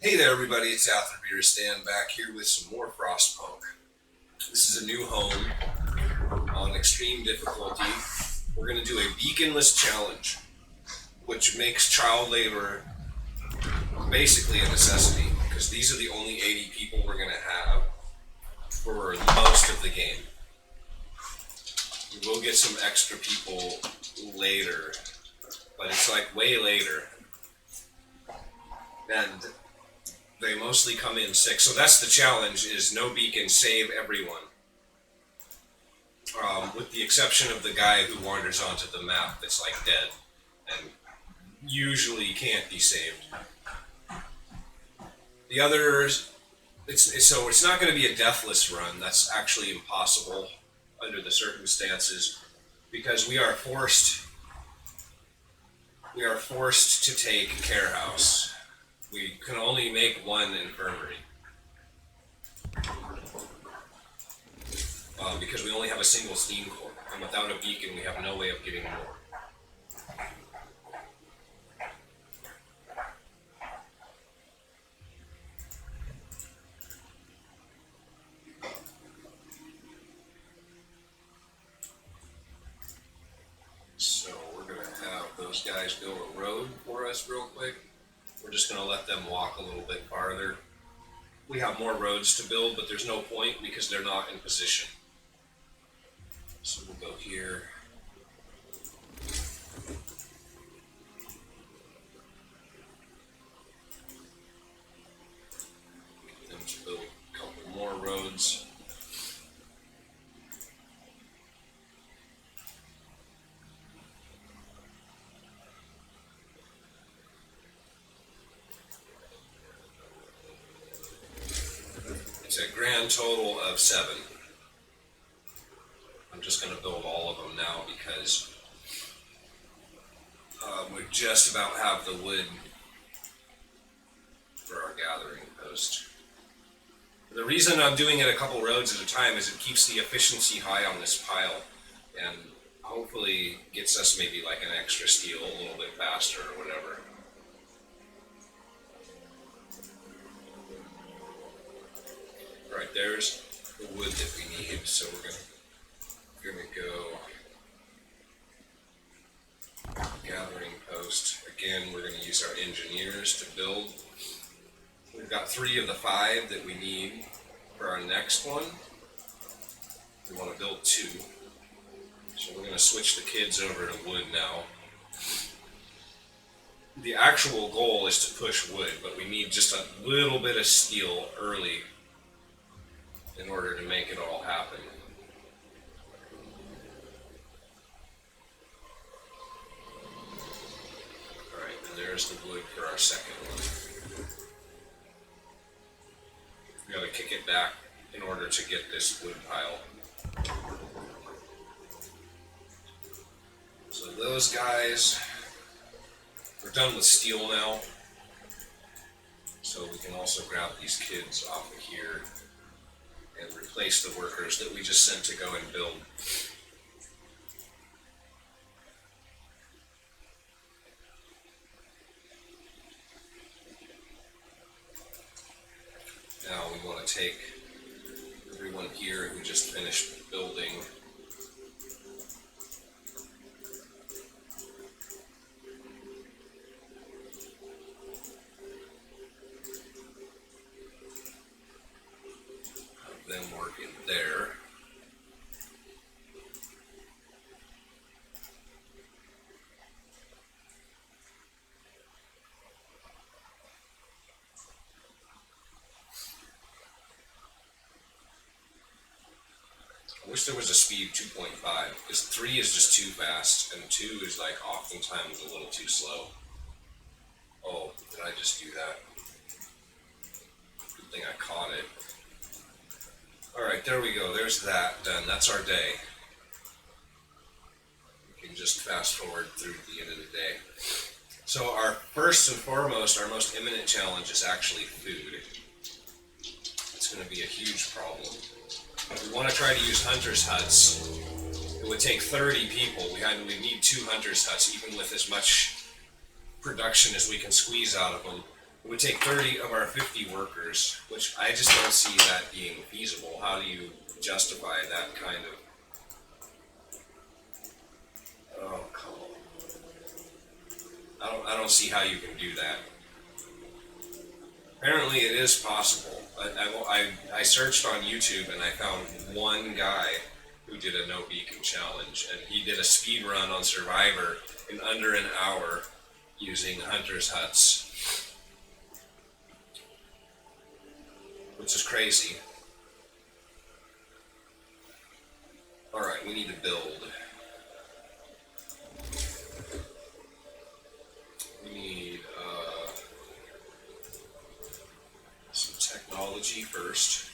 Hey there everybody, it's Arthur Beerstan back here with some more Frostpunk. This is a new home on extreme difficulty. We're going to do a beaconless challenge, which makes child labor basically a necessity, because these are the only 80 people we're going to have for most of the game. We will get some extra people later, but it's like way later. And they mostly come in sick. So that's the challenge, is no beacon, save everyone. With the exception of the guy who wanders onto the map that's like dead and usually can't be saved. The others, it's not going to be a deathless run. That's actually impossible under the circumstances, because we are forced to take care house. We can only make one infirmary. Because we only have a single steam core, and without a beacon we have no way of getting more. So we're going to have those guys build a road for us real quick. We're just going to let them walk a little bit farther. We have more roads to build, but there's no point because they're not in position. So we'll go here. Get them to build a couple more roads. It's a grand total of 7. I'm just going to build all of them now because we just about have the wood for our gathering post. The reason I'm doing it a couple roads at a time is it keeps the efficiency high on this pile and hopefully gets us maybe like an extra steel a little bit faster or whatever. Right, there's the wood that we need, so we're gonna go gathering post. Again, we're gonna use our engineers to build. We've got 3 of the 5 that we need for our next one. We want to build 2. So we're gonna switch the kids over to wood now. The actual goal is to push wood, but we need just a little bit of steel early in order to make it all happen. Alright, and there's the wood for our second one. We gotta kick it back in order to get this wood pile. So those guys, we're done with steel now. So we can also grab these kids off of here and replace the workers that we just sent to go and build. Now we want to take everyone here who just finished building. Have them work in there. I wish there was a speed 2.5, because 3 is just too fast, and 2 is like oftentimes a little too slow. Oh, did I just do that? Good thing I caught it. Alright, there we go. There's that done. That's our day. We can just fast forward through the end of the day. So our first and foremost, our most imminent challenge is actually food. It's going to be a huge problem. We want to try to use hunters' huts. It would take 30 people. We need 2 hunters' huts, even with as much production as we can squeeze out of them. It would take 30 of our 50 workers, which I just don't see that being feasible. How do you justify that kind of... Oh, come on. I don't see how you can do that. Apparently it is possible. I searched on YouTube and I found one guy who did a no beacon challenge, and he did a speed run on Survivor in under an hour using hunters' huts, which is crazy. Alright, we need to build. We need some technology first.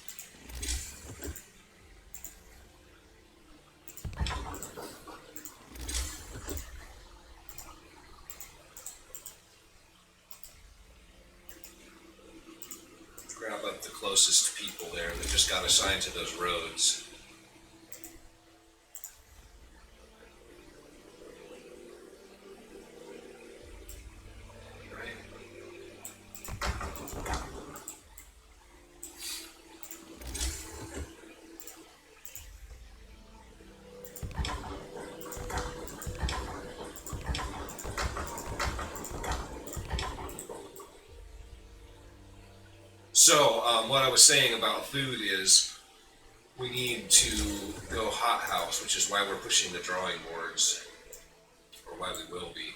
Grab up the closest people there that just got assigned to those roads. So, what I was saying about food is we need to go hothouse, which is why we're pushing the drawing boards, or why we will be.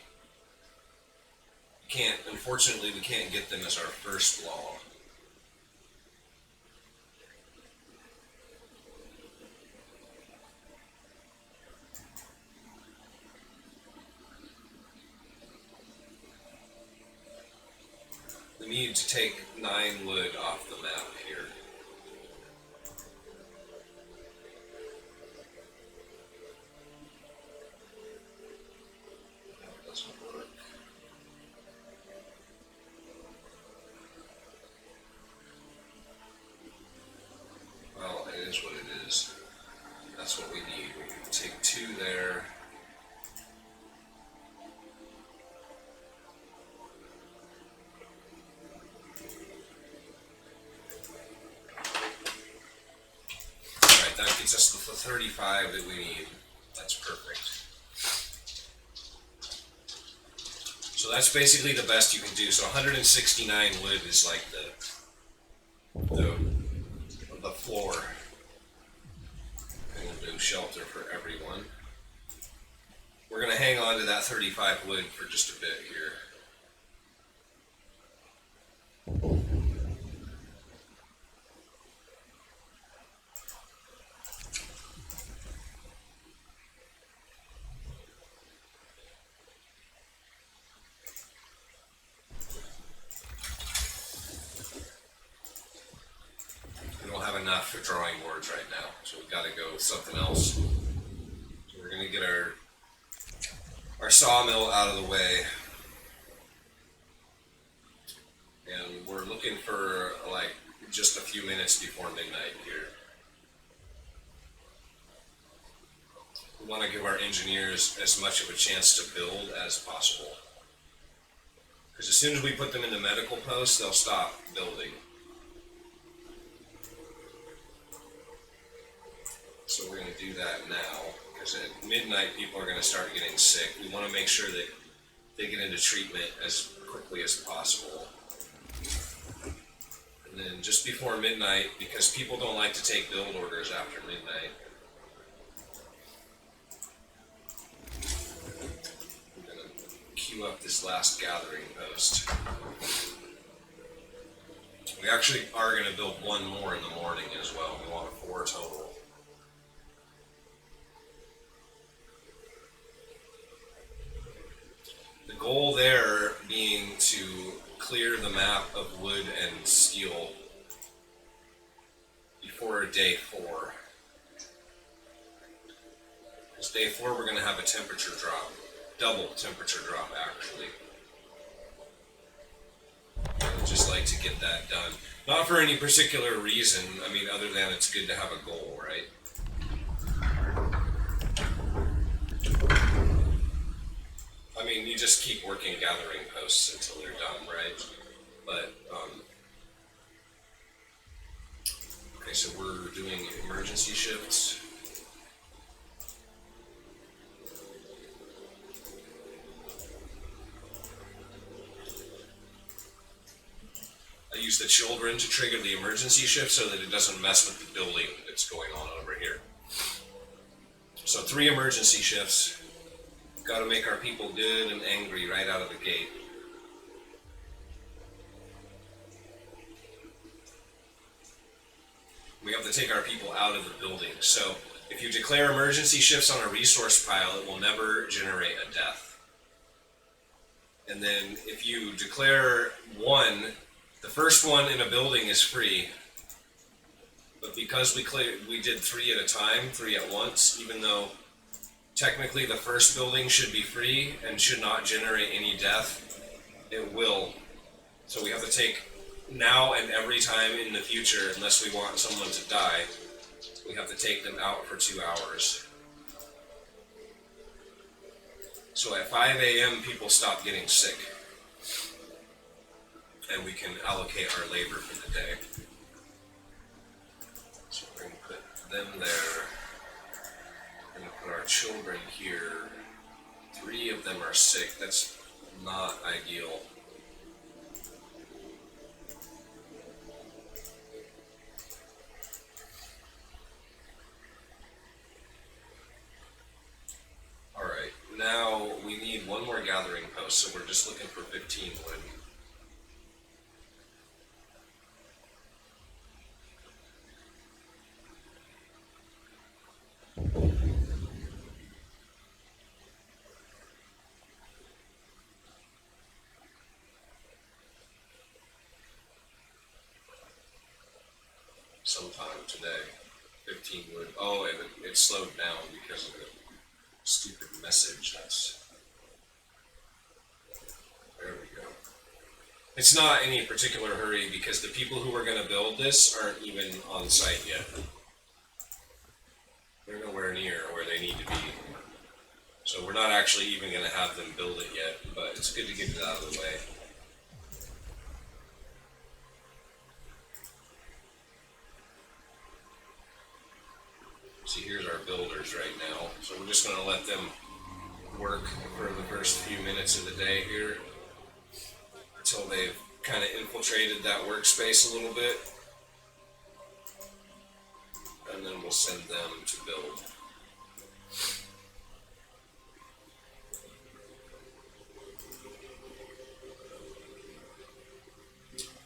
Unfortunately, we can't get them as our first law. We need to take 9 wood off the map here. That doesn't work. Well, it is what it is. That's what we need. We can take 2 there. Gets us the 35 that we need. That's perfect. So that's basically the best you can do. So 169 wood is like the floor. And we'll do shelter for everyone. We're gonna hang on to that 35 wood for just a bit here. Enough for drawing boards right now, so we've got to go with something else. So we're going to get our sawmill out of the way, and we're looking for like just a few minutes before midnight here. We want to give our engineers as much of a chance to build as possible, because as soon as we put them into medical posts, they'll stop building. So we're going to do that now, because at midnight people are going to start getting sick. We want to make sure that they get into treatment as quickly as possible. And then just before midnight, because people don't like to take build orders after midnight, we're going to queue up this last gathering post. We actually are going to build 1 more in the morning as well. We want 4 total. The goal there being to clear the map of wood and steel before day 4. Because day 4 we're going to have a temperature drop, double temperature drop actually. I would just like to get that done. Not for any particular reason, I mean other than it's good to have a goal, right? I mean, you just keep working gathering posts until they're done, right? But Okay, so we're doing emergency shifts. I use the children to trigger the emergency shift so that it doesn't mess with the building that's going on over here. So 3 emergency shifts. Got to make our people good and angry right out of the gate. We have to take our people out of the building. So if you declare emergency shifts on a resource pile, it will never generate a death. And then if you declare one, the first one in a building is free. But because we did 3 at a time, 3 at once, even though technically the first building should be free and should not generate any death, it will. So we have to take now and every time in the future, unless we want someone to die, we have to take them out for 2 hours. So at 5 a.m. people stop getting sick. And we can allocate our labor for the day. So we're going to put them there. We're going to put our children here. 3 of them are sick. That's not ideal. Alright, now we need 1 more gathering post, so we're just looking for 15 wood. Sometime today. 15 wood. Oh, and it slowed down because of the stupid message. There we go. It's not any particular hurry because the people who are going to build this aren't even on site yet. They're nowhere near where they need to be. So we're not actually even going to have them build it yet, but it's good to get it out of the way. See, here's our builders right now. So we're just going to let them work for the first few minutes of the day here until they've kind of infiltrated that workspace a little bit. And then we'll send them to build.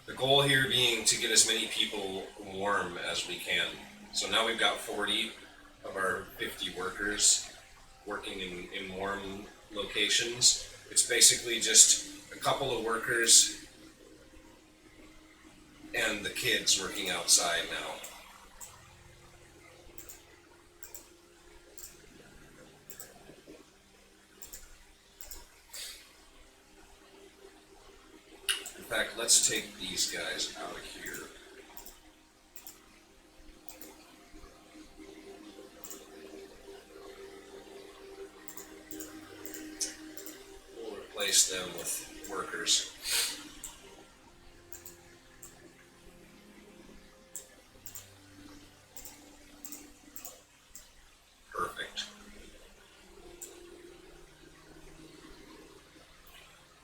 The goal here being to get as many people warm as we can. So now we've got 40 of our 50 workers working in warm locations. It's basically just a couple of workers and the kids working outside now. In fact, let's take these guys out of here. Replace them with workers. Perfect.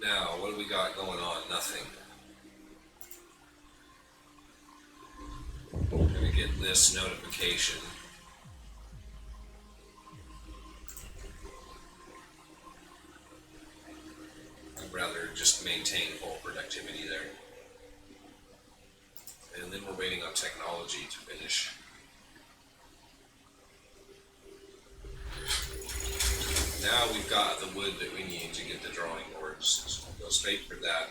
Now, what do we got going on? Nothing. I'm going to get this notification. Rather just maintain full productivity there. And then we're waiting on technology to finish. Now we've got the wood that we need to get the drawing boards, so we'll go straight for that.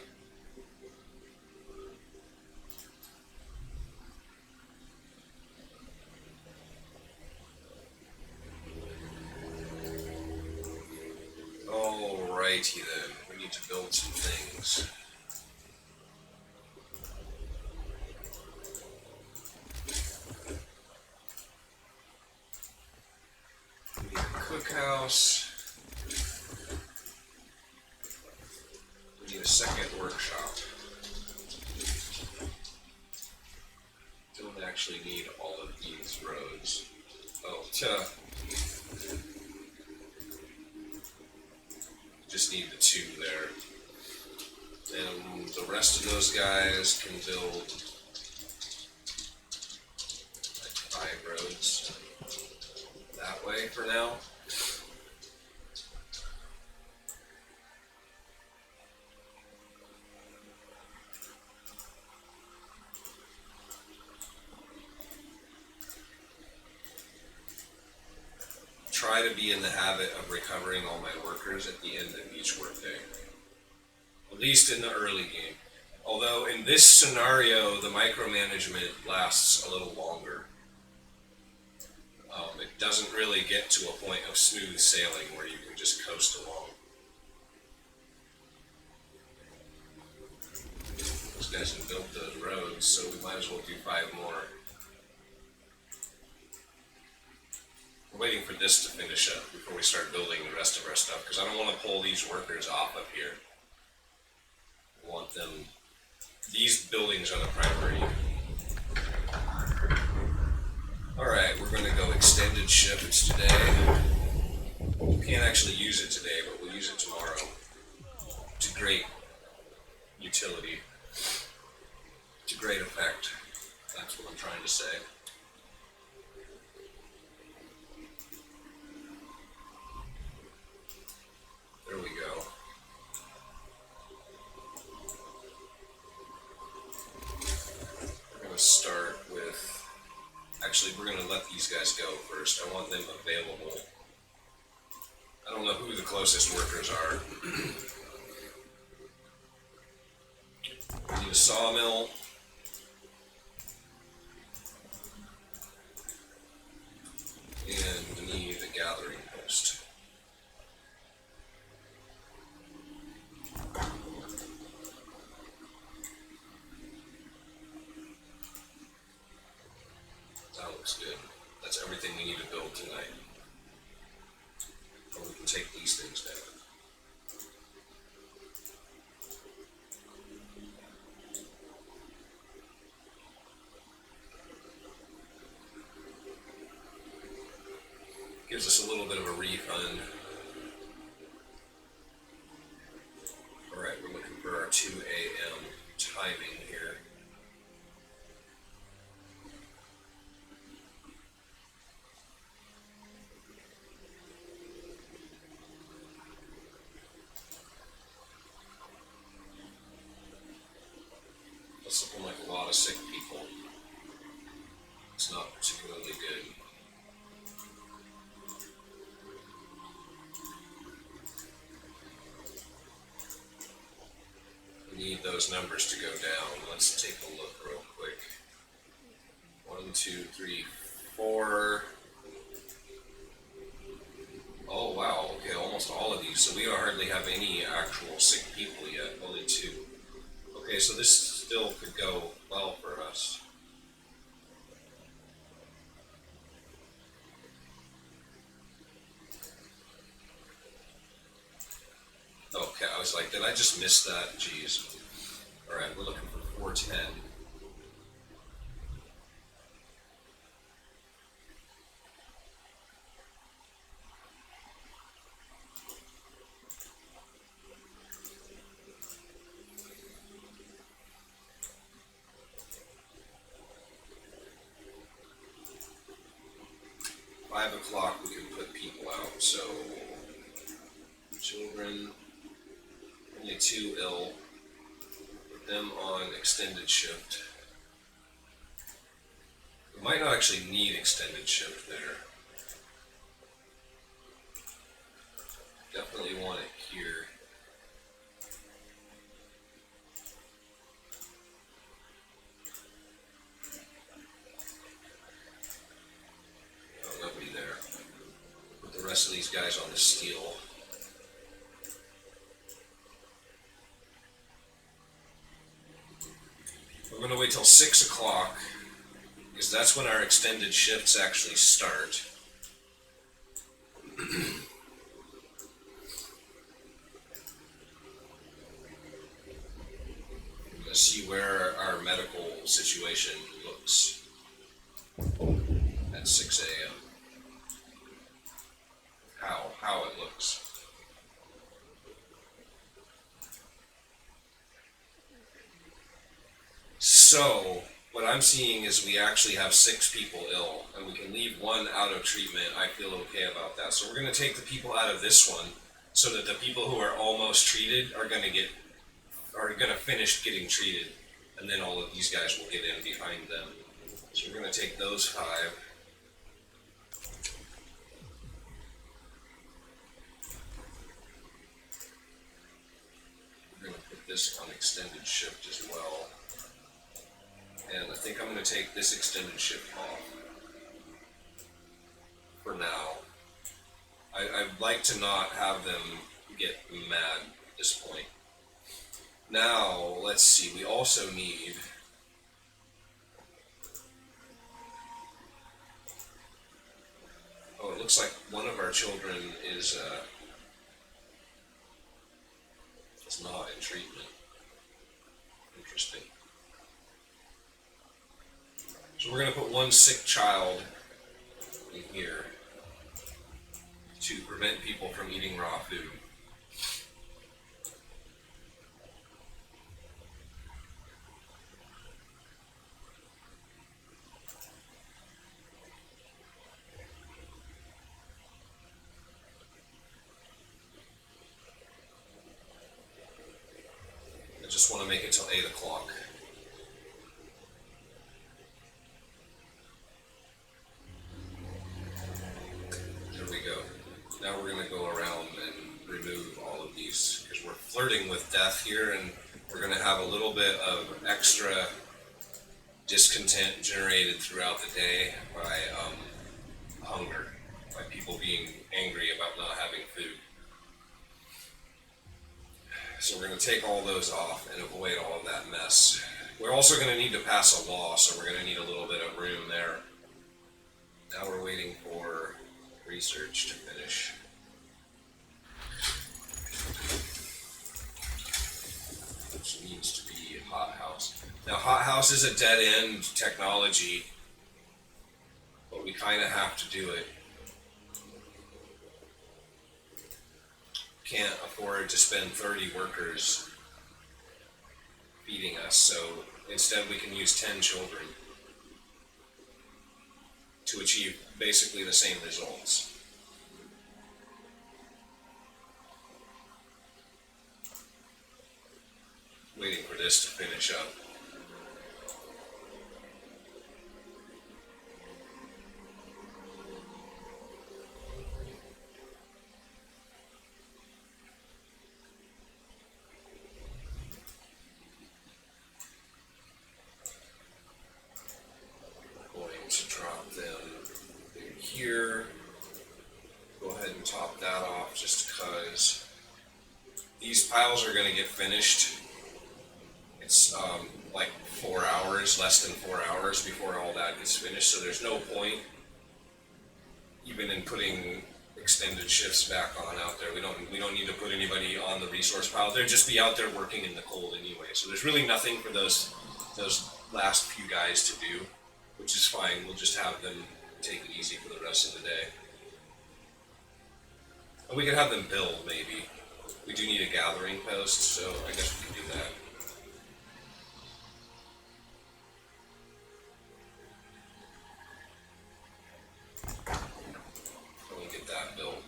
Alrighty then. We need to build some things. We need a cookhouse. We need a second workshop. Don't actually need all of these roads. Oh, just need the 2 there. And the rest of those guys can build like 5 roads that way for now. Try to be in the habit of recovering all my workers at the end of each workday. At least in the early game. Although in this scenario, the micromanagement lasts a little longer. It doesn't really get to a point of smooth sailing where you can just coast along. Those guys have built those roads, so we might as well do 5 more. We're waiting for this to finish up before we start building the rest of our stuff, because I don't want to pull these workers off of here. I want them, these buildings are the priority. Alright, we're going to go extended shifts today. We can't actually use it today, but we'll use it tomorrow. To great utility. To great effect. That's what I'm trying to say. There we go. We're going to start with... Actually, we're going to let these guys go first. I want them available. I don't know who the closest workers are. We need a sawmill. And we need a gathering post. That looks good. That's everything we need to build tonight. Or we can take these things down. Gives us a little bit of a refund. Alright, we're looking for our 2 a.m. timing here. That's looking like a lot of sick people. It's not particularly good. We need those numbers to go down. Let's take a look real quick. 1, 2, 3, 4. Oh wow, okay, almost all of these. So we don't hardly have any actual sick people yet, only 2. Okay, so this still could go well for us. Okay, I was like, did I just miss that? Jeez. Alright, we're looking for 410. Five o'clock we can put people out, so children, only 2 ill, put them on extended shift. We might not actually need extended shift there. Definitely want it here. Nobody there. Put the rest of these guys on the steel. We're going to wait till 6 o'clock because that's when our extended shifts actually start. Let's see where our medical situation looks. at 6 a.m. How it looks. So what I'm seeing is we actually have 6 people ill, and we can leave 1 out of treatment. I feel okay about that. So we're going to take the people out of this one, so that the people who are almost treated are going to finish getting treated, and then all of these guys will get in behind them. So we're going to take those 5. We're going to put this on extended shift as well. And I think I'm going to take this extended shift off for now. I'd like to not have them get mad at this point. Now, let's see, we also need... Oh, it looks like one of our children is not in treatment. Interesting. So we're going to put 1 sick child in here to prevent people from eating raw food. I just want to make it till 8 o'clock. There we go. Now we're going to go around and remove all of these, because we're flirting with death here, and we're going to have a little bit of extra discontent generated throughout the day by hunger, by people being angry about not having food. So we're going to take all those off and avoid all of that mess. We're also going to need to pass a law, so we're going to need a little bit of room there. Now we're waiting for research to finish. Which needs to be hothouse. Now hothouse is a dead-end technology, but we kind of have to do it. Can't afford to spend 30 workers feeding us, so instead we can use 10 children to achieve basically the same results. Waiting for this to finish up. To drop them in here. Go ahead and top that off just because these piles are going to get finished. It's like 4 hours, less than 4 hours before all that gets finished, so there's no point even in putting extended shifts back on out there. We don't need to put anybody on the resource pile. They'll just be out there working in the cold anyway, so there's really nothing for those last few guys to do, which is fine. We'll just have them take it easy for the rest of the day. And we could have them build, maybe. We do need a gathering post, so I guess we can do that. Let me get that built.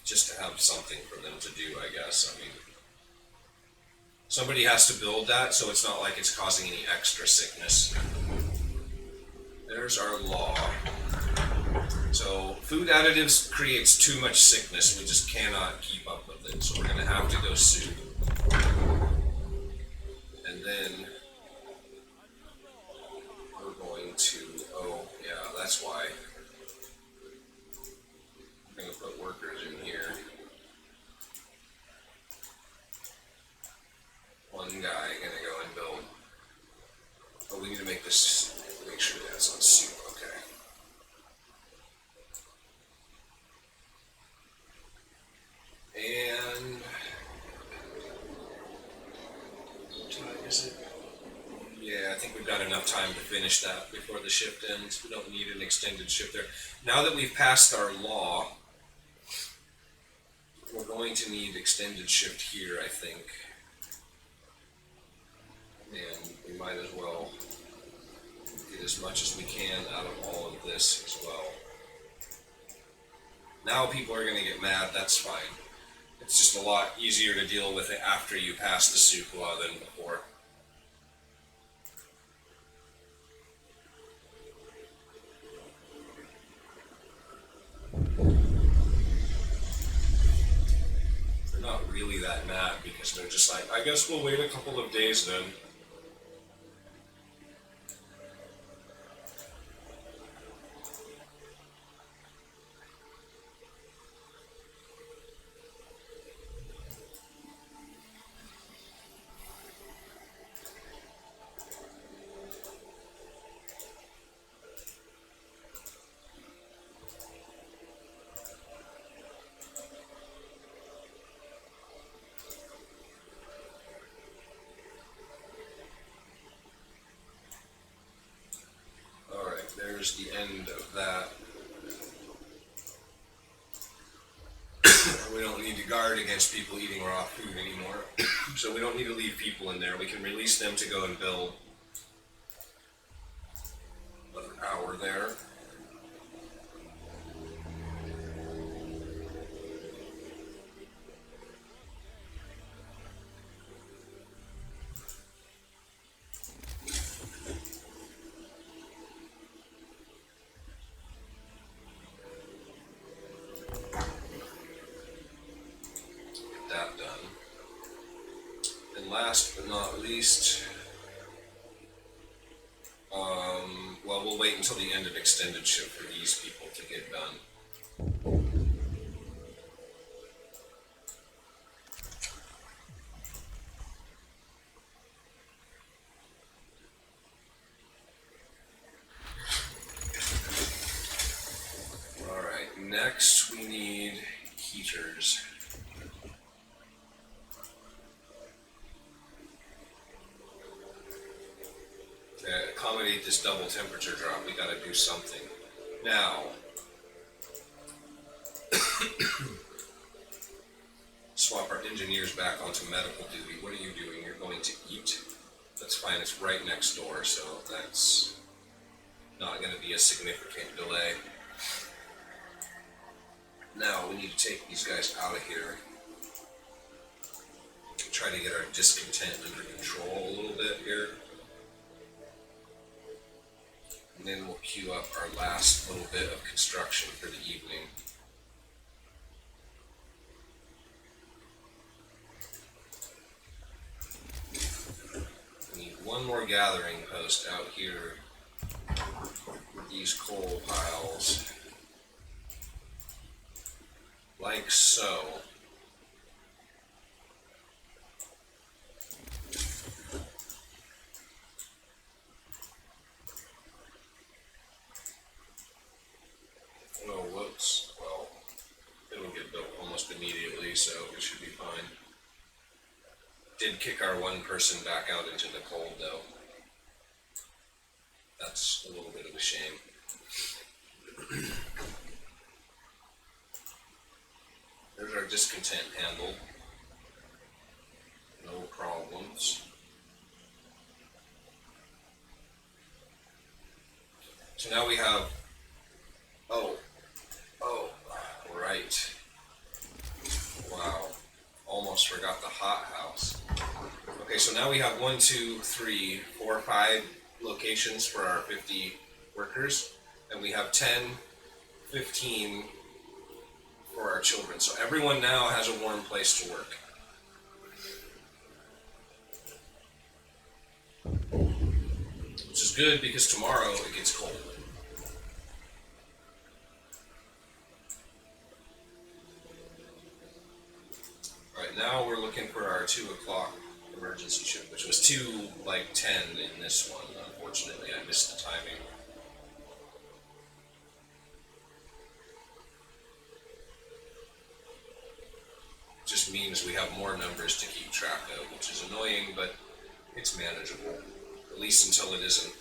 Just to have something for them to do, I guess. I mean, somebody has to build that, so it's not like it's causing any extra sickness. There's our law. So food additives creates too much sickness. We just cannot keep up with it. So we're going to have to go sue. And then we're going to, oh yeah, that's why. I'm going to put workers in here. One guy gonna go and build. Oh, we need to make this, make sure that's on soup, okay. And have time to finish that before the shift ends. We don't need an extended shift there. Now that we've passed our law, we're going to need extended shift here, I think. And we might as well get as much as we can out of all of this as well. Now people are going to get mad, that's fine. It's just a lot easier to deal with it after you pass the soup law than before. They're not really that mad because they're just like, I guess we'll wait a couple of days then. There's the end of that. We don't need to guard against people eating raw food anymore. So we don't need to leave people in there. We can release them to go and build another hour there. Last but not least, well, we'll wait until the end of extended shift for these people to get done. All right, next we need heaters. Accommodate this double temperature drop, we gotta do something. Now, swap our engineers back onto medical duty. What are you doing? You're going to eat? That's fine, it's right next door, so that's not gonna be a significant delay. Now, we need to take these guys out of here. Try to get our discontent under control a little bit here. And then we'll queue up our last little bit of construction for the evening. We need one more gathering post out here with these coal piles. Like so. Oh, whoops. Well, it'll get built almost immediately, so it should be fine. Did kick our one person back out into the cold, though. That's a little bit of a shame. There's our discontent handled. No problems. So now we have, oh, right. Wow, almost forgot the hothouse. Okay, so now we have 1, 2, 3, 4, 5 locations for our 50 workers, and we have 10, 15 for our children. So everyone now has a warm place to work. Which is good because tomorrow it gets cold. Alright, now we're looking for our 2 o'clock emergency shift, which was 2:10 in this one. Unfortunately, I missed the timing. Just means we have more numbers to keep track of, which is annoying, but it's manageable, at least until it isn't.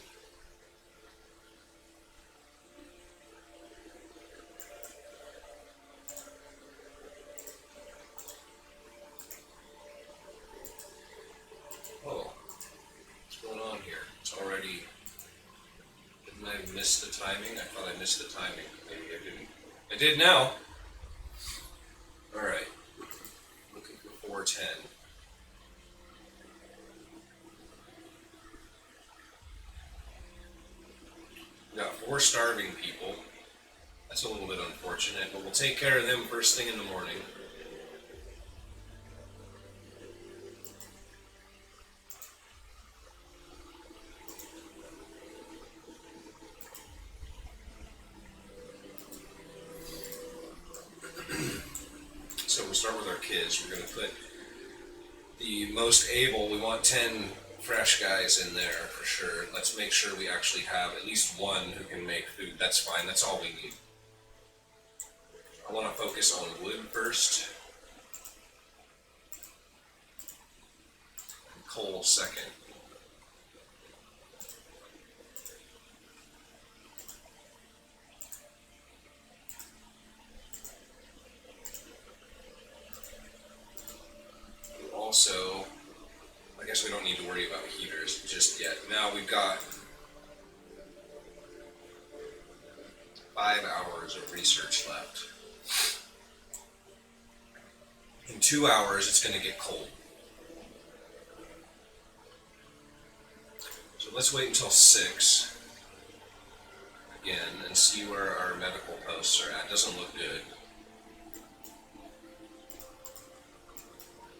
miss the timing? I thought I missed the timing. Maybe I didn't. I did now. Alright. Looking for 410. We got 4 starving people. That's a little bit unfortunate, but we'll take care of them first thing in the morning. So we'll start with our kids. We're going to put the most able, we want 10 fresh guys in there for sure. Let's make sure we actually have at least one who can make food. That's fine, that's all we need. I want to focus on wood first. And coal second. Also, I guess we don't need to worry about heaters just yet. Now we've got 5 hours of research left. In 2 hours, it's going to get cold. So let's wait until 6 again and see where our medical posts are at. Doesn't look good.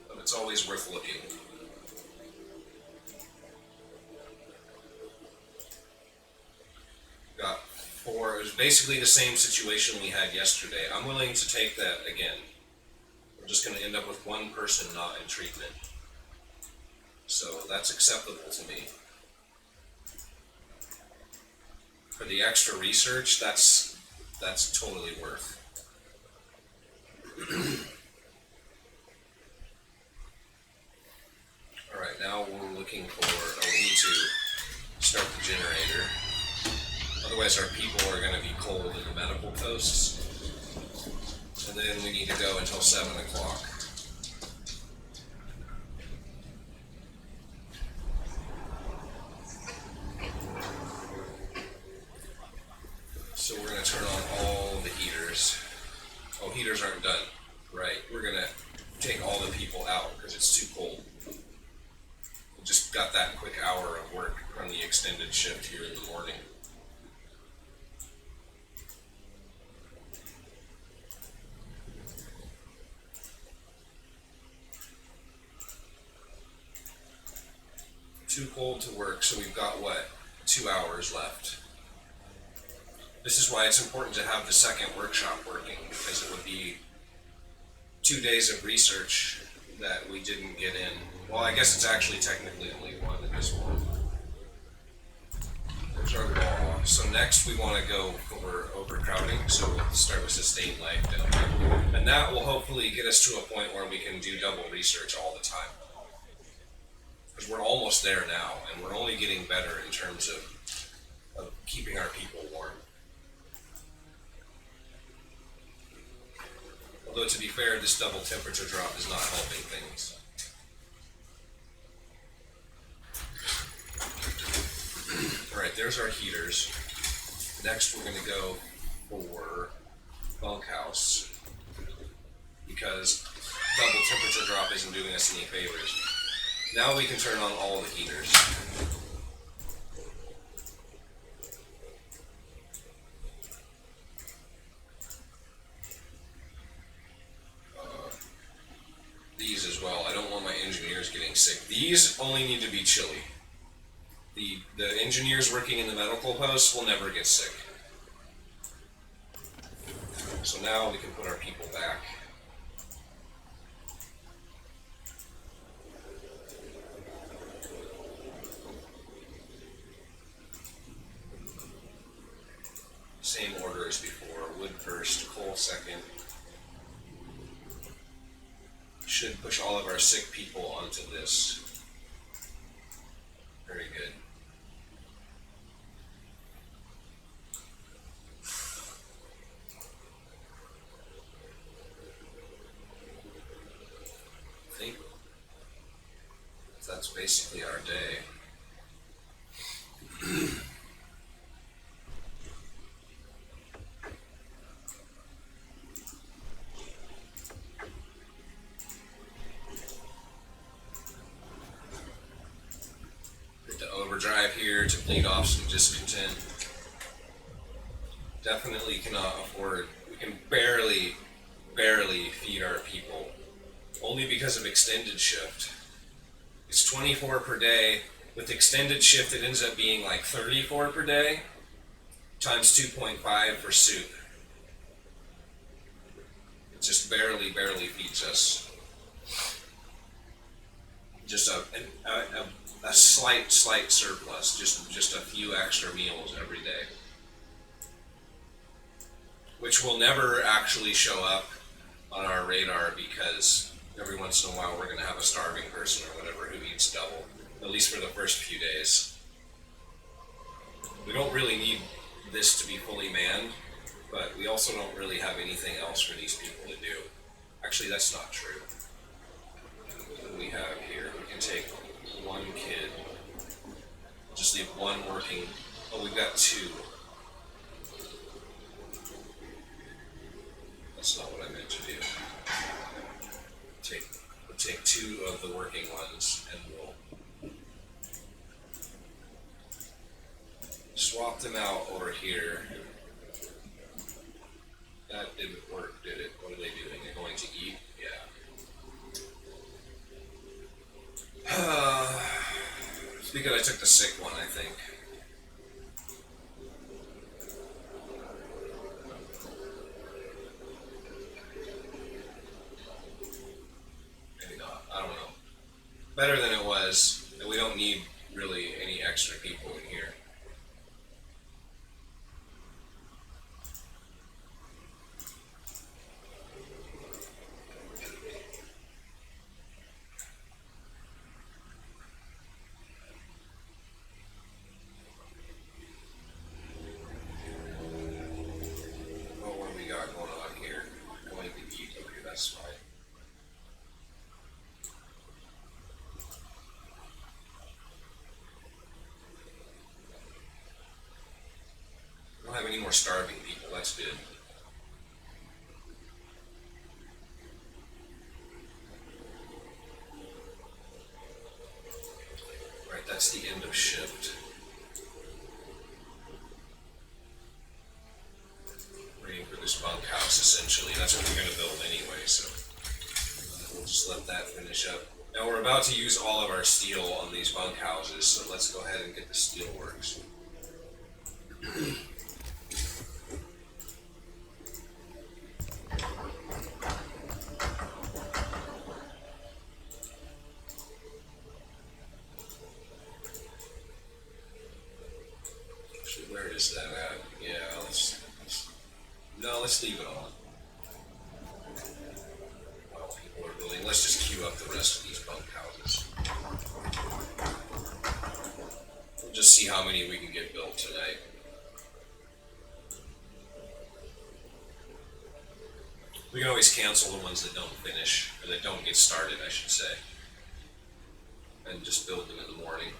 But it's always worth looking. Got 4. It was basically the same situation we had yesterday. I'm willing to take that again. We're just going to end up with one person not in treatment. So that's acceptable to me. For the extra research, that's totally worth. Alright, now we're looking for, we need to start the generator. Otherwise our people are going to be cold in the medical posts. And then we need to go until 7 o'clock. So we're going to turn on all the heaters. Oh, heaters aren't done. Right, we're going to take all the people out because it's too cold. We just got that quick hour of work from the extended shift here in the morning. Too cold to work, so we've got, 2 hours left. This is why it's important to have the second workshop working, because it would be 2 days of research that we didn't get in. Well, I guess it's actually technically only 1 at this point. There's our wall. So next we want to go for overcrowding, so we'll start with sustained life down here. And that will hopefully get us to a point where we can do double research all the time. Because we're almost there now, and we're only getting better in terms of keeping our people warm. Although to be fair, this double temperature drop is not helping things. Alright, there's our heaters. Next we're going to go for bunkhouse, because double temperature drop isn't doing us any favors. Now we can turn on all the heaters. These as well. I don't want my engineers getting sick. These only need to be chilly. The engineers working in the medical posts will never get sick. So now we can put our people back. Same order as before. Wood first, coal second. Should push all of our sick people onto this. Very good. I think that's basically our day. here to bleed off some discontent. Definitely cannot afford, we can barely feed our people, only because of extended shift. It's 24 per day. With extended shift, it ends up being like 34 per day, times 2.5 for soup. It just barely feeds us. Just a slight surplus, just a few extra meals every day, which will never actually show up on our radar because every once in a while we're going to have a starving person or whatever who eats double, at least for the first few days. We don't really need this to be fully manned, but we also don't really have anything else for these people to do. Actually, that's not true. What do we have here? We can take one kid, just leave one working. Oh, we've got two. That's not what I meant to do. We'll take two of the working ones and we'll swap them out over here. That didn't work, did it? What are they doing? They're going to eat? Yeah. It's because I took the sick one, I think. Maybe not. I don't know. Better than it was, and we don't need really any extra people in here. Have any more starving people, that's good. Right, that's the end of shift. Waiting for this bunkhouse, essentially. That's what we're going to build anyway, so we'll just let that finish up. Now we're about to use all of our steel on these bunkhouses, so let's go ahead and get the steel works. Where is that at? Yeah, let's leave it on. While people are building, let's just queue up the rest of these bunkhouses. We'll just see how many we can get built tonight. We can always cancel the ones that don't finish, or that don't get started, I should say, and just build them in the morning.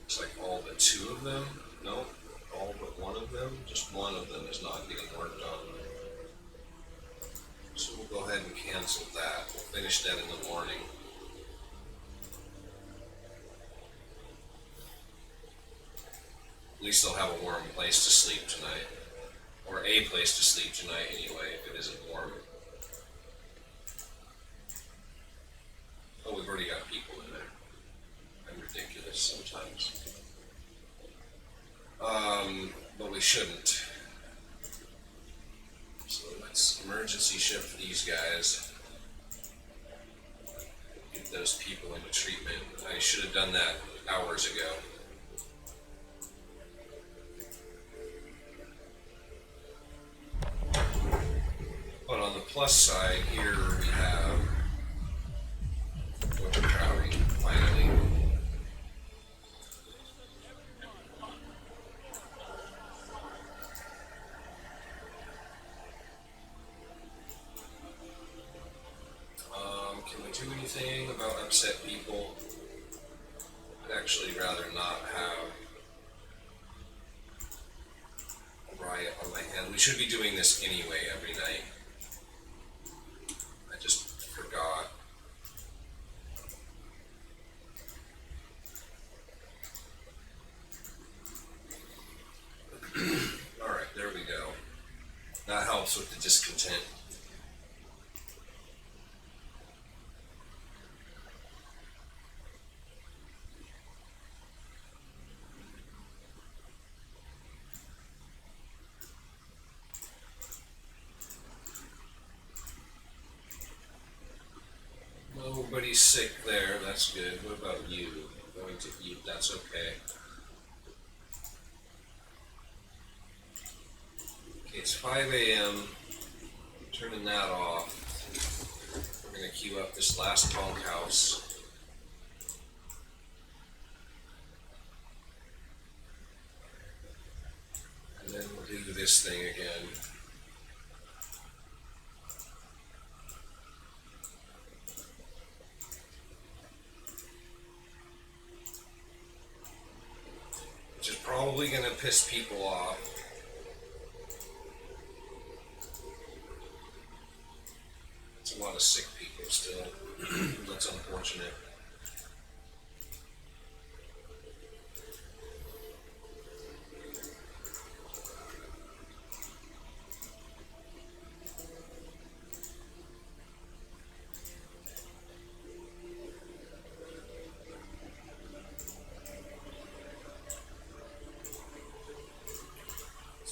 Looks like all but two of them. No, all but one of them. Just one of them is not getting worked on. So we'll go ahead and cancel that. We'll finish that in the morning. At least they'll have a warm place to sleep tonight. Or a place to sleep tonight anyway, if it isn't warm. Oh, we've already got people in there. I'm ridiculous sometimes. But we shouldn't. So let's emergency shift these guys. Get those people into treatment. I should have done that hours ago. But on the plus side, here we have overcrowding, finally. anything about upset people. I'd actually rather not have a riot on my hand. We should be doing this anyway every night. I just forgot. Alright, there we go. That helps with the discontent. Nobody's sick there, that's good. What about you? Going to eat, that's okay. Okay, it's 5 a.m. Turning that off. We're going to queue up this last bunkhouse. And then we'll do this thing again. Which is probably going to piss people off. It's a lot of sick people still. That's unfortunate.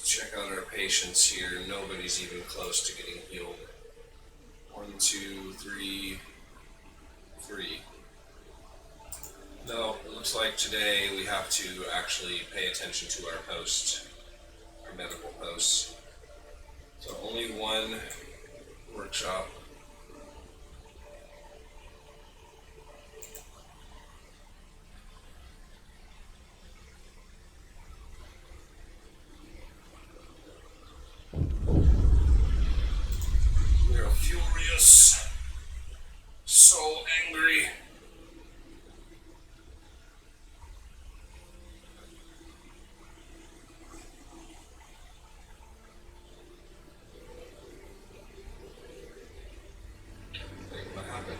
Check out our patients here. Nobody's even close to getting healed. 1, 2, 3. No, it looks like today we have to actually pay attention to our posts, our medical posts. So only one workshop. We're furious. So angry. What happened?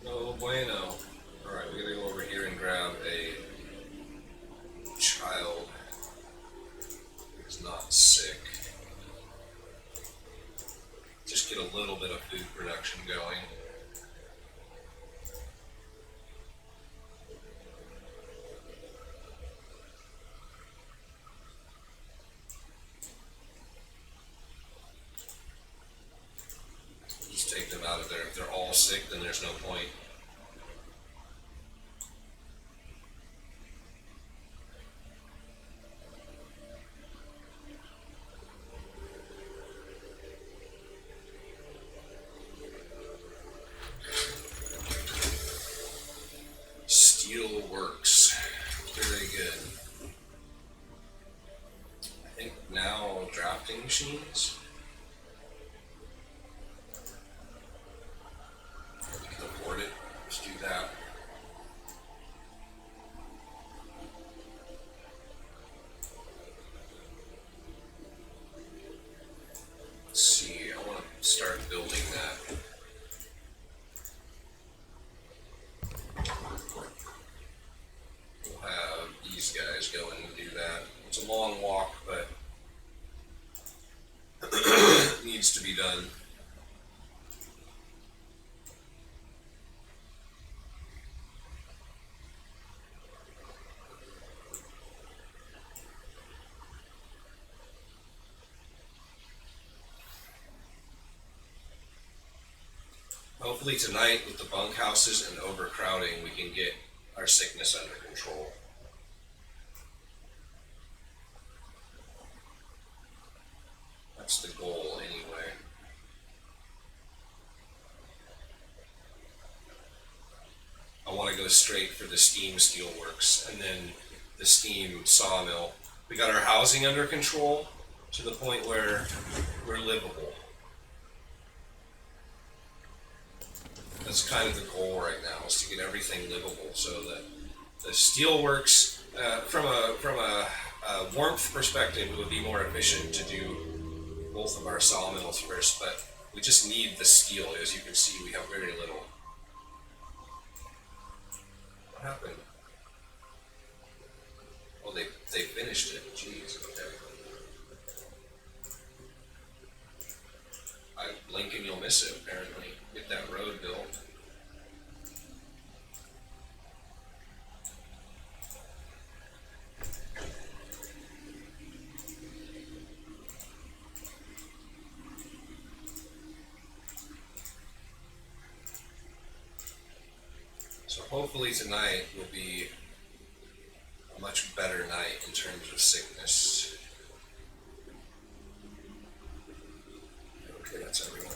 No bueno. Alright, we gotta go over here and grab a child who's not sick. Just get a little bit of food production going. Just take them out of there. If they're all sick, then there's no point. Steel works. Very good. I think now drafting machines. We can afford it. Let's do that. Let's see. I want to start building that. We'll have these guys go in and do that. It's a long walk, but it needs to be done. Hopefully tonight, with the bunkhouses and overcrowding, we can get our sickness under control. That's the goal anyway. I want to go straight for the steam steelworks and then the steam sawmill. We got our housing under control. to the point where we're livable. That's kind of the goal right now, is to get everything livable so that the steel works. From a warmth perspective, it would be more efficient to do both of our sawmills first, but we just need the steel. As you can see, we have very little. What happened? Oh, they finished it. Jeez, okay. I blink and you'll miss it, apparently. Get that road built. So hopefully tonight will be a much better night in terms of sickness. Okay, that's everyone.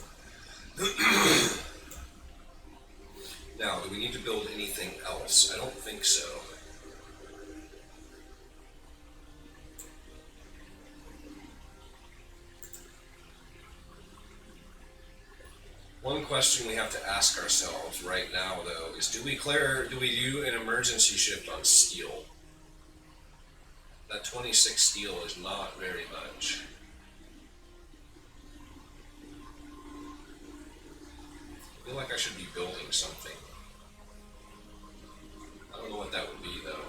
Now, do we need to build anything else? I don't think so. One question we have to ask ourselves right now, though, is do we do an emergency shift on steel? That 26 steel is not very much. I feel like I should be building something. I don't know what that would be, though.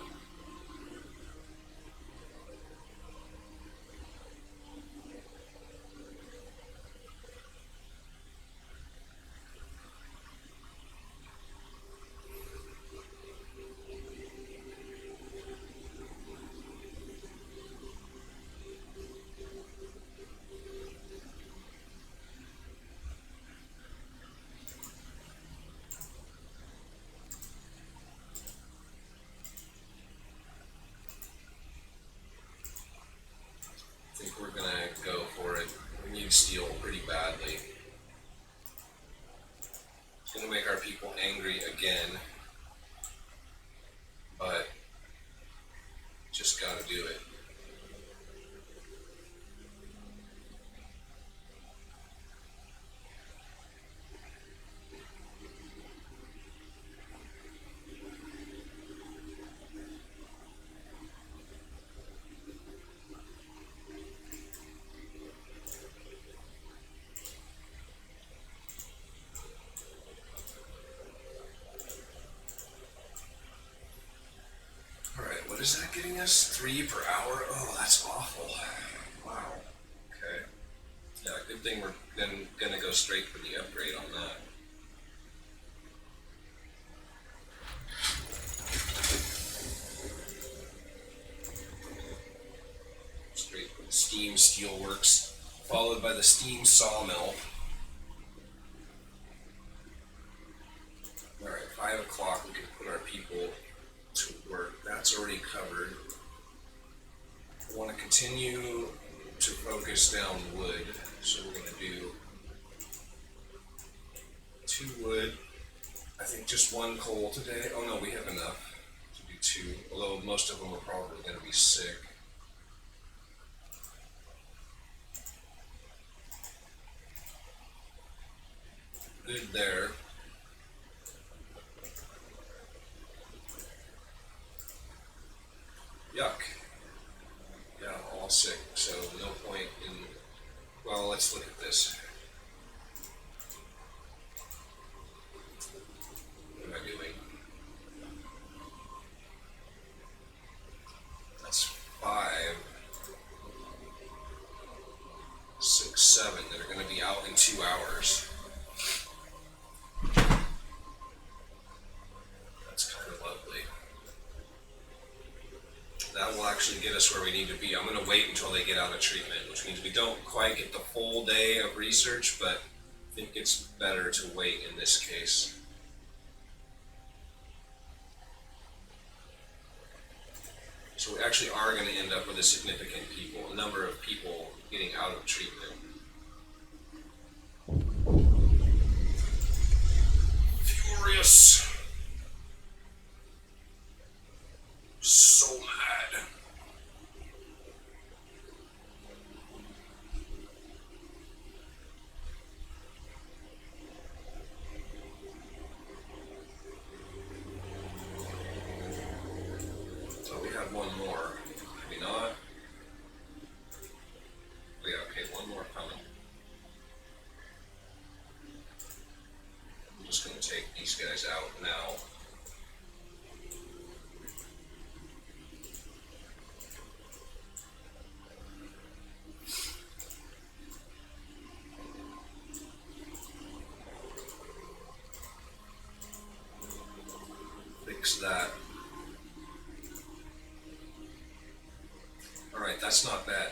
I think we're gonna go for it. We need steel pretty badly. It's gonna make our people angry again, but just gotta do it. What is that getting us? 3 per hour? Oh, that's awful. Wow. Okay. Yeah, good thing we're then gonna go straight for the upgrade on that. Straight for the steam steelworks, followed by the steam sawmill. Alright, 5 o'clock we can put our people to work. That's already covered. I want to continue to focus down wood, so we're going to do 2 wood. I think just 1 coal today. Oh no, we have enough to do 2, although most of them are probably going to be sick. Good there. Yuck. Yeah, all sick, so no point in... Well, let's look at this. What am I doing? That's 5, 6, 7 that are going to be out in 2 hours. That's kind of lovely. That will actually get us where we need to be. I'm going to wait until they get out of treatment, which means we don't quite get the full day of research, but I think it's better to wait in this case. So we actually are going to end up with a significant number of people getting out of treatment. Furious. So mad. these guys out now. Fix that. Alright, that's not bad.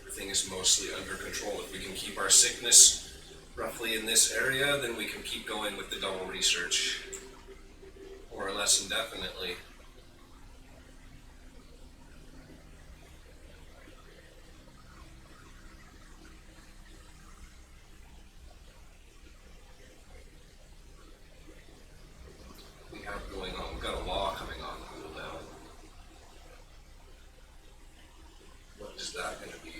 Everything is mostly under control. If we can keep our sickness roughly in this area, then we can keep going with the double research. More or less indefinitely. We have going on. We've got a law coming on cool now. What is that going to be?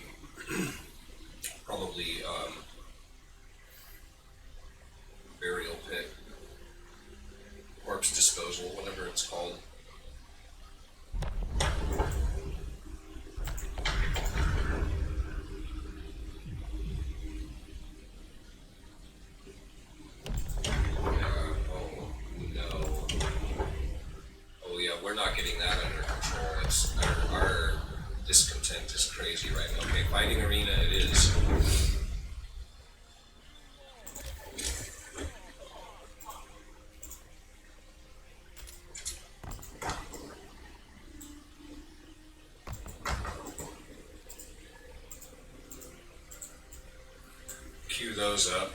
Probably burial pit, corpse disposal, whatever it's called. We're not getting that under control. It's our discontent is crazy right now. Okay, fighting arena it is. Cue those up.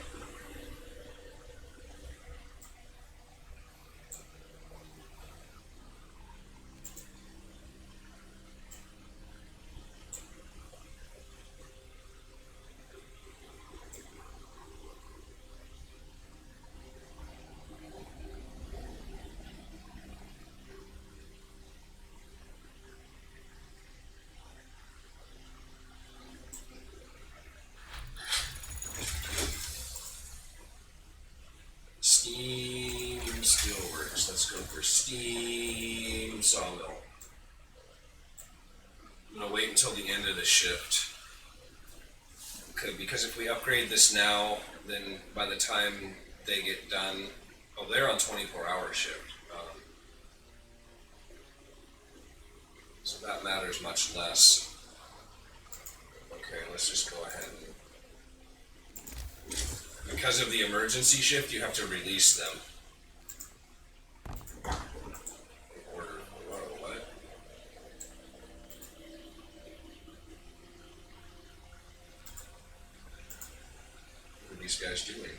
Steam Steelworks. Let's go for Steam Sawmill. I'm gonna wait until the end of the shift. Okay, because if we upgrade this now, then by the time they get done, oh, they're on 24-hour shift. So that matters much less. Okay, let's just go ahead and because of the emergency shift, you have to release them. Order, what? What are these guys doing?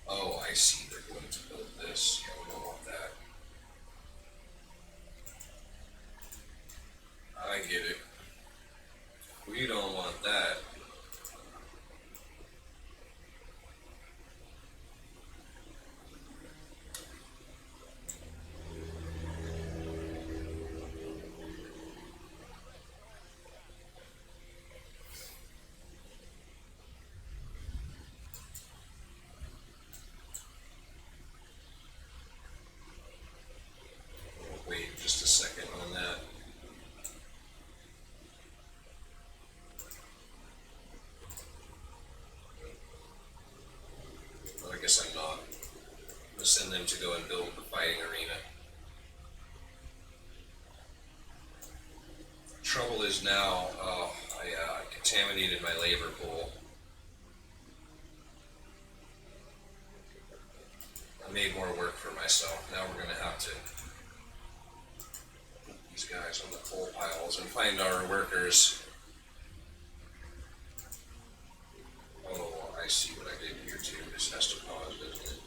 Oh, I see. They're going to build this. Yeah, we don't want that. I get it. We don't want that. Wait just a second on that. I guess I'm not. I'm gonna send them to go and build the fighting arena. Trouble is now, I contaminated my labor pool. I made more work for myself. Now we're gonna have to put these guys on the coal piles and find our workers. Oh, I see what I did here too. This has to pause, doesn't it?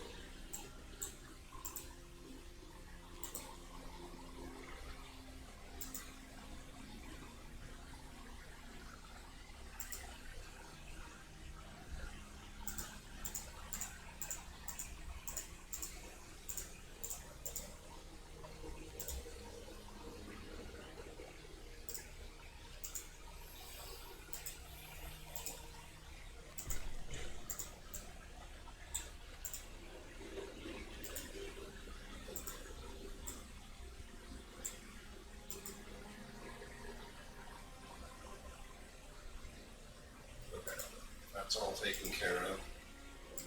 That's all taken care of.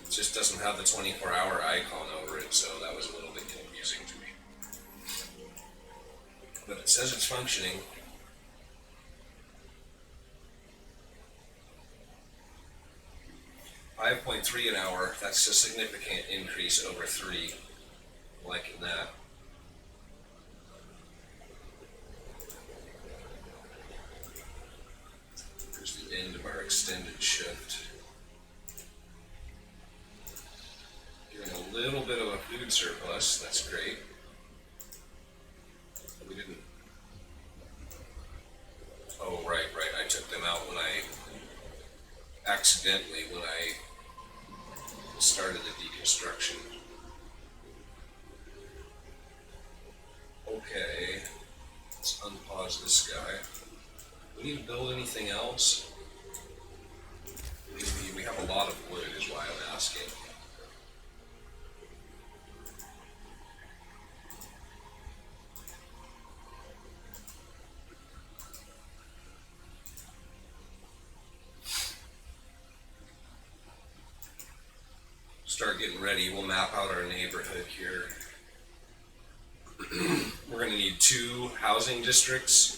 It just doesn't have the 24-hour icon over it, so that was a little bit confusing to me. But it says it's functioning. $5.3 an hour. That's a significant increase over 3. Liking that. There's the end of our extended shift. Getting a little bit of a food surplus. That's great. We didn't. Oh, right. I took them out when I accidentally started the deconstruction. Okay, let's unpause this guy. We need to build anything else? We have a lot of wood is why I'm asking. Start getting ready. We'll map out our neighborhood here. We're going to need 2 housing districts.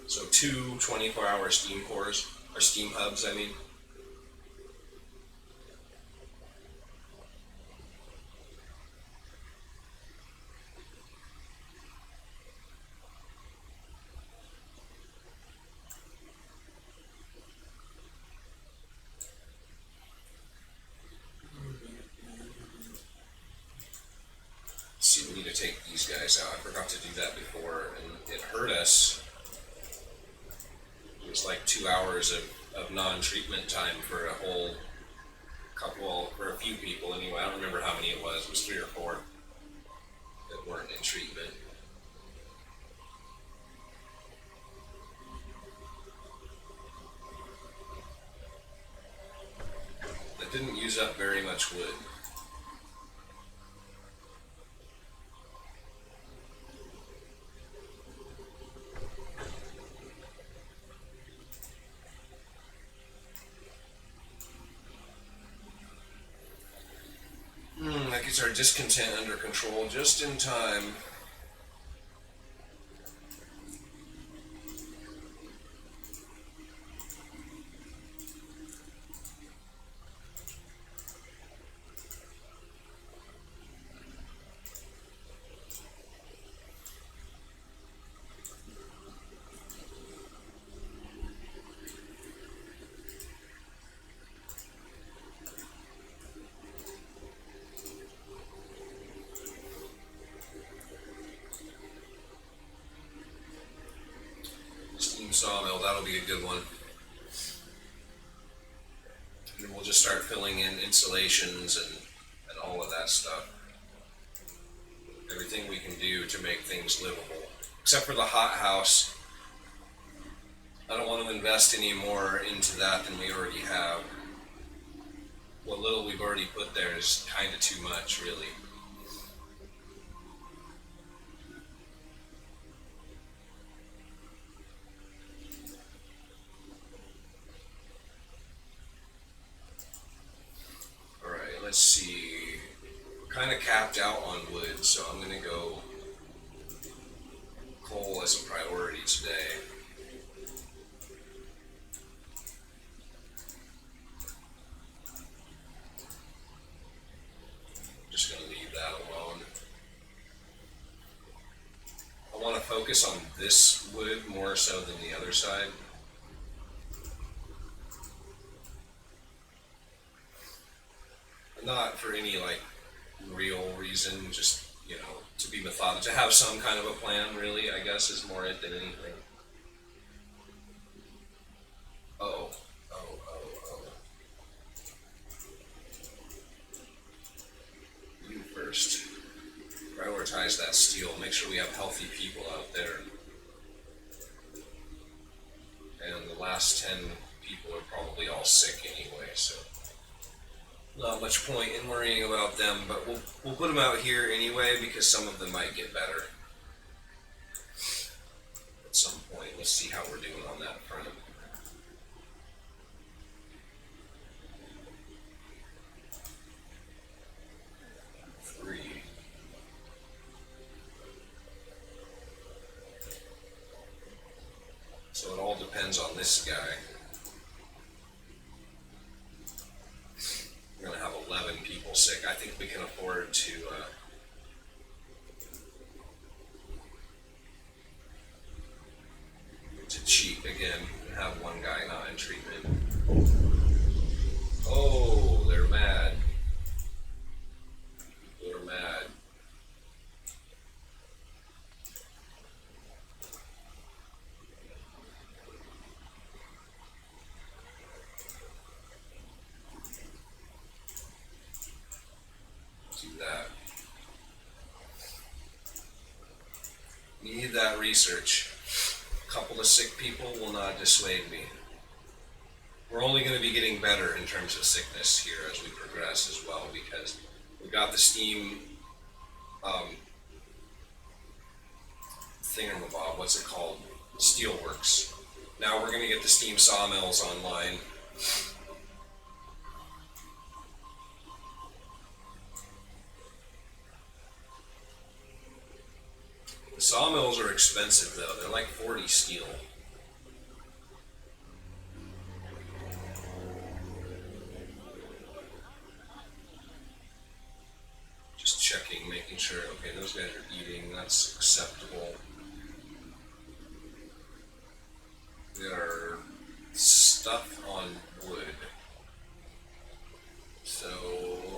So 2 24-hour steam cores, or steam hubs, I mean. See, we need to take these guys out. I forgot to do that before, and it hurt us. It was like 2 hours of non-treatment time for a whole couple, for a few people anyway. I don't remember how many it was. It was 3 or 4 that weren't in treatment. That didn't use up very much wood. That gets our discontent under control just in time. Sawmill, that'll be a good one. And we'll just start filling in insulations and all of that stuff. Everything we can do to make things livable. Except for the hothouse. I don't want to invest any more into that than we already have. What little we've already put there is kind of too much, really. Let's see, we're kind of capped out on wood, so I'm going to go coal as a priority today. Just going to leave that alone. I want to focus on this wood more so than the other side. Not for any like real reason, just, you know, to be methodical, to have some kind of a plan, really, I guess, is more it than anything. Oh. You first. Prioritize that steel. Make sure we have healthy people out there. And the last 10 people are probably all sick anyway, so not much point in worrying about them, but we'll put them out here anyway because some of them might get better at some point. Let's see how we're doing on that front. So it all depends on this guy. We're going to have 11 people sick. I think we can afford to cheat again and have one guy not in treatment. Oh, they're mad. They're mad. Do that. We need that research. A couple of sick people will not dissuade me. We're only going to be getting better in terms of sickness here as we progress as well, because we got the steam thingamabob, what's it called? Steelworks. Now we're going to get the steam sawmills online. The sawmills are expensive though, they're like 40 steel. Just checking, making sure, okay, those guys are eating, that's acceptable. We are stuck on wood. So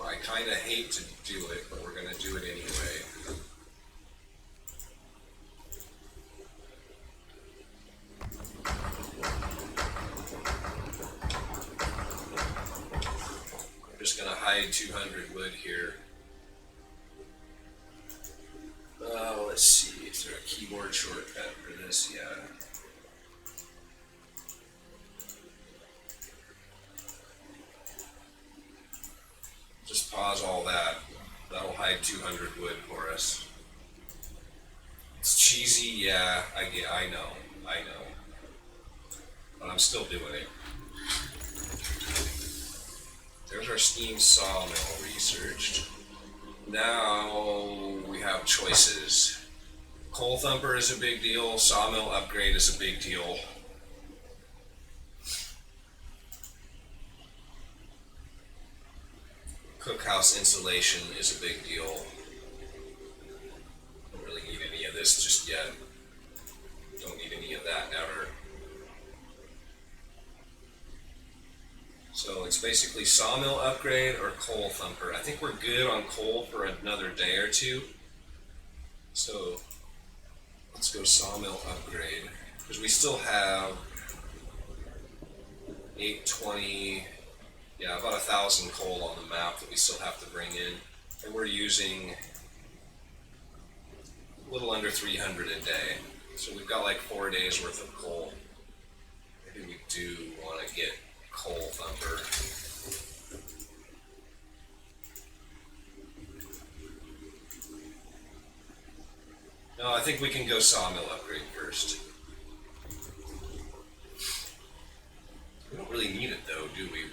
I kind of hate to do it, but we're going to do it anyway. I'm just going to hide 200 wood here. Let's see, is there a keyboard shortcut for this? Yeah. Just pause all that. That'll hide 200 wood for us. It's cheesy, yeah, I know. But I'm still doing it. There's our steam sawmill researched. Now we have choices. Coal thumper is a big deal, sawmill upgrade is a big deal. Cookhouse insulation is a big deal. Don't really need any of this just yet. Don't need any of that ever. So it's basically sawmill upgrade or coal thumper. I think we're good on coal for another day or two. So let's go sawmill upgrade. Because we still have 820, yeah, about 1,000 coal on the map that we still have to bring in. And we're using a little under 300 a day. So we've got like 4 days worth of coal. Maybe we do want to get coal thumper. No, I think we can go sawmill upgrade first. We don't really need it though, do we?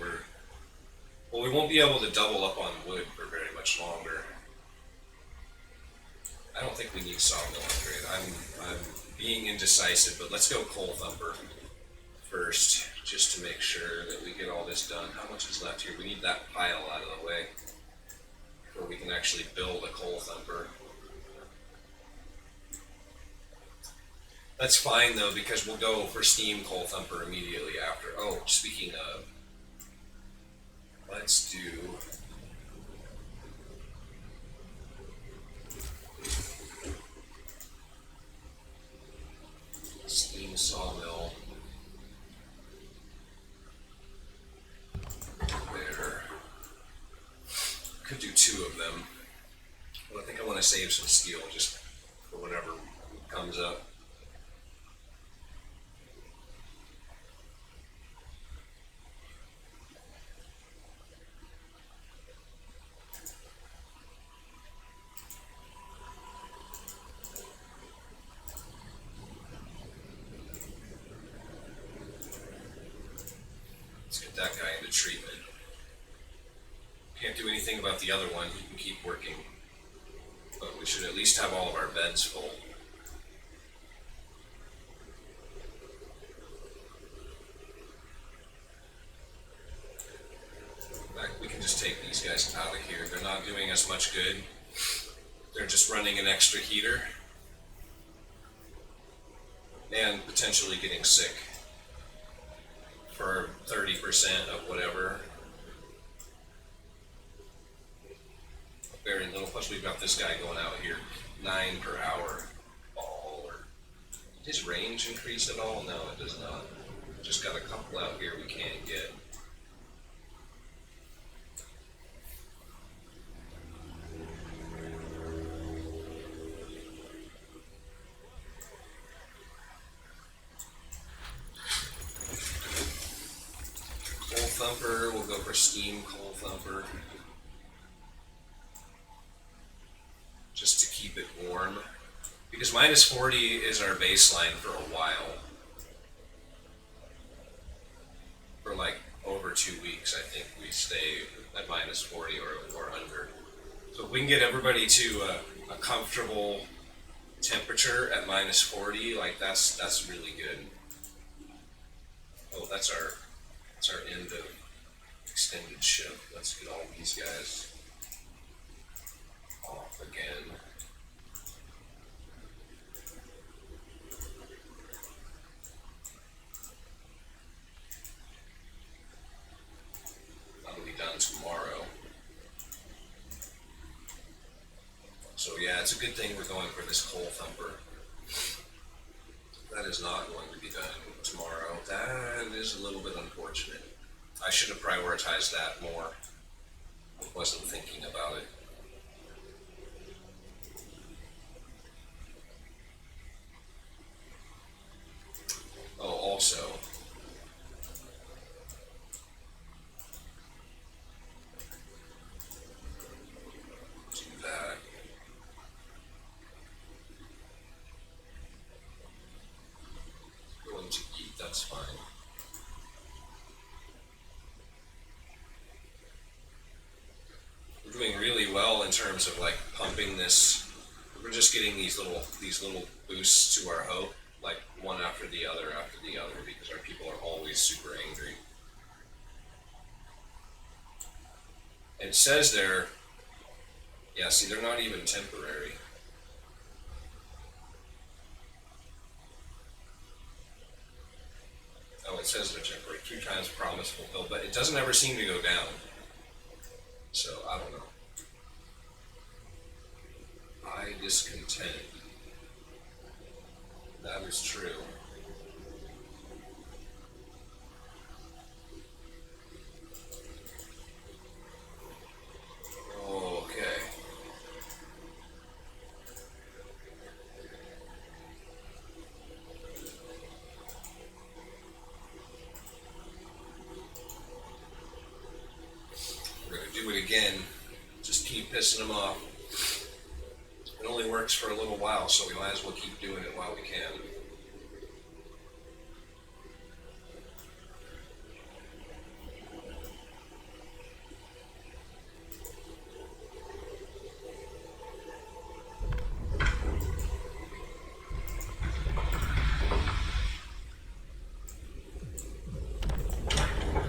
Well, we won't be able to double up on wood for very much longer. I don't think we need sawmill upgrade. I'm being indecisive, but let's go coal thumper first, just to make sure that we get all this done. How much is left here? We need that pile out of the way before we can actually build a coal thumper. That's fine though, because we'll go for steam coal thumper immediately after. Oh, speaking of, let's do steam sawmill. There. Could do 2 of them. But I think I want to save some steel just for whatever comes up. that guy into treatment. Can't do anything about the other one, he can keep working. But we should at least have all of our beds full. In fact, we can just take these guys out of here. They're not doing us much good. They're just running an extra heater. And potentially getting sick for 30% of whatever. Very little. Plus we've got this guy going out here 9 per hour. Baller. Did his range increase at all? No, it does not. Just got a couple out here we can't get. Coal Thumper, we'll go for Steam Coal Thumper. Just to keep it warm. Because minus 40 is our baseline for a while. For like over 2 weeks, I think we stay at minus 40 or under. So if we can get everybody to a comfortable temperature at minus 40, like that's really good. Oh, that's our end of extended shift. Let's get all these guys off again. That'll be done tomorrow. So yeah, it's a good thing we're going for this Coal Thumper. That is not going to be done tomorrow. That is a little bit unfortunate. I should have prioritized that more. I wasn't thinking about it. Oh, also, do that. Going to eat, that's fine. We're doing really well in terms of like pumping this. We're just getting these little boosts to our hope, like one after the other, because our people are always super angry. It says there, yeah, see, they're not even temporary. Oh, it says they're temporary, 2 times promise fulfilled, but it doesn't ever seem to go down. So, I don't know. I discontent. That is true. Okay. We're going to do it again. Just keep pissing them off. It only works for a little while, so we might as well keep doing it while we can.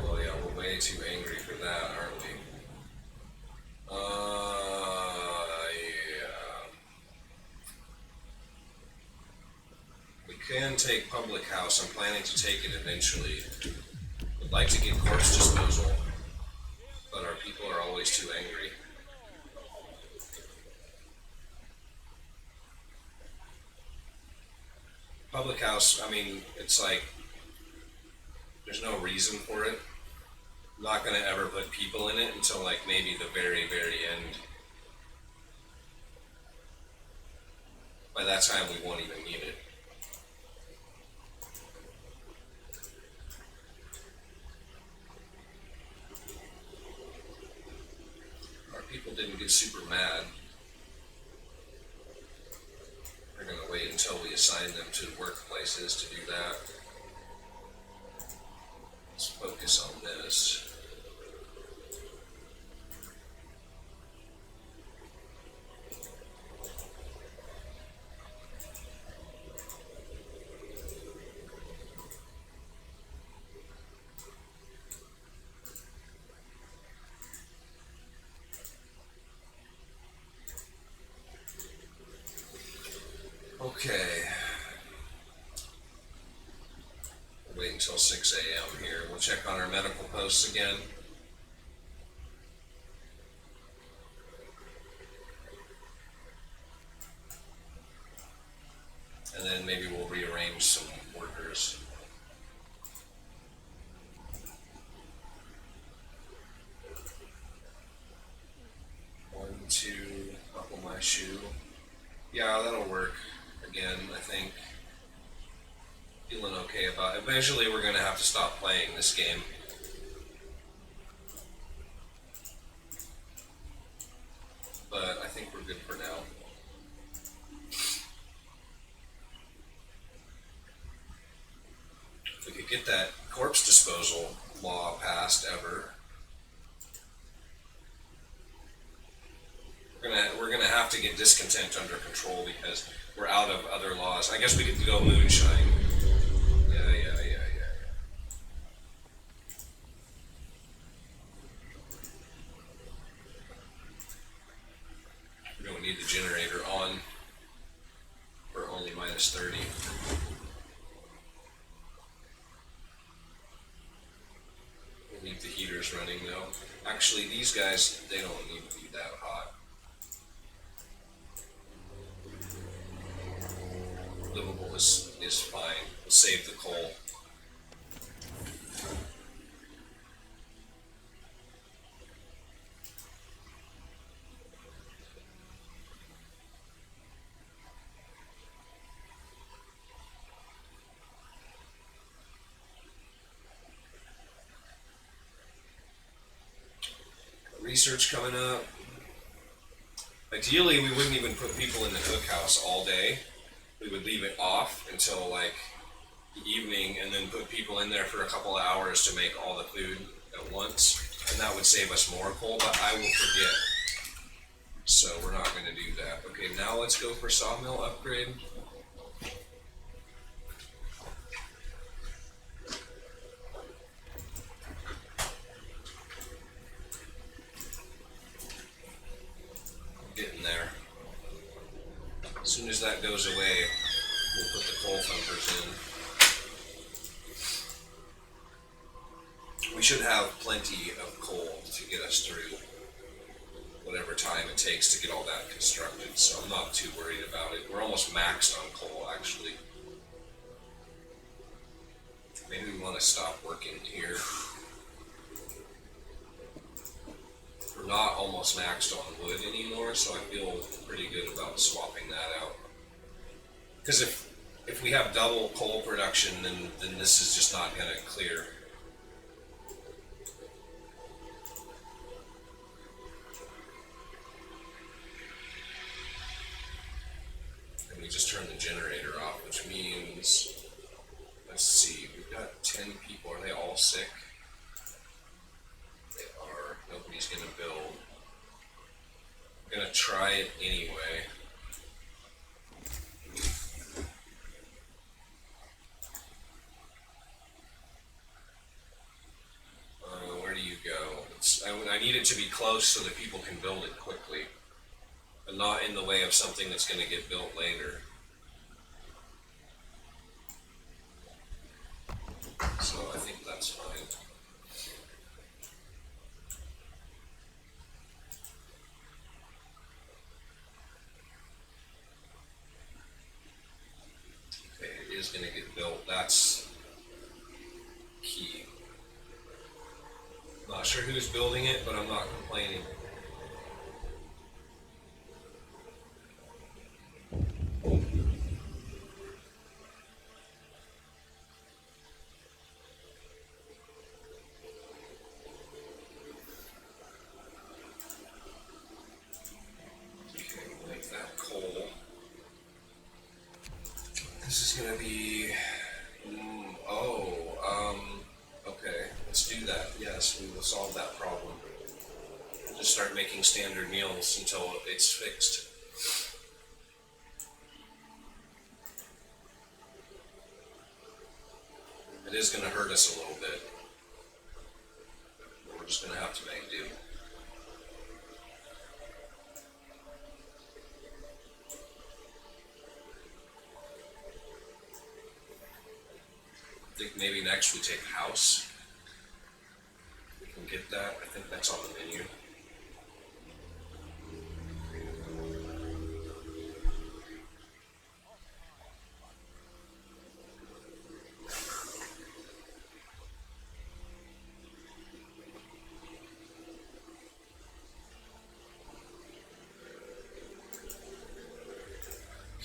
Oh yeah, we're way too angry for that, aren't we? Can take public house. I'm planning to take it eventually. Would like to get corpse disposal, but our people are always too angry. Public house, I mean, it's like there's no reason for it. I'm not going to ever put people in it until like maybe the very, very end. By that time, we won't even need it. People didn't get super mad. We're going to wait until we assign them to workplaces to do that. Let's focus on this. Okay. Wait until 6 a.m. here. We'll check on our medical posts again. And then maybe we'll rearrange some workers. One, two, buckle my shoe. Yeah, that'll work again, I think. Feeling okay about it. Eventually we're going to have to stop playing this game. But I think we're good for now. If we could get that corpse disposal law passed ever, we're gonna have to get discontent under control because we're out of other laws. I guess we could go moonshine. Yeah. We don't need the generator on. We're only minus 30. We'll leave the heaters running though. Actually, these guys, they don't need to be that hot. Livable is fine. We'll save the coal. Research coming up. Ideally, we wouldn't even put people in the cookhouse all day. We would leave it off until like the evening and then put people in there for a couple of hours to make all the food at once. And that would save us more coal, but I will forget. So we're not going to do that. Okay, now let's go for sawmill upgrade. Getting there. As soon as that goes away, we'll put the coal thumpers in. We should have plenty of coal to get us through whatever time it takes to get all that constructed, so I'm not too worried about it. We're almost maxed on coal, actually. Maybe we want to stop working here. We're not almost maxed on wood anymore, so I feel pretty good about swapping that out. Because if we have double coal production, then this is just not going to clear. And we just turn the generator off, which means, let's see, we've got 10 people. Are they all sick? They are. Nobody's going to build. I'm going to try it anyway. Where do you go? I need it to be close so that people can build it quickly, but not in the way of something that's going to get built later. So I think that's fine. Okay, it is going to get built. That's key. Not sure who's building it, but I'm not complaining. This is gonna be, Okay, let's do that. Yes, we will solve that problem. We'll just start making standard meals until it's fixed. It is going to hurt us a little bit. We're just going to have to make do. I think maybe next we take house. We can get that. I think that's on the menu.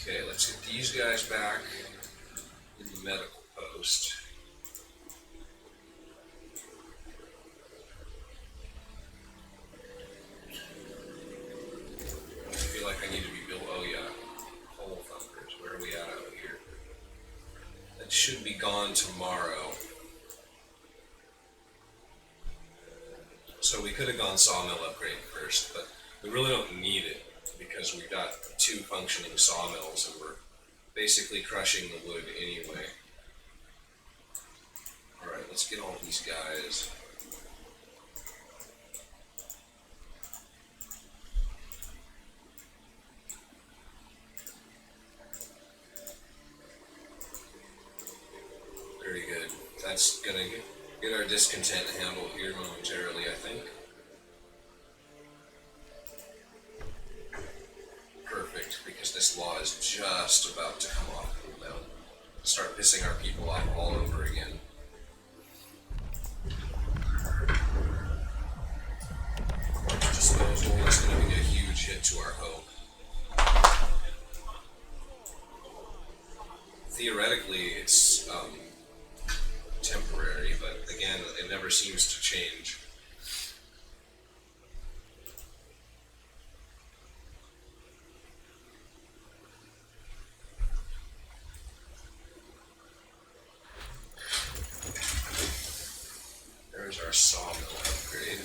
Okay, let's get these guys back in the medical post. I feel like I need to be built. Oh yeah, hole thumpers. Where are we at out here? That should be gone tomorrow. So we could have gone sawmill upgrade first, but we really don't need it because we've got 2 functioning sawmills and we're basically crushing the wood anyway. Alright, let's get all these guys. Very good. That's gonna get our discontent handled here momentarily, I think. Perfect, because this law is just about to come off cooldown. Start pissing our people off all over again. Disposal is going to be a huge hit to our hope. Theoretically, it's temporary, but again, it never seems to change. There's our sawmill upgrade.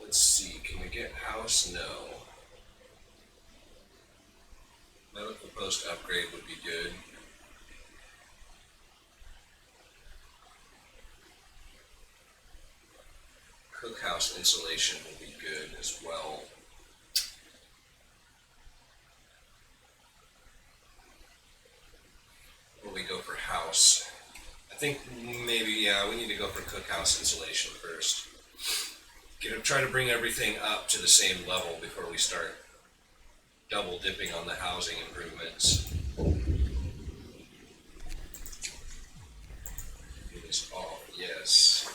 Let's see, can we get house? No. Medical post upgrade would be good. Cookhouse insulation will be good as well. When we go for house, I think maybe, yeah, we need to go for cookhouse insulation first. Try to bring everything up to the same level before we start double dipping on the housing improvements. It is off, yes.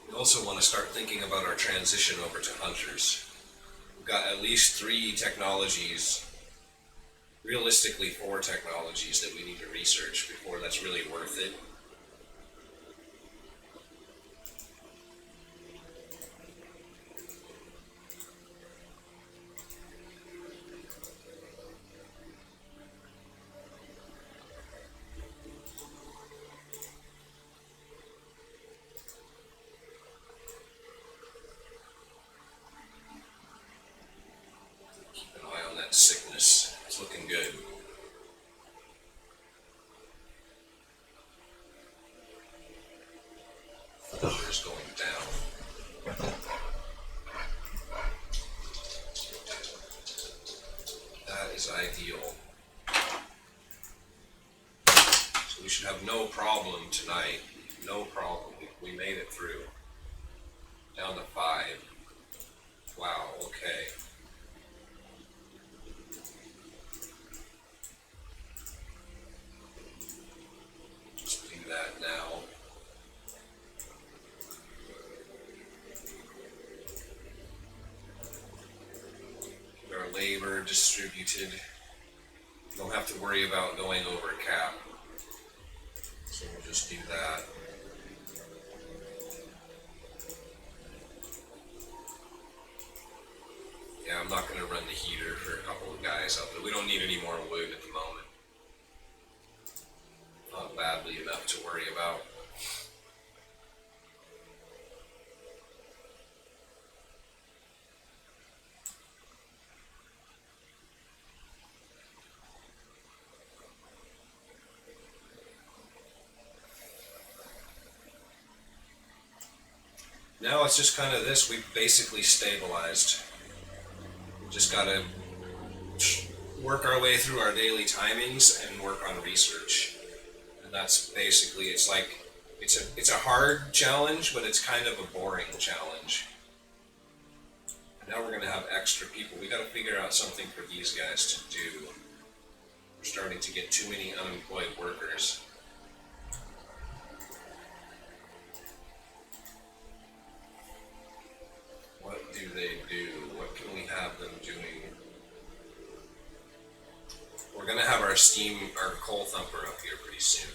We also want to start thinking about our transition over to hunters. We've got at least 3 technologies, realistically 4 technologies that we need to research before that's really worth it. Sickness. It's looking good. Numbers going down. That is ideal. So we should have no problem tonight. No problem. We made it through. Down to 5. Wow, okay. That now. Get our labor distributed. Don't have to worry about going over cap. So we'll just do that. Yeah, I'm not going to run the heater for a couple of guys out there. We don't need any more wood at the moment. Not badly enough to worry about. Now it's just kind of this. We've basically stabilized. We just got to work our way through our daily timings and work on research. And that's basically, it's like, it's a hard challenge, but it's kind of a boring challenge. And now we're going to have extra people. We got to figure out something for these guys to do. We're starting to get too many unemployed workers. What do they do? What can we have them doing? We're going to have our coal thumper up here pretty soon.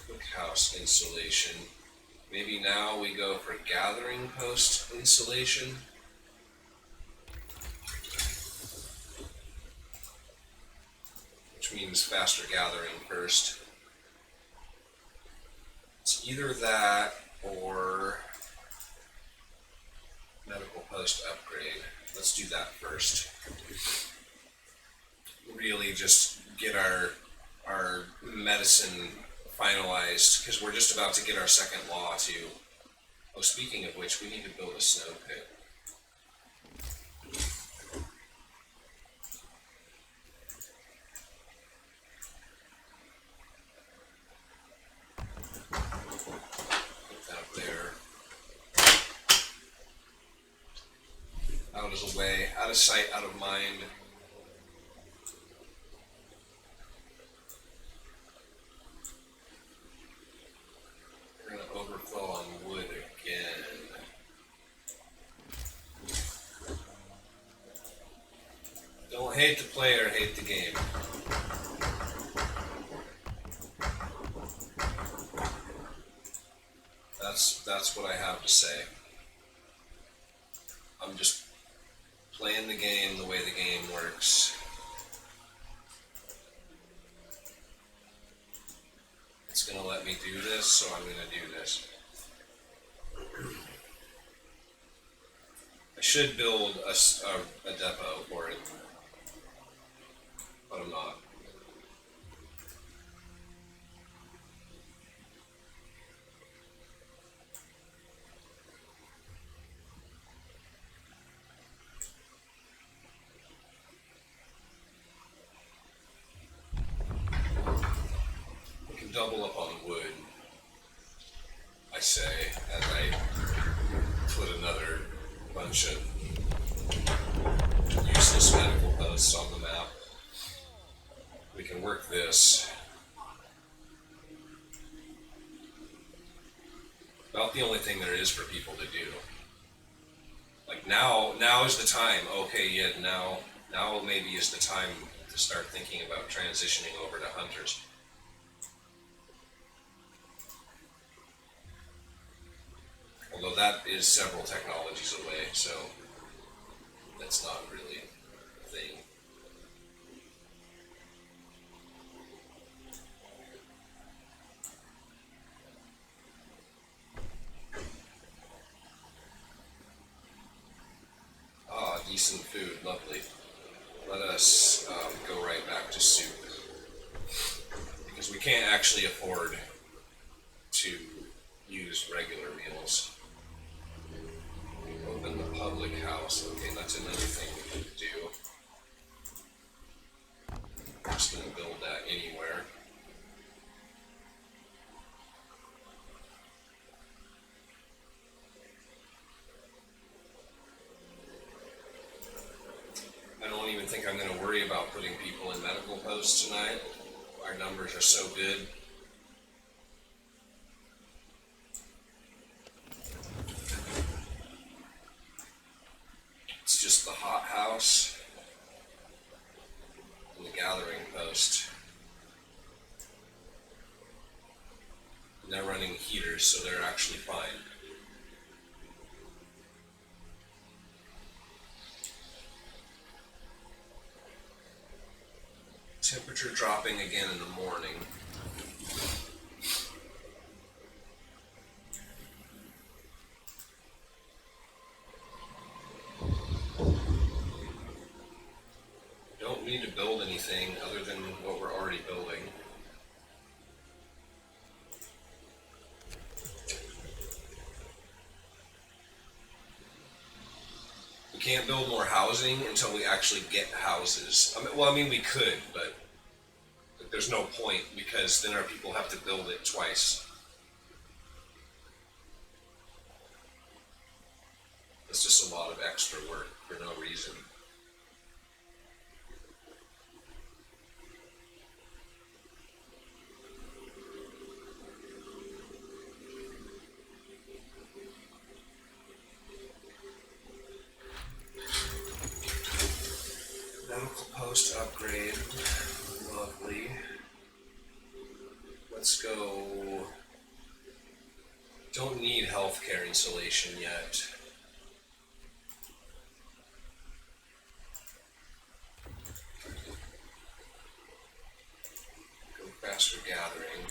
Cookhouse insulation. Maybe now we go for gathering post insulation. Which means faster gathering first. It's either that or medical post upgrade. Let's do that first. Really just get our medicine finalized, because we're just about to get our second law too. Oh, speaking of which, we need to build a snow pit. Put that there. Out of the way, out of sight, out of mind. We're going to overflow on wood again. Don't hate the player, hate the game. That's what I have to say. I'm just playing the game the way the game works. It's going to let me do this, so I'm going to do this. I should build a depot for it, but I'm not. We can double up on wood, I say, as I put another bunch of useless medical posts on the map. We can work this. About the only thing there is for people to do. Like now is the time. Okay, yeah, now maybe is the time to start thinking about transitioning over to hunters. Although that is several technologies away, so that's not really a thing. Ah, decent food, lovely. Let us go right back to soup. Because we can't actually afford to use regular meals. Open the public house. Okay, that's another thing we could do. I'm just going to build that anywhere. I don't even think I'm going to worry about putting people in medical posts tonight. Our numbers are so good. house and the gathering post. And they're running heaters, so they're actually fine. Temperature dropping again in the morning. Don't need to build anything other than what we're already building. We can't build more housing until we actually get houses. I mean, we could, but there's no point because then our people have to build it twice. It's just a lot of extra work for no reason. Medical post upgrade. Lovely. Let's go. Don't need healthcare insulation yet. Go faster gathering.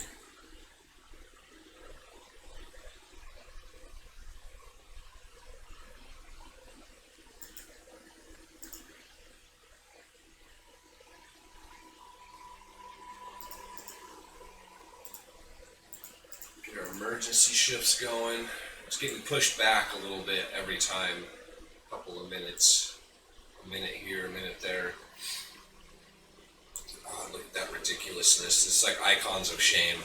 Emergency shifts going. It's getting pushed back a little bit every time. A couple of minutes. A minute here, a minute there. Oh, look at that ridiculousness. It's like icons of shame.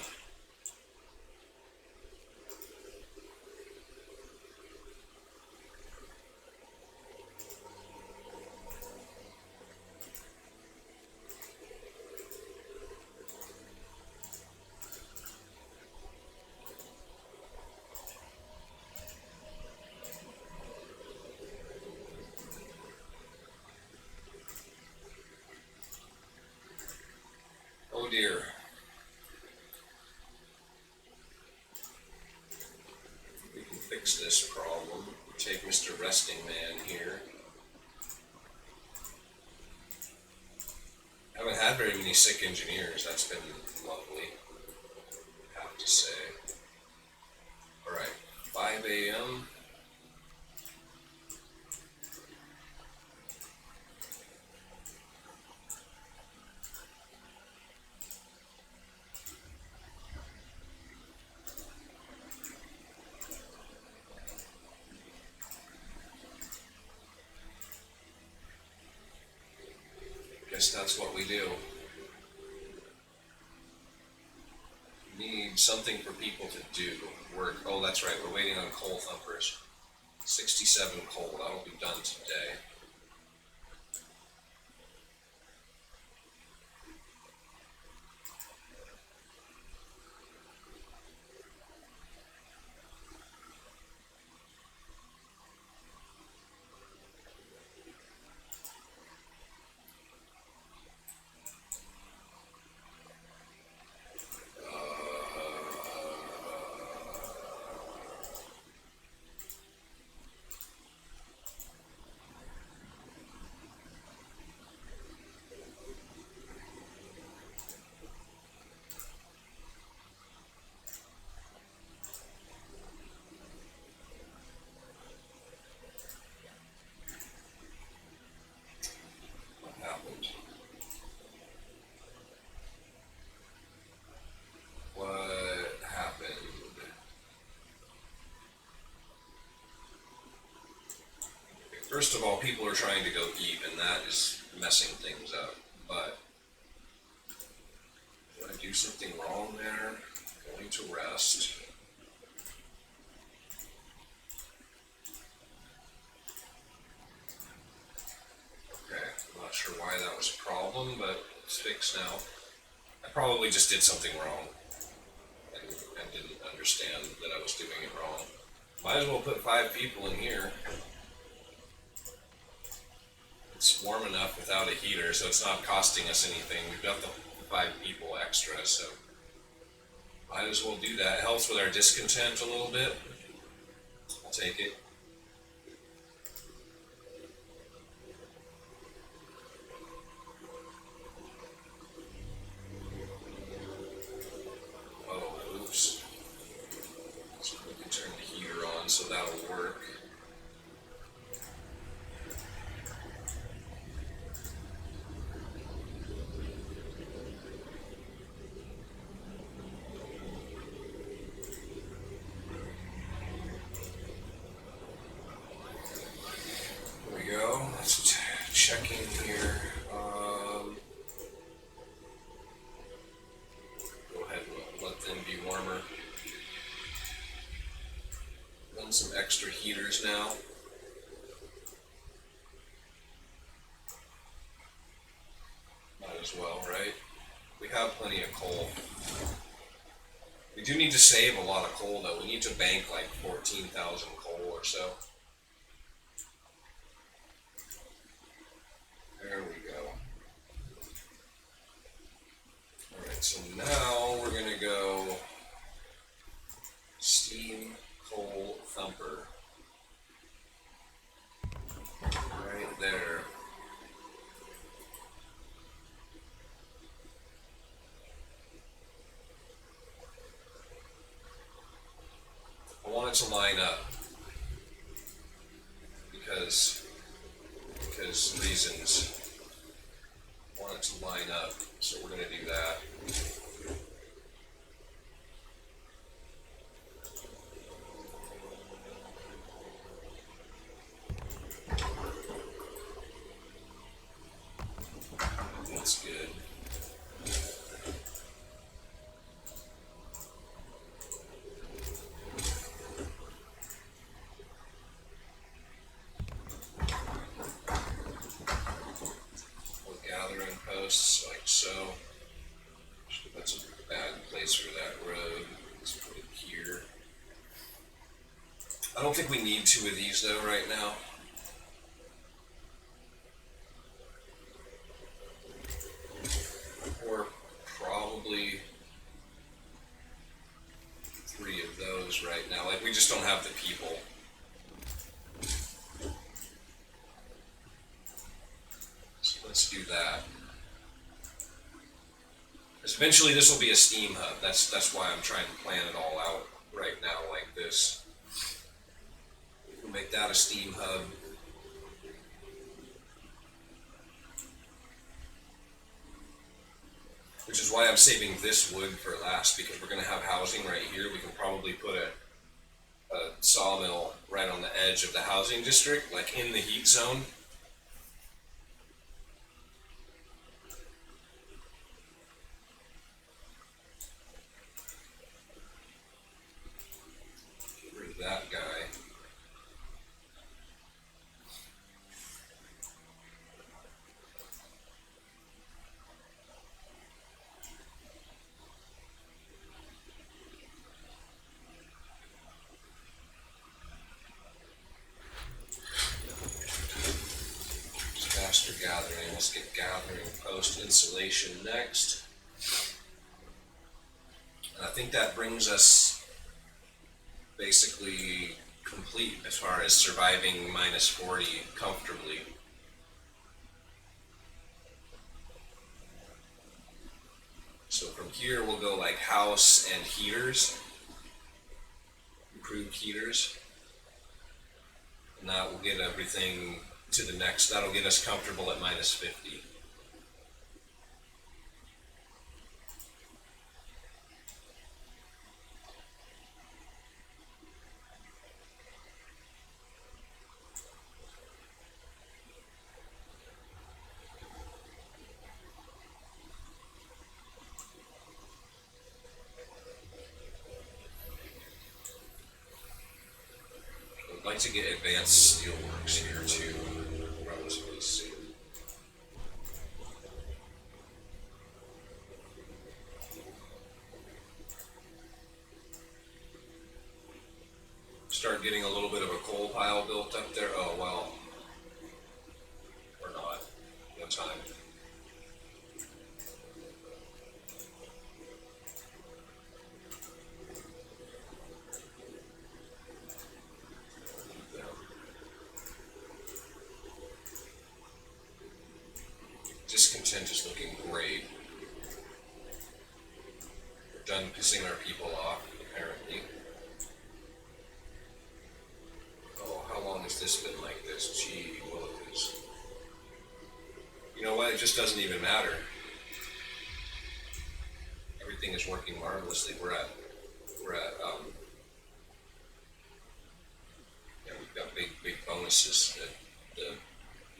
Oh dear. We can fix this problem. Take Mr. Resting Man here. Haven't had very many sick engineers. That's been lovely, I have to say. Alright, 5 a.m. Guess that's what we do. Need something for people to do. Work. Oh, that's right. We're waiting on coal thumpers. 67 coal. That'll be done today. First of all, people are trying to go eat, and that is messing things up. But did I do something wrong there? Going to rest. Okay, I'm not sure why that was a problem, but it's fixed now. I probably just did something wrong and didn't understand that I was doing it wrong. Might as well put 5 people in here. It's warm enough without a heater, so it's not costing us anything. We've got the 5 people extra, so might as well do that. It helps with our discontent a little bit. I'll take it. Oh, oops. So we can turn the heater on, so that'll work. Let's check in here. Go ahead and let them be warmer. Run some extra heaters now. Might as well, right? We have plenty of coal. We do need to save a lot of coal though. We need to bank like 14,000 coal or so. There we go. Alright, so now we're going to go steam coal thumper. Right there. I want it to line up because reasons. I want it to line up, so we're going to do that. That's good. Like so. That's a bad place for that road. Let's put it here. I don't think we need 2 of these though right now. Or probably 3 of those right now. Like we just don't have the people. So let's do that. Eventually this will be a steam hub. That's why I'm trying to plan it all out right now like this. We'll make that a steam hub. Which is why I'm saving this wood for last, because we're going to have housing right here. We can probably put a sawmill right on the edge of the housing district, like in the heat zone. That guy. Faster gathering. Let's get gathering post insulation next. And I think that brings us basically complete as far as surviving -40 comfortably. So from here we'll go like house and heaters, improved heaters, and that will get everything to the next. That'll get us comfortable at -50. I'd like to get advanced steelworks here too, relatively soon. Start getting a little bit of a coal pile built up there. Oh well, or not. discontent is looking great. We're done pissing our people off, apparently. Oh, how long has this been like this? Gee willikers. You know what? It just doesn't even matter. Everything is working marvelously. Yeah, we've got big bonuses. The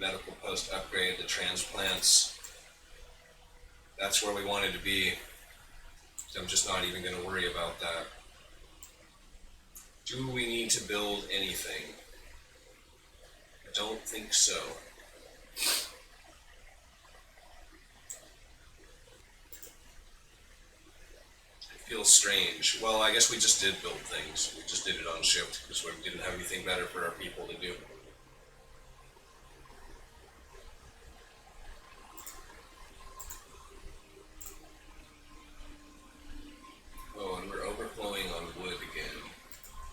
medical post upgrade, the transplants. That's where we wanted to be. I'm just not even going to worry about that. Do we need to build anything? I don't think so. It feels strange. Well, I guess we just did build things. We just did it on shift because we didn't have anything better for our people to do. Oh, and we're overflowing on wood again.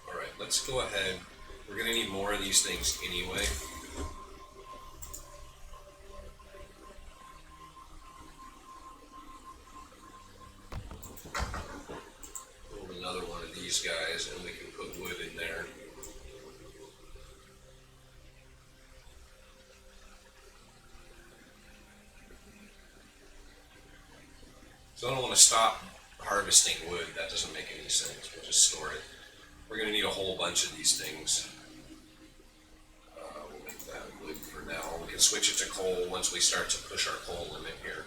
Alright, let's go ahead. We're going to need more of these things anyway. Build another one of these guys and we can put wood in there. So I don't want to stop harvesting wood. That doesn't make any sense. We'll just store it. We're going to need a whole bunch of these things. We'll make that wood for now. We can switch it to coal once we start to push our coal limit here.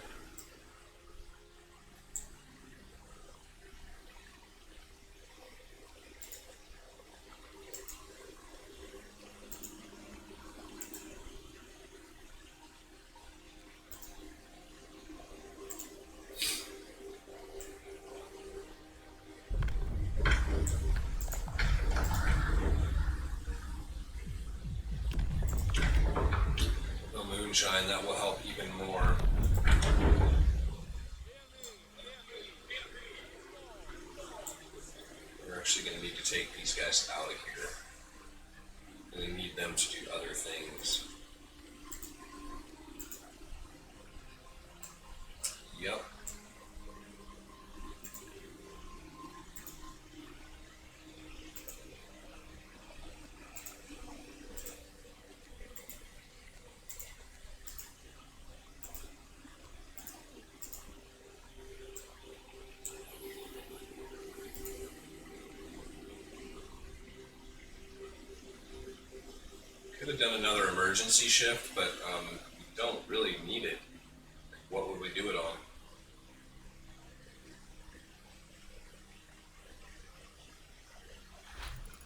Moonshine, that will help even more. We're actually going to need to take these guys out of here. We need them to do other things. Yep. Could have done another emergency shift, but we don't really need it. What would we do it on?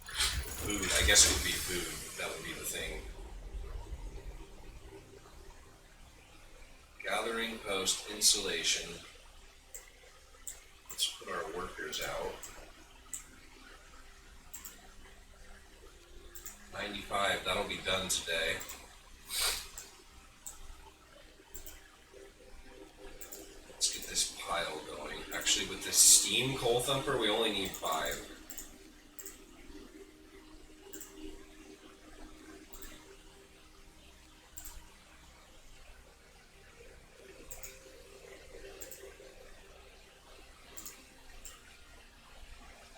Food. I guess it would be food. That would be the thing. Gathering post insulation. Let's put our workers out. 95, that'll be done today. Let's get this pile going. Actually, with this steam coal thumper, we only need 5.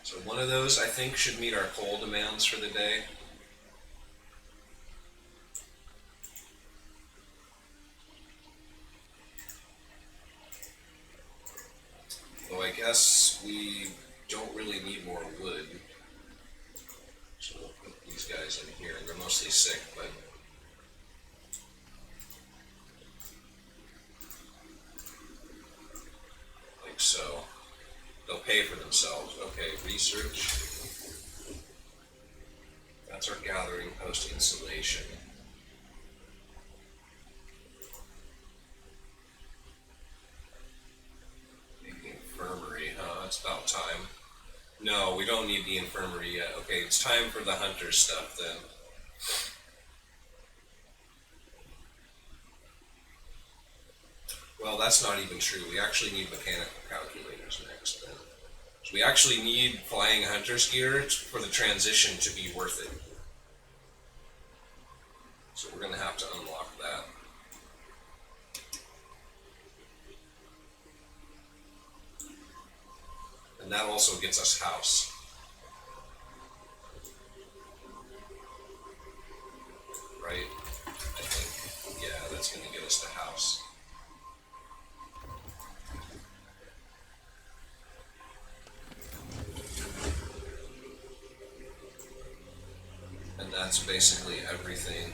So one of those, I think, should meet our coal demands for the day. Though I guess we don't really need more wood. So we'll put these guys in here. They're mostly sick, but like so. They'll pay for themselves. Okay, research. That's our gathering post insulation. Infirmary, huh? It's about time. No, we don't need the infirmary yet. Okay, it's time for the hunter stuff then. Well, that's not even true. We actually need mechanical calculators next then. So we actually need flying hunter's gear for the transition to be worth it. So we're going to have to unlock that. And that also gets us house. Right? I think, yeah, that's going to get us to house. And that's basically everything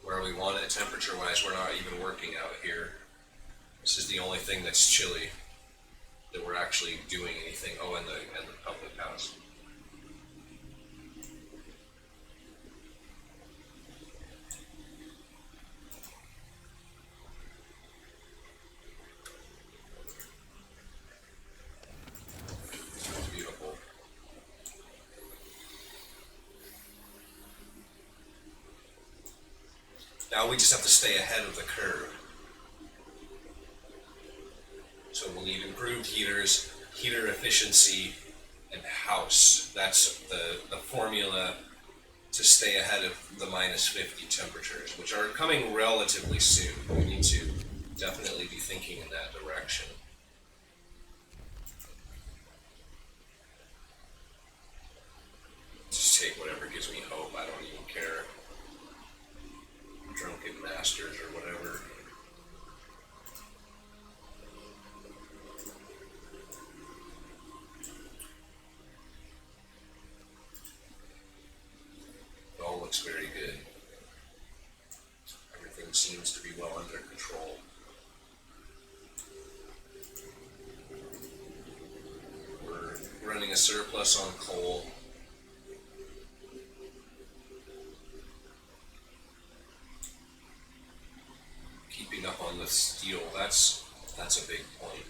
where we want it temperature-wise. We're not even working out here. This is the only thing that's chilly that we're actually doing anything. Oh, and the public house. It's beautiful. Now we just have to stay ahead of the curve. So we'll need improved heaters, heater efficiency, and house. That's the formula to stay ahead of the minus 50 temperatures, which are coming relatively soon. We need to definitely be thinking in that direction. Just take whatever gives me hope. I don't even care. Drunken masters or whatever. It all looks very good. Everything seems to be well under control. We're running a surplus on coal. Keeping up on the steel, that's a big point.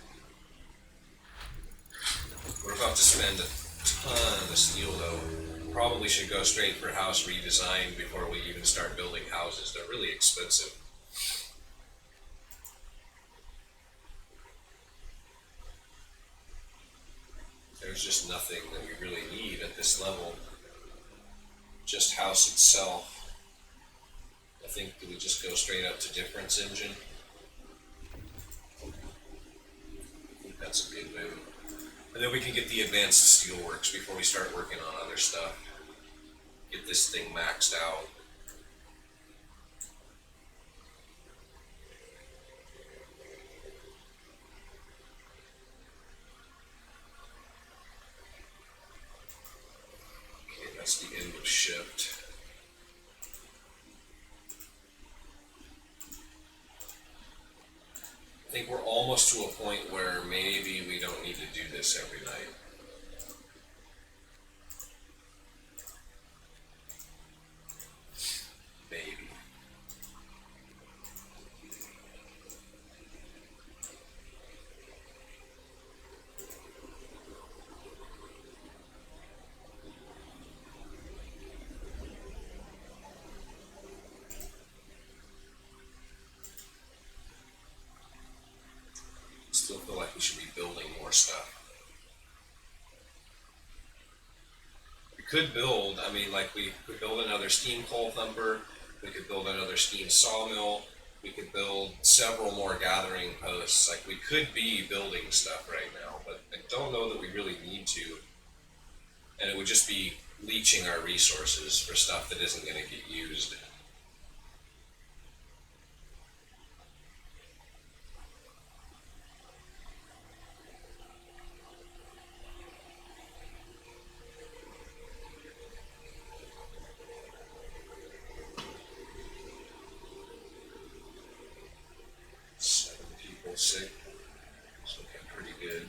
We're about to spend a ton of steel though. Probably should go straight for house redesign before we even start building houses. They're really expensive. There's just nothing that we really need at this level. Just house itself. I think, do we just go straight up to difference engine? I think that's a good move. And then we can get the advanced steelworks before we start working on other stuff. Get this thing maxed out. Okay, that's the end of shift. I think we're almost to a point where maybe we don't need to do this every night. Maybe. Still feel like we should be building more stuff. We could build, I mean, like we could build another steam coal thumper, we could build another steam sawmill, we could build several more gathering posts. Like we could be building stuff right now, but I don't know that we really need to. And it would just be leeching our resources for stuff that isn't going to get used. Sick. It's looking pretty good.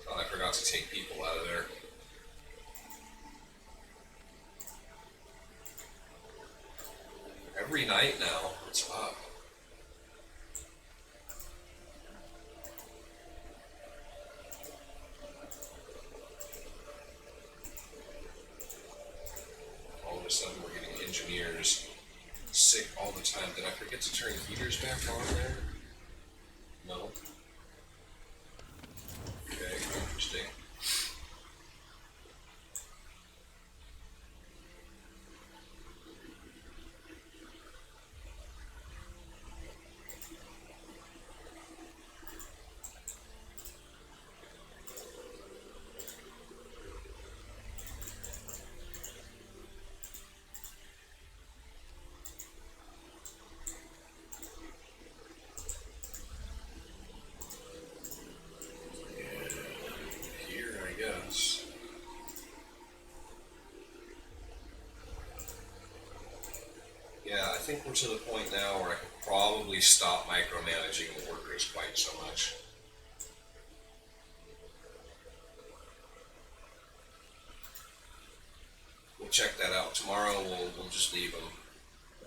Oh, I forgot to take people out of there. Every night now, it's up. All of a sudden we're getting engineers think we're to the point now where I can probably stop micromanaging the workers quite so much. We'll check that out tomorrow. We'll just leave them.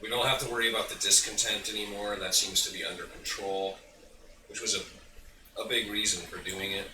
We don't have to worry about the discontent anymore. That seems to be under control, which was a big reason for doing it.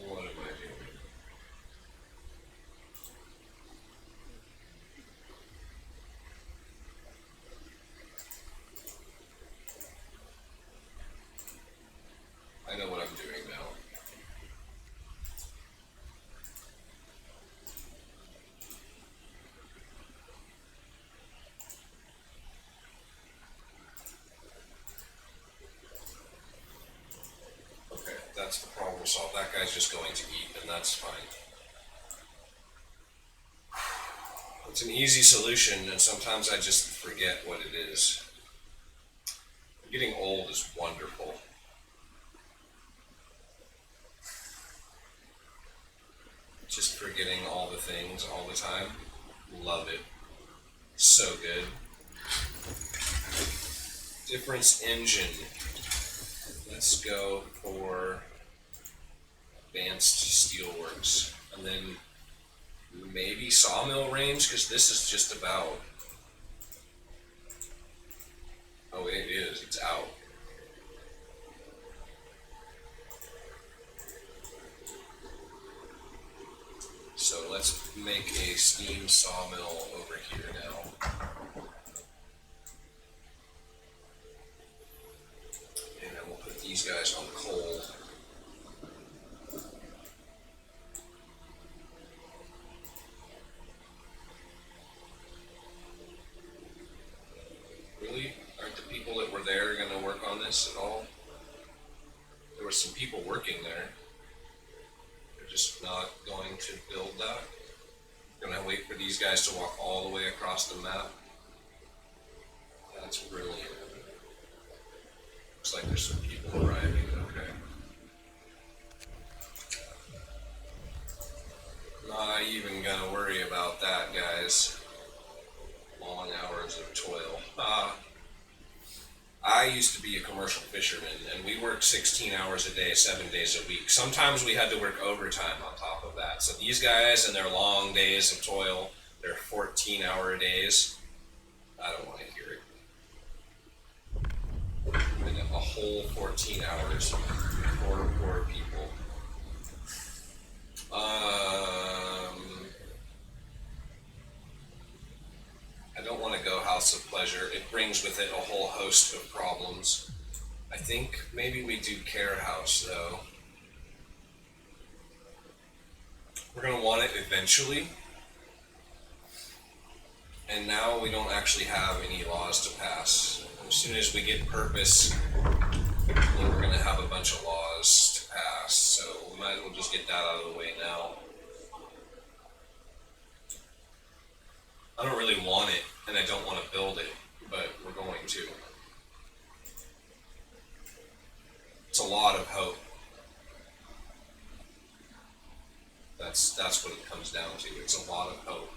What am I doing? I know what I'm doing now. Okay, that's the problem solved. That guy's just going to eat, and that's fine. It's an easy solution, and sometimes I just forget what it is. Getting old is wonderful. Just forgetting all the things all the time. Love it. So good. Difference engine. Let's go for advanced steelworks. And then maybe sawmill range, because this is just about. Oh, it is. It's out. So let's make a steam sawmill over here now. And then we'll put these guys on coal. Really? Aren't the people that were there going to work on this at all? There were some people working there. They're just not going to build that. Gonna wait for these guys to walk all the way across the map. That's brilliant. Looks like there's some people arriving. Okay. Not even gonna worry about that, guys. Long hours of toil. I used to be a commercial fisherman, and we worked 16 hours a day, 7 days a week. Sometimes we had to work overtime on top of that. So these guys and their long days of toil, their 14-hour days, I don't want to hear it. And a whole 14 hours for poor people. I don't want to go House of Pleasure. It brings with it a whole host of problems. I think maybe we do Care House, though. We're going to want it eventually. And now we don't actually have any laws to pass. As soon as we get purpose, then we're going to have a bunch of laws to pass. So we might as well just get that out of the way now. I don't really want it, and I don't want to build it, but we're going to. It's a lot of hope. That's what it comes down to. It's a lot of hope.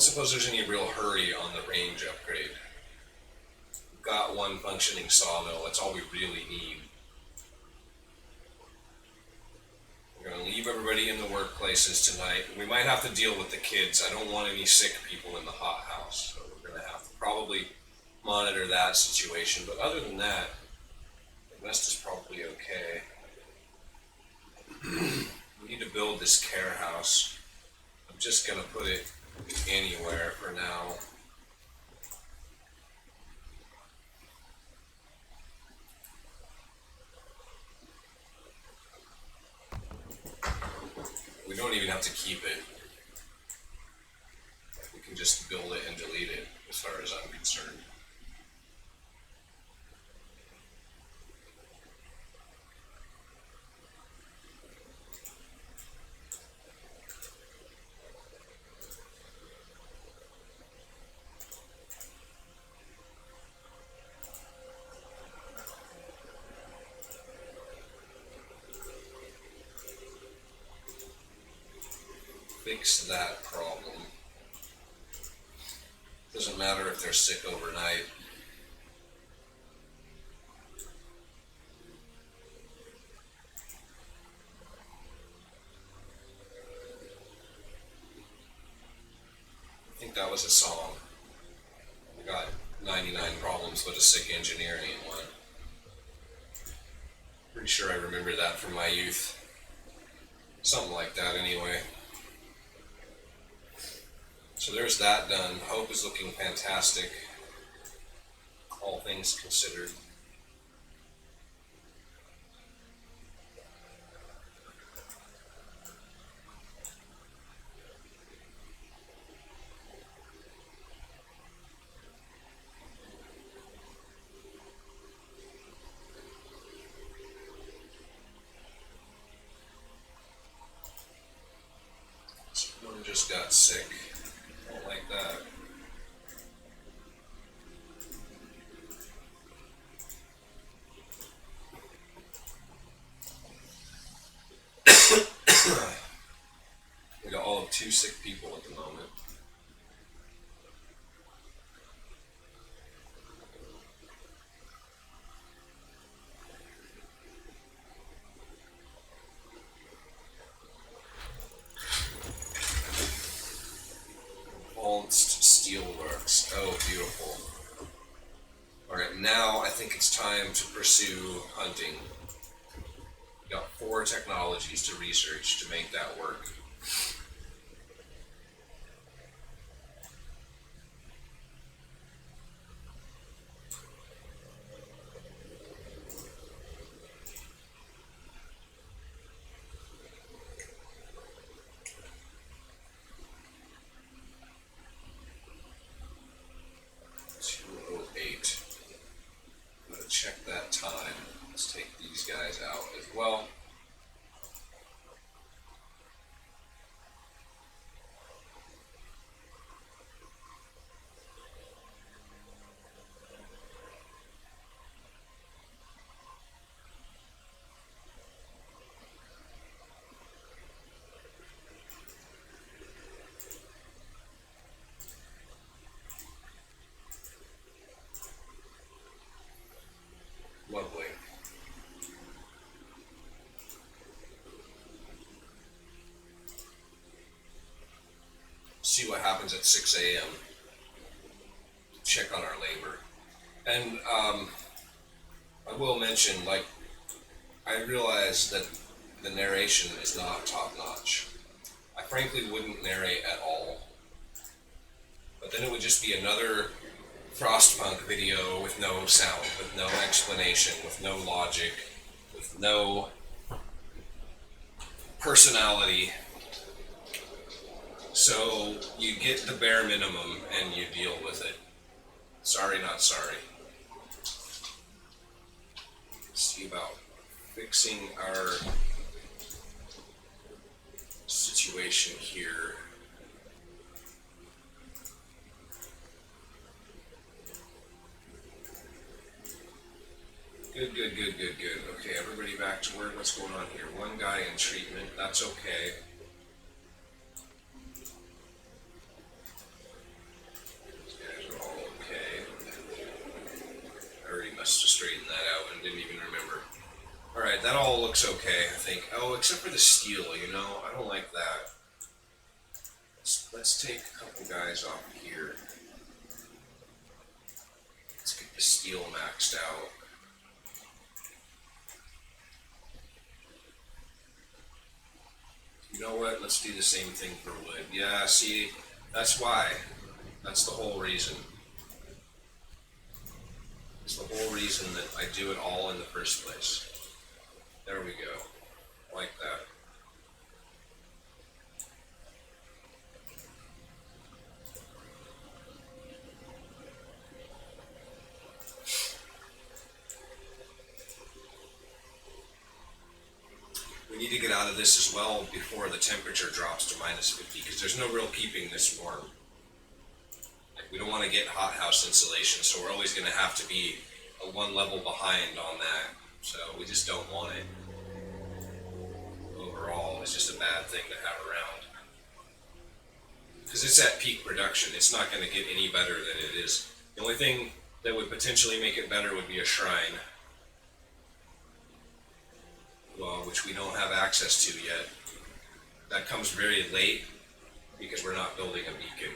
don't suppose there's any real hurry on the range upgrade. We've got one functioning sawmill, that's all we really need. We're going to leave everybody in the workplaces tonight. We might have to deal with the kids. I don't want any sick people in the hot house, so we're going to have to probably monitor that situation. But other than that, the rest is probably okay. We need to build this care house. I'm just going to put it anywhere for now. We don't even have to keep it. We can just build it and delete it as far as I'm concerned. Fix that problem. Doesn't matter if they're sick overnight. I think that was a song. We got 99 problems, but a sick engineer ain't one. Pretty sure I remember that from my youth. Something like that anyway. So there's that done. Hope is looking fantastic, all things considered. Someone just got sick. Don't like that. We got all of 2 sick people at the moment. Advanced Steelworks. Oh, beautiful. Alright, now I think it's time to pursue hunting. We got 4 technologies to research to make that work. Check that time. Let's take these guys out as well. Lovely. See what happens at 6 a.m. Check on our labor. And I will mention, like, I realize that the narration is not top notch. I frankly wouldn't narrate at all. But then it would just be another Frostpunk video with no sound, with no explanation, with no logic, with no personality. So you get the bare minimum and you deal with it. Sorry, not sorry. Let's see about fixing our situation here. Good. Okay, everybody back to work. What's going on here? One guy in treatment. That's okay. Alright, that all looks okay, I think. Oh, except for the steel, you know? I don't like that. Let's take a couple guys off here. Let's get the steel maxed out. You know what? Let's do the same thing for wood. Yeah, see, that's why. That's the whole reason. It's the whole reason that I do it all in the first place. There we go. Like that. We need to get out of this as well before the temperature drops to -50 because there's no real keeping this warm. Like, we don't want to get hothouse insulation, so we're always going to have to be one level behind on that. So we just don't want it. Overall, it's just a bad thing to have around. Because it's at peak production. It's not going to get any better than it is. The only thing that would potentially make it better would be a shrine. Well, which we don't have access to yet. That comes very late because we're not building a beacon.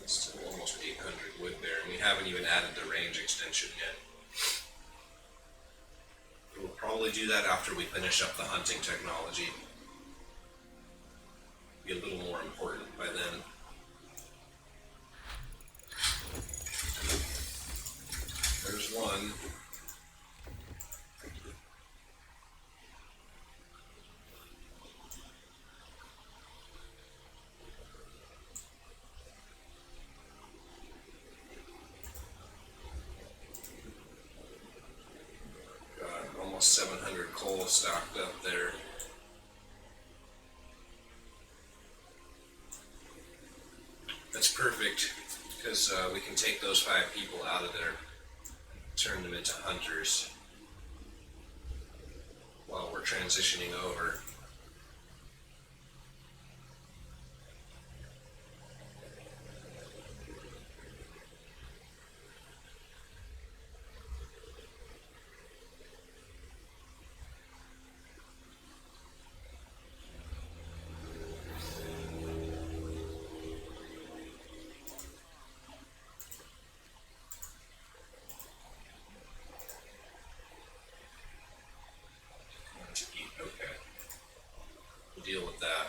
Still almost 800 wood there, and we haven't even added the range extension yet. We'll probably do that after we finish up the hunting technology. Be a little more important by then. There's one. Got almost 700 coal stocked up there. That's perfect because we can take those 5 people out of there, turn them into hunters while we're transitioning over. Okay, we'll deal with that.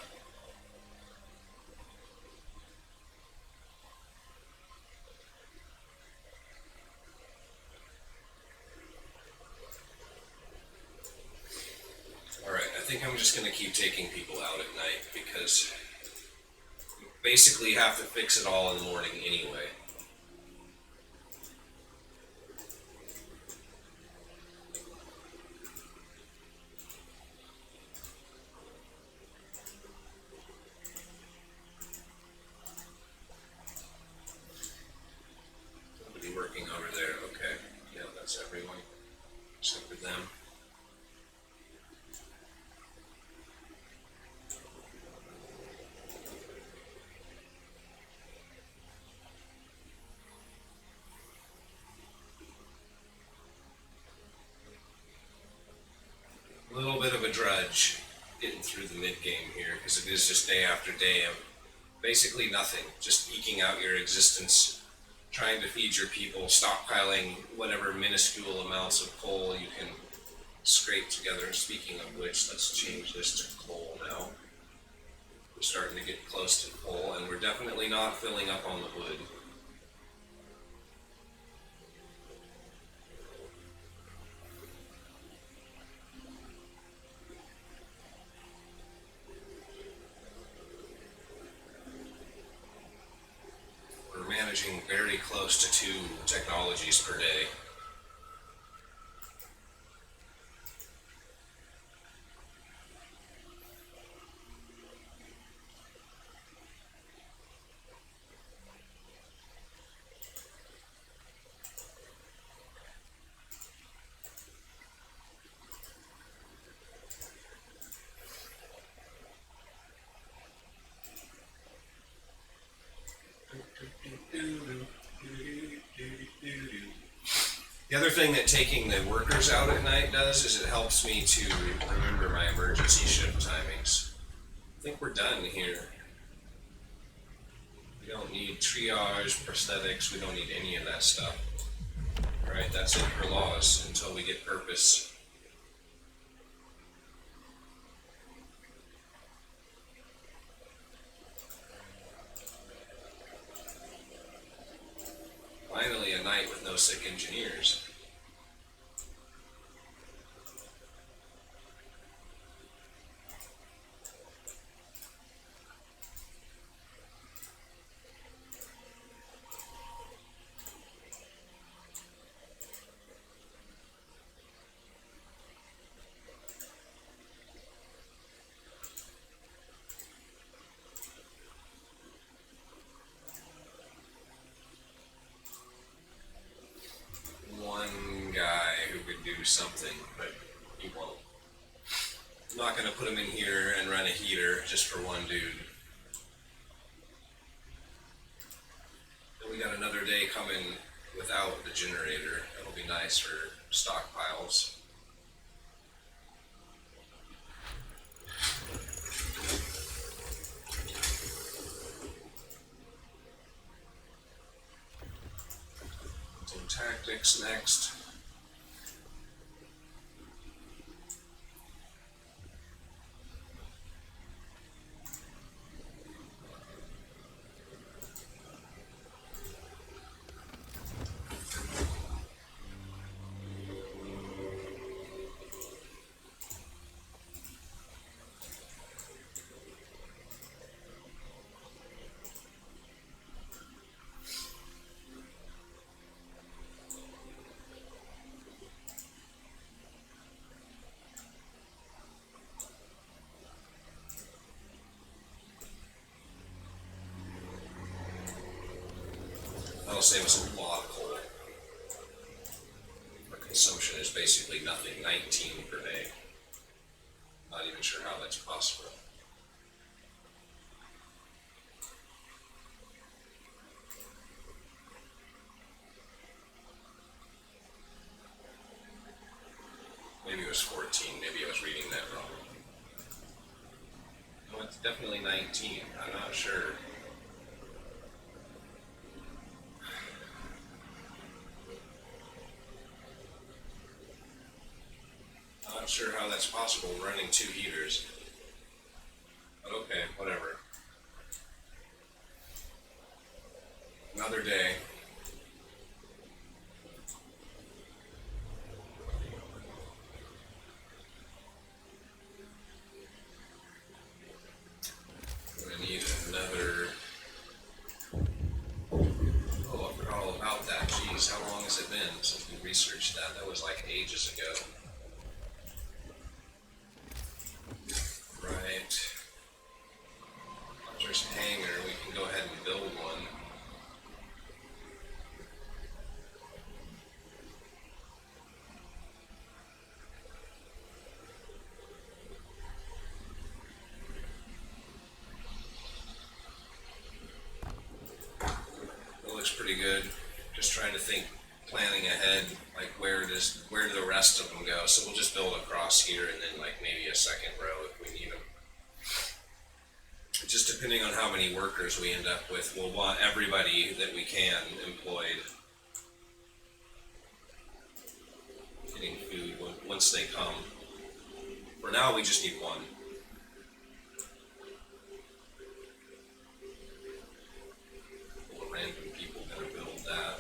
Alright, I think I'm just going to keep taking people out at night because we basically have to fix it all in the morning anyway. Nobody working over there, okay. Yeah, that's everyone except for them. A little bit of a drudge getting through the mid game here because it is just day after day of basically nothing, just eking out your existence, trying to feed your people, stockpiling whatever minuscule amounts of coal you can scrape together. Speaking of which, let's change this to coal now. We're starting to get close to coal, and we're definitely not filling up on the wood. We're managing very close to 2 technologies per day. The other thing that taking the workers out at night does is it helps me to remember my emergency shift timings. I think we're done here. We don't need triage, prosthetics, we don't need any of that stuff. Alright, that's it for laws until we get purpose. Finally, a night with no sick engineers. One guy who could do something, but he won't. I'm not going to put him in here and run a heater just for one dude. Then we got another day coming without the generator. That'll be nice for stockpiles. So tactics next. That'll save us a lot of coal. Our consumption is basically nothing, 19 per day. Not even sure how that's possible. Maybe it was 14, maybe I was reading that wrong. No, it's definitely 19, I'm not sure. Not sure how that's possible running two heaters. But okay, whatever. Another day. I'm gonna need another. Oh, I forgot all about that. Jeez, how long has it been since we researched that? That was like ages ago. Right. There's a hangar, we can go ahead and build one. It looks pretty good. Just trying to think, planning ahead, like where do the rest of them go? So we'll just build across here and then like maybe a second row if we need them. Just depending on how many workers we end up with, we'll want everybody that we can employed. Getting food once they come. For now, we just need one. Well, random people gonna build that.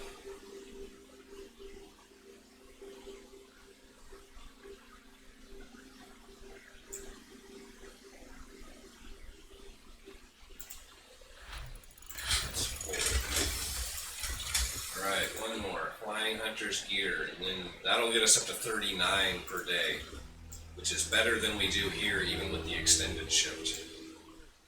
Alright, one more. Flying Hunter's gear, and then that'll get us up to 39 per day, which is better than we do here, even with the extended shift.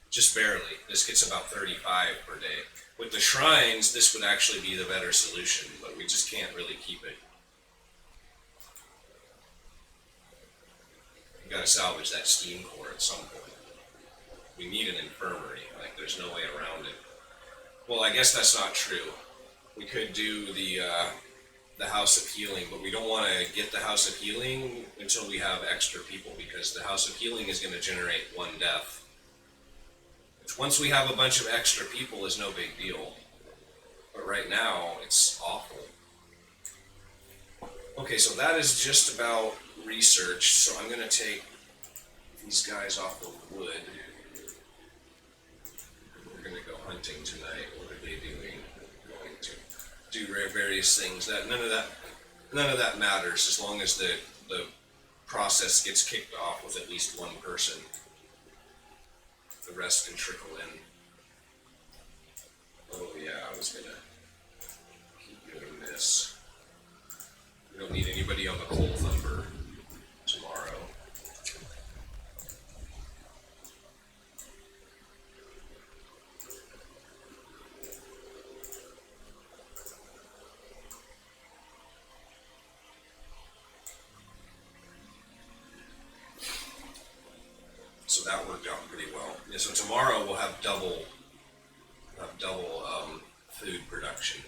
Just barely. This gets about 35 per day. With the shrines, this would actually be the better solution, but we just can't really keep it. We gotta salvage that steam core at some point. We need an infirmary, like there's no way around it. Well, I guess that's not true. We could do the the House of Healing, but we don't want to get the House of Healing until we have extra people, because the House of Healing is going to generate one death. Which once we have a bunch of extra people is no big deal. But right now, it's awful. Okay, so that is just about research. So I'm going to take these guys off of wood. We're going to go hunting tonight. What are they doing? Going to do various things. None of that matters as long as the process gets kicked off with at least one person. The rest can trickle in. Oh yeah, I was gonna keep doing this. We don't need anybody on the coal thumper tomorrow. So that worked out pretty well. Yeah, so tomorrow we'll have double food production.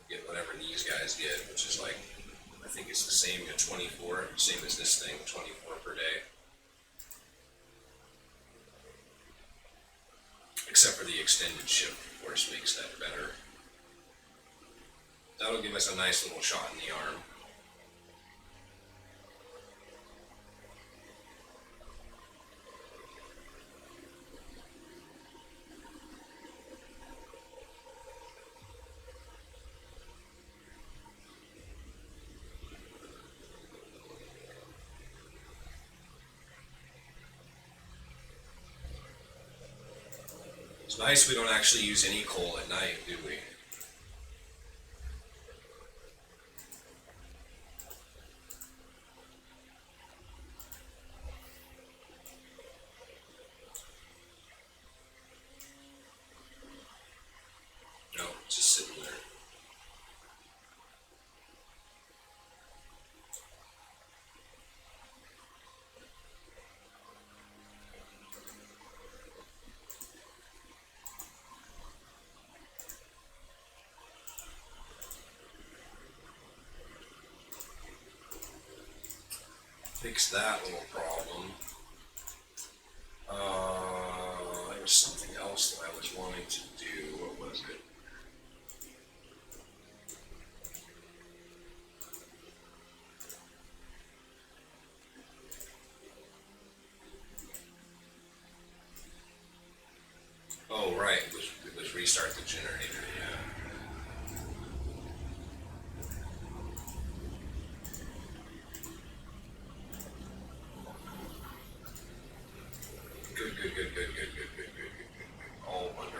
Get whatever these guys get, which is like, I think it's the same at 24, same as this thing, 24 per day. Except for the extended shift, of course, makes that better. That'll give us a nice little shot in the arm. It's nice we don't actually use any coal at night, do we? No, it's just sitting there. Fix that little problem. There was something else that I was wanting to do. What was it? Oh, right. It was restart the generator, yeah. Good. All wonderful.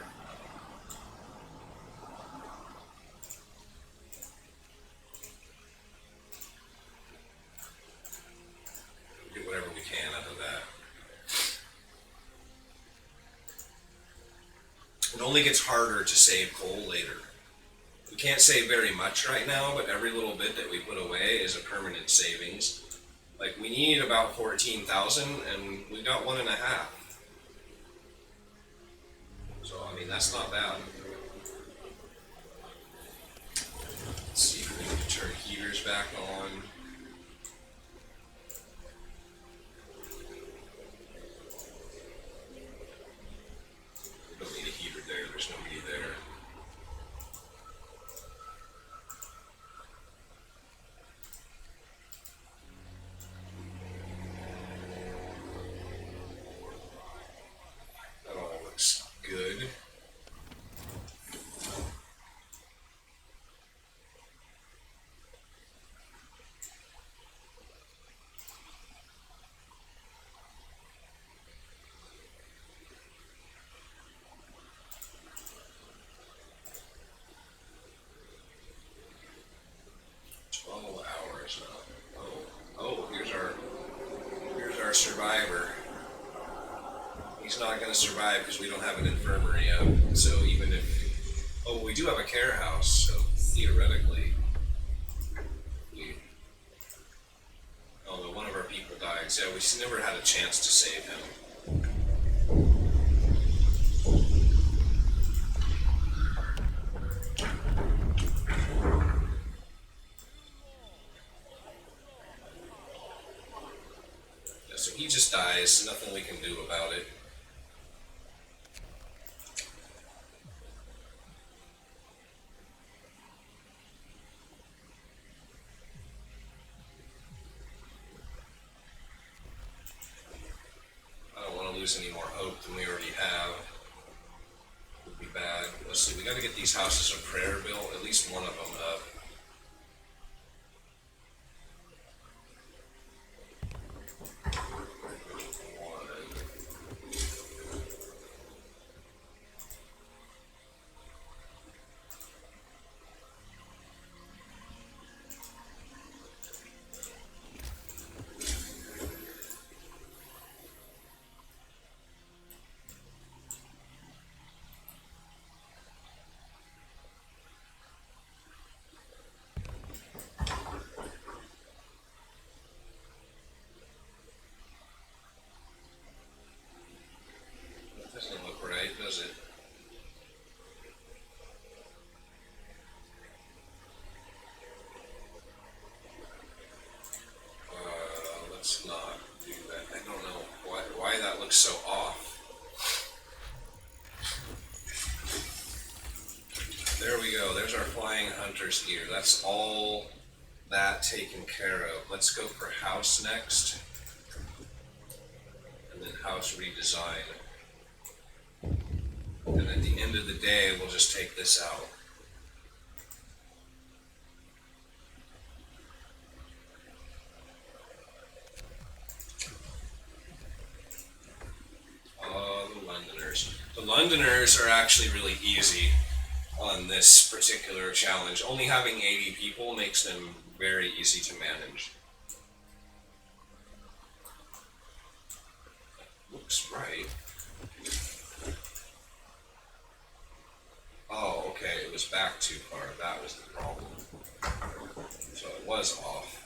Do whatever we can out of that. It only gets harder to save coal later. We can't save very much right now, but every little bit that we put away is a permanent savings. Like, we need about 14,000 and we got 1.5. So, I mean, that's not bad. Let's see if we need to turn heaters back on. We don't need a heater there, there's nobody there. That all looks good. Survivor. He's not going to survive because we don't have an infirmary up. So even if, we do have a care house, so theoretically, although one of our people died, so we never had a chance to save him. he just dies. Nothing we can do about it. I don't want to lose any more hope than we already have. It would be bad. Let's see, we got to get these houses of prayer built, at least one of them up. Doesn't look right, does it? Let's not do that. I don't know why that looks so off. There we go. There's our flying hunter's gear. That's all that taken care of. Let's go for house next. And then house redesign. And at the end of the day, we'll just take this out. Oh, the Londoners. The Londoners are actually really easy on this particular challenge. Only having 80 people makes them very easy to manage. Looks right. Oh, okay, it was back too far. That was the problem. So it was off.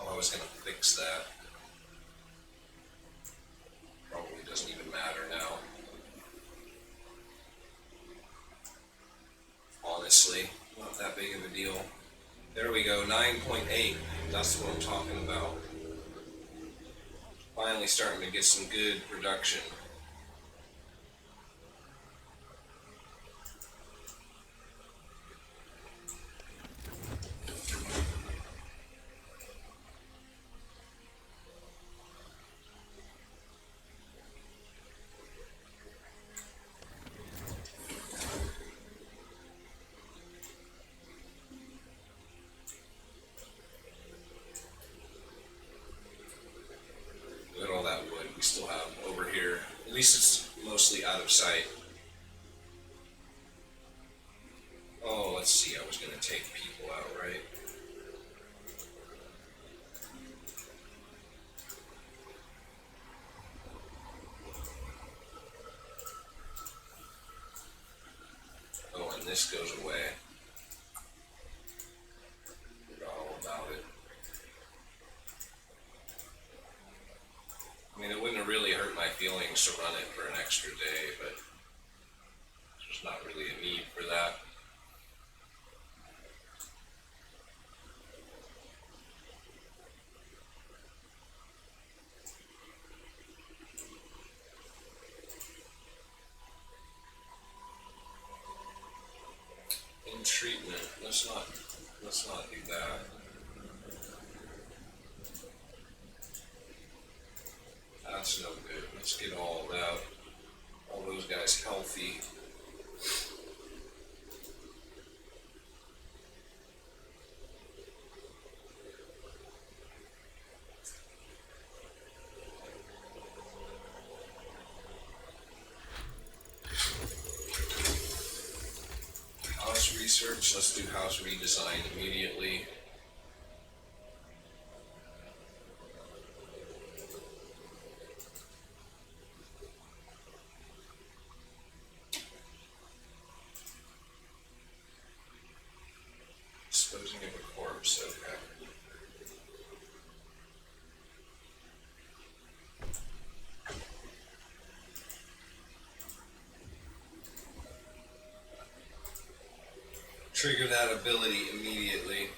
Oh, I was going to fix that. Probably doesn't even matter now. Honestly, not that big of a deal. There we go, 9.8. That's what I'm talking about. Finally starting to get some good production. Look at all that wood we still have over here. At least it's mostly out of sight. Oh, let's see, I was going to take people out, right? Oh, and this goes away. Forgot all about it. I mean, it wouldn't have really hurt my feelings to run it for an extra day, but there's not really a need for that. In treatment, let's not do that. That's no good. Let's get all those guys healthy. House research, let's do house redesign immediately. Disposing of a corpse, okay. trigger that ability immediately.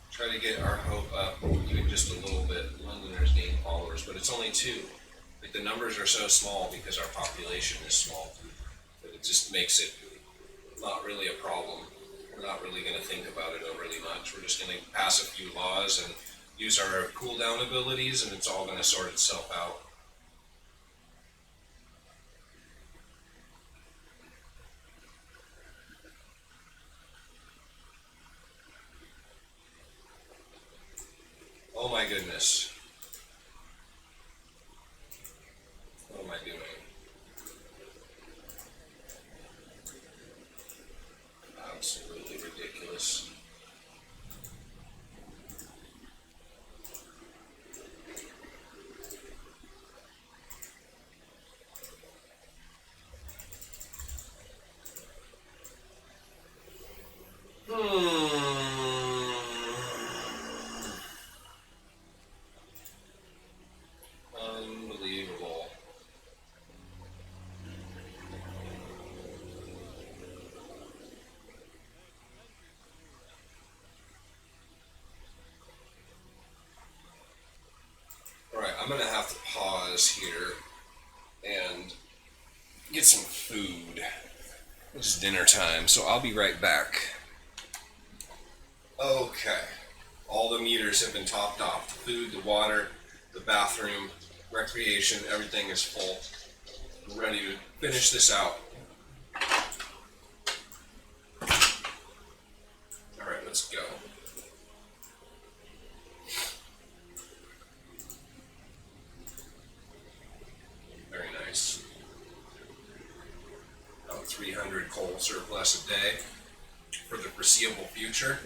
Try to get our hope up even just a little bit. Londoners gain followers, but it's only 2. Like, the numbers are so small because our population is small that it just makes it not really a problem. We're not really going to think about it overly much. We're just going to pass a few laws and use our cooldown abilities, and it's all going to sort itself out. Oh my goodness. What am I doing? Absolutely ridiculous. Unbelievable. Alright, I'm gonna have to pause here and get some food. It's dinner time, so I'll be right back. Okay. All the meters have been topped off. The food, the water, the bathroom, recreation, everything is full. We're ready to finish this out. Alright, let's go. Very nice. About 300 coal surplus a day for the foreseeable future.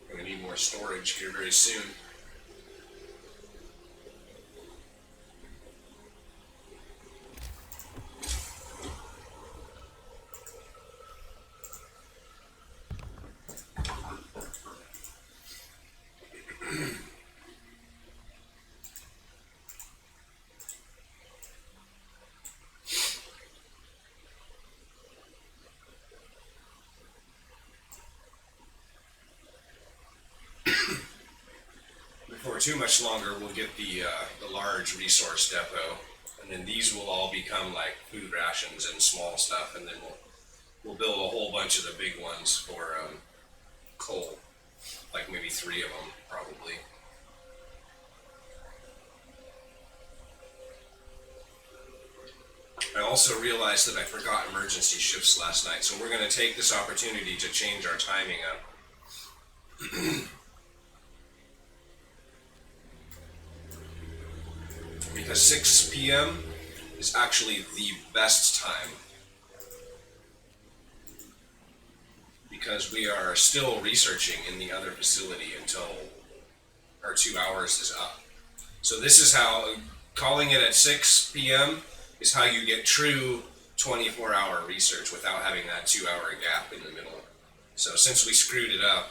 We're going to need more storage here very soon. For too much longer, we'll get the large resource depot, and then these will all become like food rations and small stuff, and then we'll build a whole bunch of the big ones for coal, like maybe 3 of them probably. I also realized that I forgot emergency shifts last night, so we're going to take this opportunity to change our timing up. Because 6 p.m. is actually the best time. Because we are still researching in the other facility until our 2 hours is up. So this is how, calling it at 6 p.m. is how you get true 24-hour research without having that 2-hour gap in the middle. So since we screwed it up,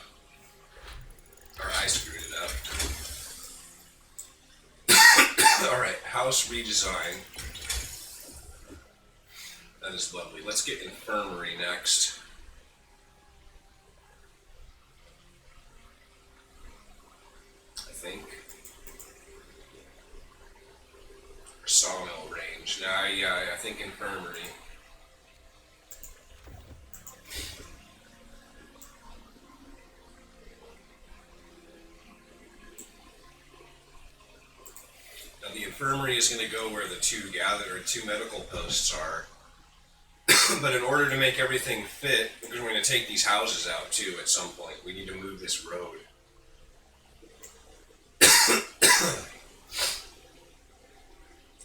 or I screwed it up, alright, house redesign. That is lovely. Let's get infirmary next. I think. Or sawmill range. Nah, yeah, I think infirmary. Now the infirmary is going to go where the 2 medical posts are. But in order to make everything fit, because we're going to take these houses out too at some point, we need to move this road.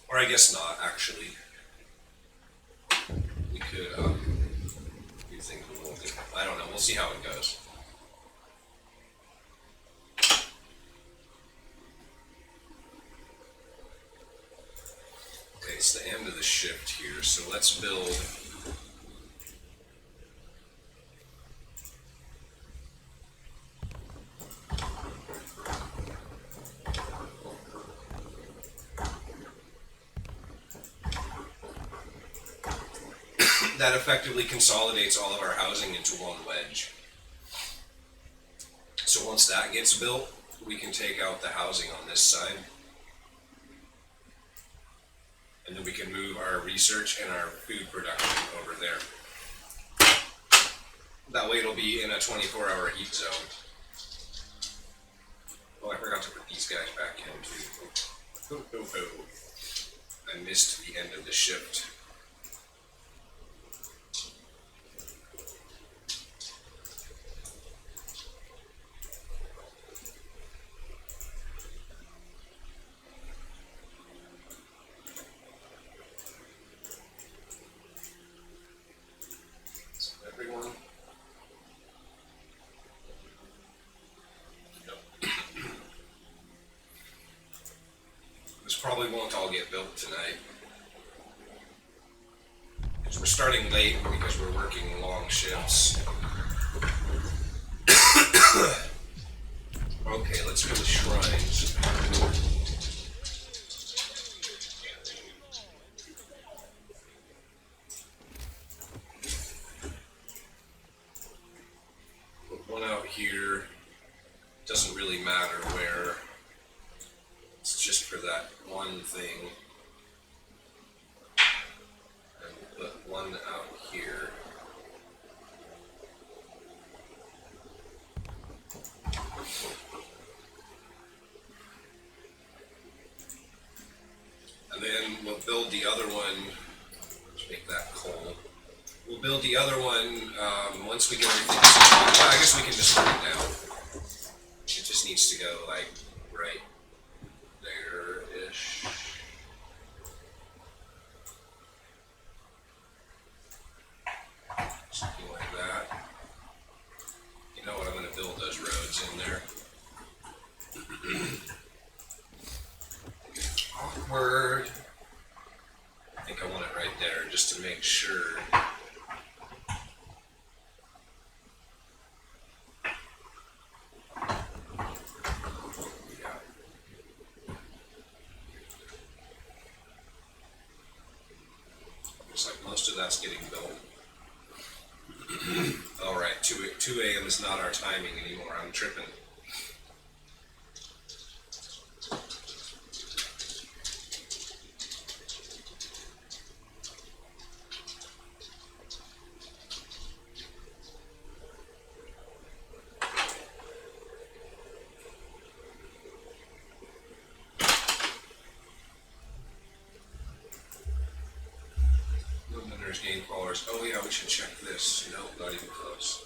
Or I guess not, actually. We could, do things we won't do. I don't know, we'll see how it goes. Okay, it's the end of the shift here, so let's build That effectively consolidates all of our housing into one wedge. So once that gets built, we can take out the housing on this side. And then we can move our research and our food production over there. That way it'll be in a 24-hour heat zone. Oh, I forgot to put these guys back in too. I missed the end of the shift. So everyone. This probably won't all get built tonight. Because we're starting late because we're working long shifts. Okay, let's go to shrines. Put one out here. Doesn't really matter where. It's just for that one thing. And we'll put one out here. And then we'll build the other one. Let's make that coal. We'll build the other one once we get everything. Well, I guess we can just put it down. It just needs to go like right there-ish. Something like that. You know what? I'm going to build those roads in there. Awkward. I think I want it right there just to make sure. Looks like most of that's getting built. Alright, 2 a.m. is not our timing anymore. I'm tripping. Gain followers. Oh yeah, we should check this. No, not even close.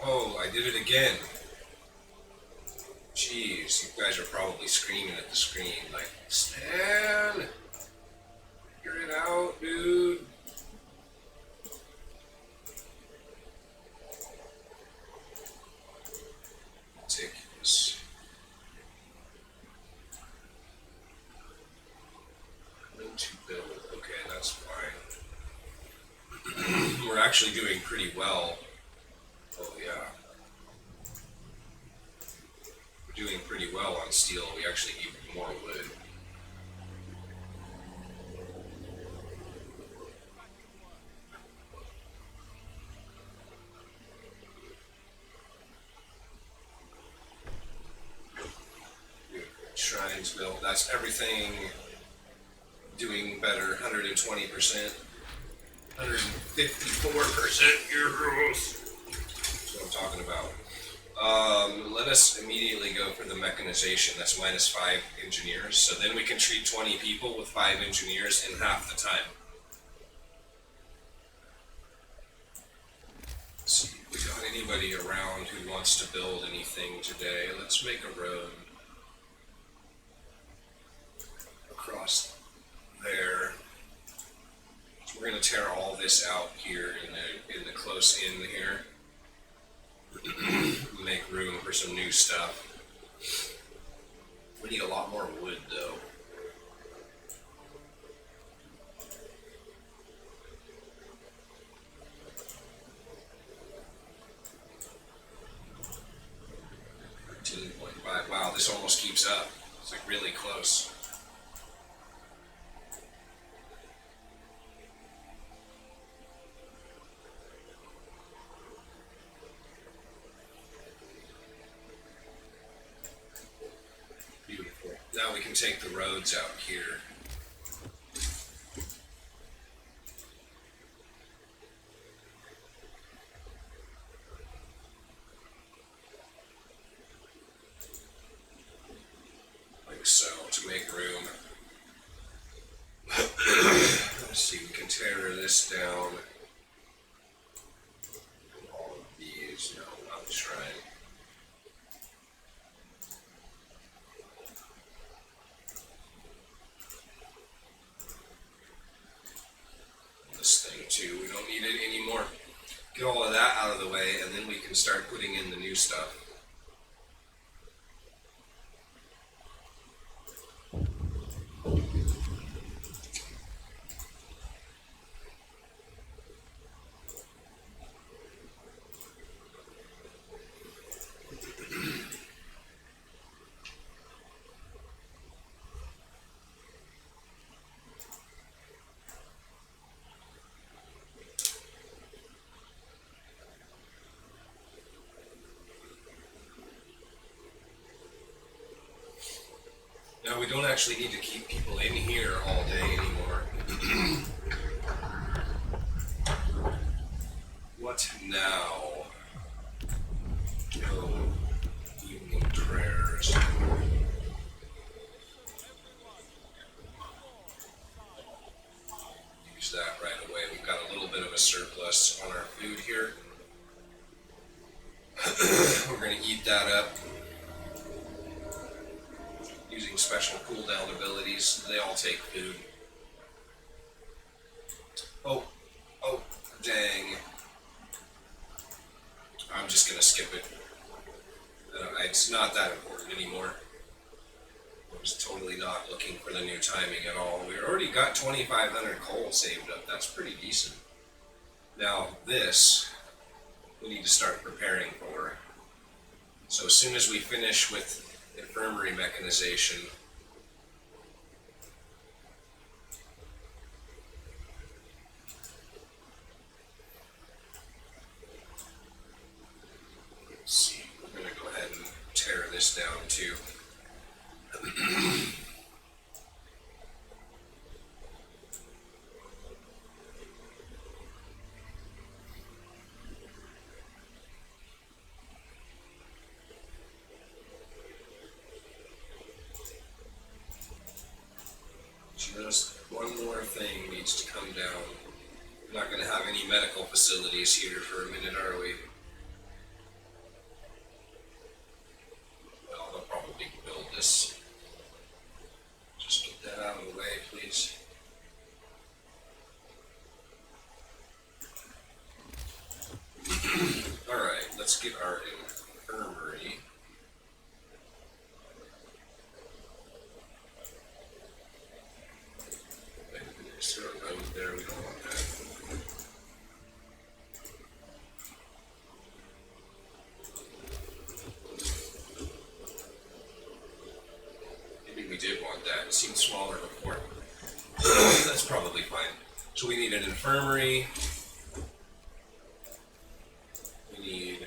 Oh, I did it again. Jeez, you guys are probably screaming at the screen like, Stan, figure it out, dude. Ridiculous. When to build. Okay, that's fine. We're actually doing pretty well. Oh yeah. Doing pretty well on steel. We actually need more wood. Shrines built. That's everything doing better. 120%. 154% euros. That's what I'm talking about. Let us immediately go for the mechanization. That's -5 engineers. So then we can treat 20 people with 5 engineers in half the time. Let's see if we got anybody around who wants to build anything today. Let's make a road across there. So we're going to tear all this out here in the close in here. make room for some new stuff. We need a lot more wood though. Wow, this almost keeps up. It's like really close. Beautiful. Now we can take the roads out here. So to make room. Let's see, we can tear this down. All of these, no, not the shrine. This thing too, we don't need it anymore. Get all of that out of the way and then we can start putting in the new stuff. Now we don't actually need to keep people in here all day anymore. What now? Oh, evening prayers. Use that right away. We've got a little bit of a surplus on our food here. We're going to eat that up. Using special cooldown abilities, they all take food. Oh, dang. I'm just gonna skip it. It's not that important anymore. I was totally not looking for the new timing at all. We already got 2,500 coal saved up. That's pretty decent. Now this, we need to start preparing for. So as soon as we finish with infirmary mechanization, let's see, we're going to go ahead and tear this down too. Just one more thing needs to come down. We're not going to have any medical facilities here for a minute, are we? Well, they'll probably build this. Just get that out of the way, please. Alright, let's get our infirmary. Is there a road there? We don't want that. Maybe we did want that. It seemed smaller before. That's probably fine. So we need an infirmary. We need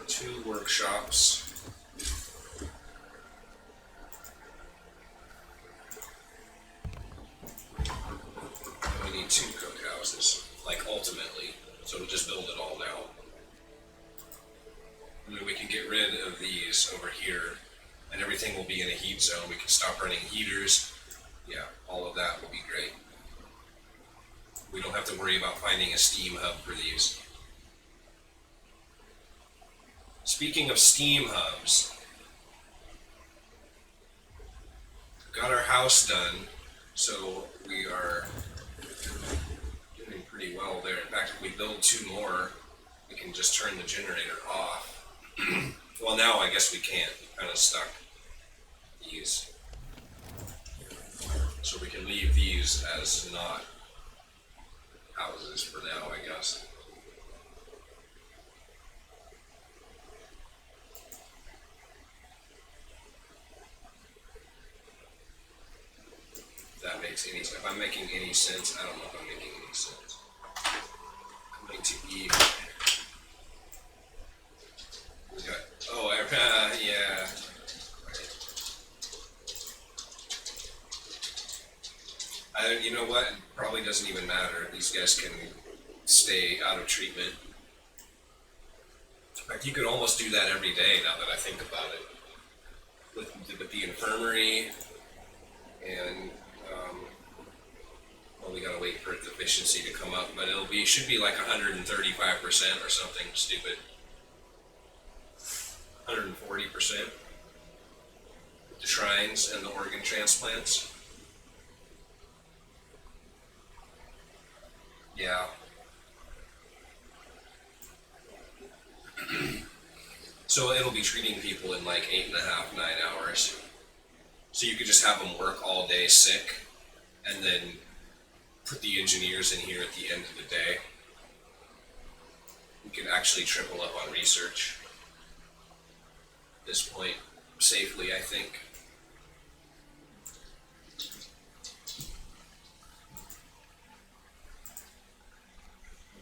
2 workshops. We need 2 cookhouses, like ultimately. So we'll just build it all now. And then we can get rid of these over here, and everything will be in a heat zone. We can stop running heaters. Yeah, all of that will be great. We don't have to worry about finding a steam hub for these. Speaking of steam hubs, got our house done, so we are doing pretty well there. In fact, if we build 2 more, we can just turn the generator off. Well, now I guess we can't. Kind of stuck these. So we can leave these as not houses for now, I guess. If that makes any sense. If I'm making any sense, I don't know if I'm making any sense. I'm going to be. We got. Oh, yeah. You know what? It probably doesn't even matter. These guys can stay out of treatment. In fact, you could almost do that every day now that I think about it. With the infirmary and, well, we gotta wait for its efficiency to come up, but should be like 135% or something stupid. 140%. The shrines and the organ transplants. Yeah. So it'll be treating people in like 8.5, 9 hours. So you could just have them work all day sick and then put the engineers in here at the end of the day. We could actually triple up on research at this point safely, I think.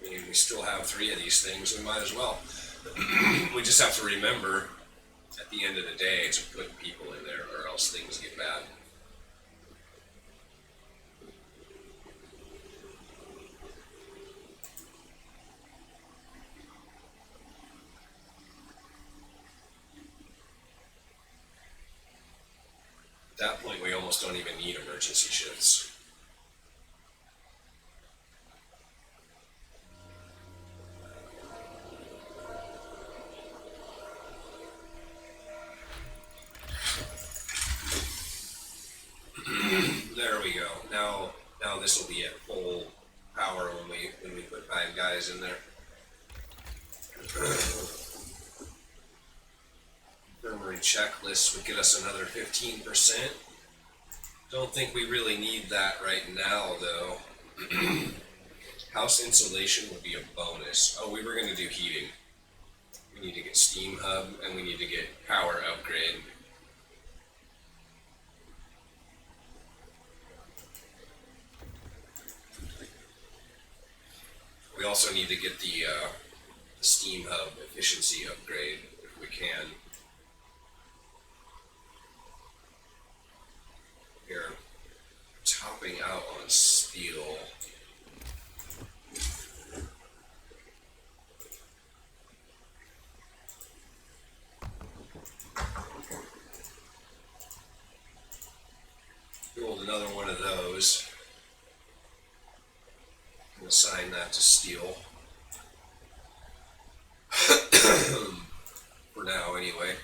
I mean, we still have 3 of these things, we might as well. We just have to remember at the end of the day to put people in there or else things get bad. At that point, we almost don't even need emergency shifts. There we go. Now this will be at full power when we put 5 guys in there. Infirmary checklist would get us another 15%. Don't think we really need that right now, though. House insulation would be a bonus. Oh, we were going to do heating. We need to get steam hub, and we need to get power upgrade. We also need to get the steam hub efficiency upgrade if we can. Here, topping out on steel. Build another one of those. And assign that to steel. For now, anyway.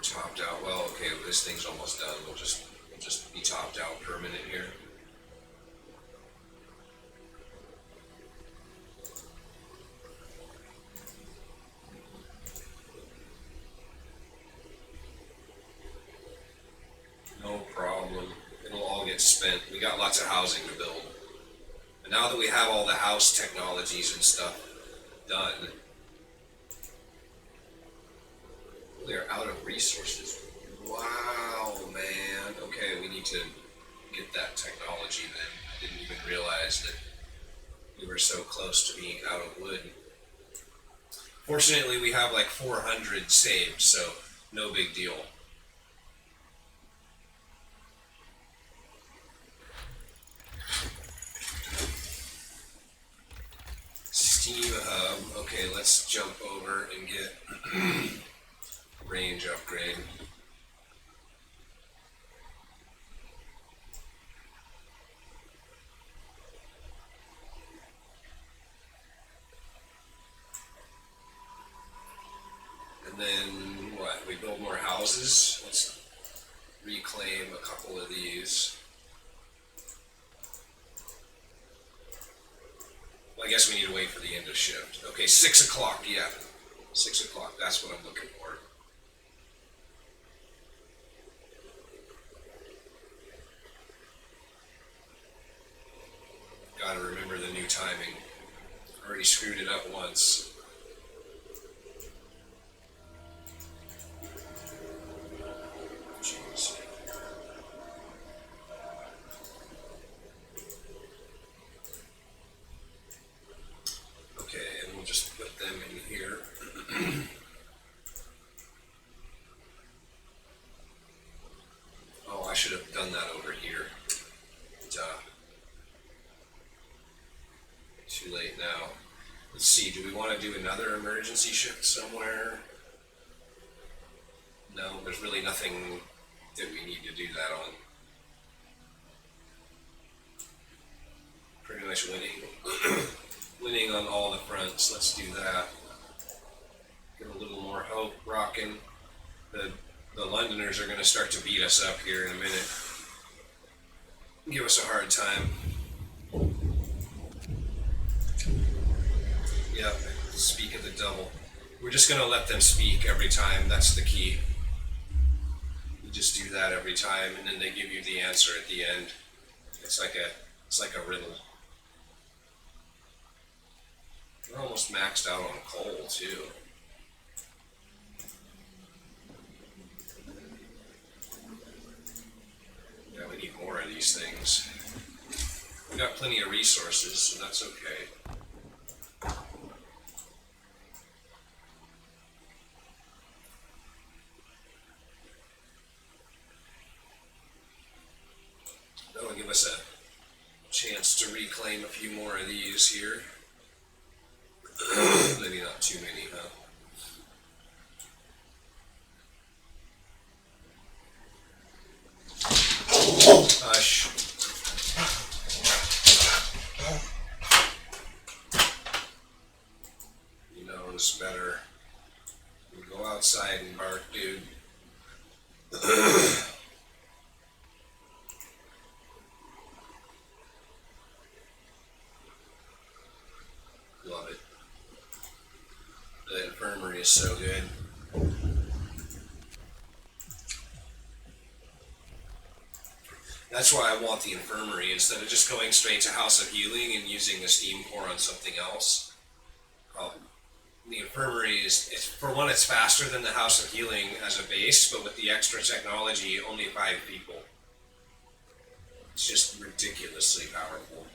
Topped out. Well, okay, this thing's almost done. We'll just be topped out permanent here. No problem. It'll all get spent. We got lots of housing to build. And now that we have all the house technologies and stuff done, they're out of resources. Wow, man. Okay, we need to get that technology then. I didn't even realize that we were so close to being out of wood. Fortunately, we have like 400 saved, so no big deal. Steam hub. Okay, let's jump over and get range upgrade. then what? We build more houses. Let's reclaim a couple of these. Well, I guess we need to wait for the end of shift. Okay, 6 o'clock, yeah. 6 o'clock, that's what I'm looking for. Gotta remember the new timing. Already screwed it up once. Jeez. Okay, and we'll just put them in here. Oh, I should have done that over here. Duh. Too late now. Let's see, do we want to do another emergency shift somewhere? No, there's really nothing that we need to do that on. Pretty much winning. Winning on all the fronts. Let's do that. Get a little more hope rocking. The Londoners are going to start to beat us up here in a minute. Give us a hard time. Yep, speak at the double. We're just going to let them speak every time. That's the key. You just do that every time, and then they give you the answer at the end. It's like a riddle. We're almost maxed out on coal too. Yeah, we need more of these things. We got plenty of resources, so that's okay. That'll give us a chance to reclaim a few more of these here. Maybe not too many, huh? Hush. He knows better. You go outside and bark, dude. Love it. The infirmary is so good. That's why I want the infirmary instead of just going straight to House of Healing and using a steam core on something else. The infirmary is, for one, it's faster than the House of Healing as a base, but with the extra technology, only 5 people. It's just ridiculously powerful.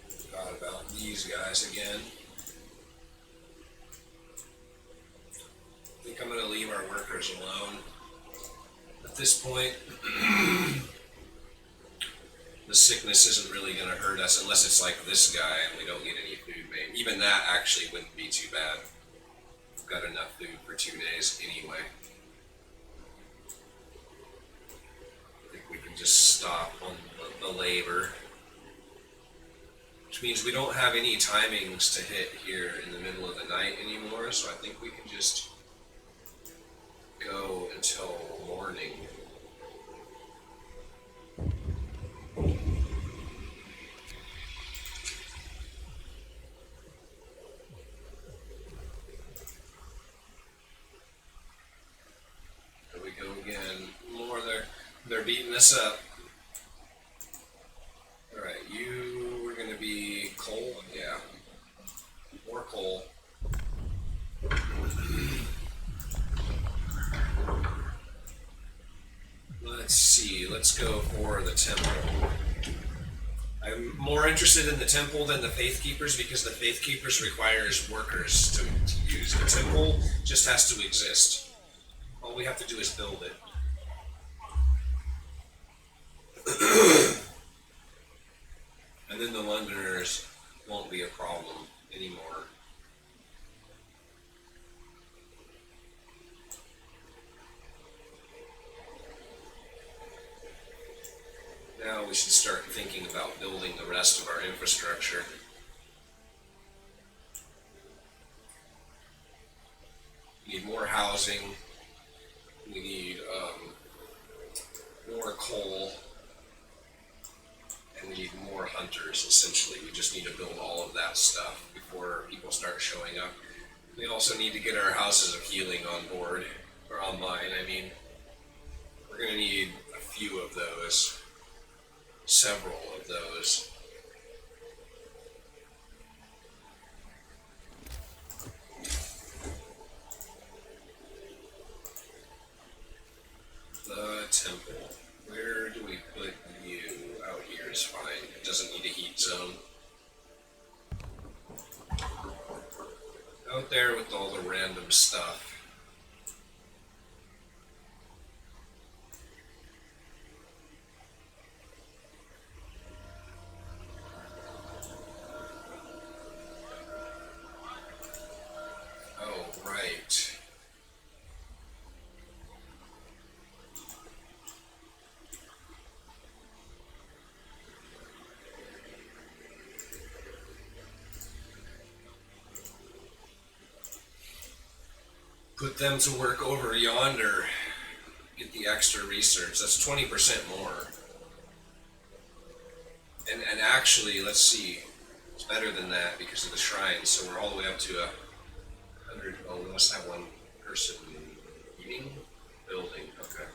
Forgot about these guys again. I think I'm going to leave our workers alone. At this point, the sickness isn't really going to hurt us unless it's like this guy and we don't get any food made. Even that actually wouldn't be too bad. We've got enough food for 2 days anyway. I think we can just stop on the labor. Which means we don't have any timings to hit here in the middle of the night anymore, so I think we can just go until morning. There we go again. More, they're beating us up. Alright, you were gonna be coal? Yeah. More coal. Let's see, let's go for the temple. I'm more interested in the temple than the Faith Keepers because the Faith Keepers requires workers to use. The temple just has to exist. All we have to do is build it. And then the Londoners won't be a problem anymore. Now we should start thinking about building the rest of our infrastructure. We need more housing. We need more coal. And we need more hunters, essentially. We just need to build all of that stuff before people start showing up. We also need to get our houses of healing on board, or online, I mean. We're going to need a few of those. Several of those. The temple. Where do we put you? Out here is fine. It doesn't need a heat zone. Out there with all the random stuff. Oh, right. Put them to work over yonder. Get the extra research. That's 20% more. And actually, let's see. It's better than that because of the shrine. So we're all the way up to 100. Oh, we must have one person eating? Building. Okay.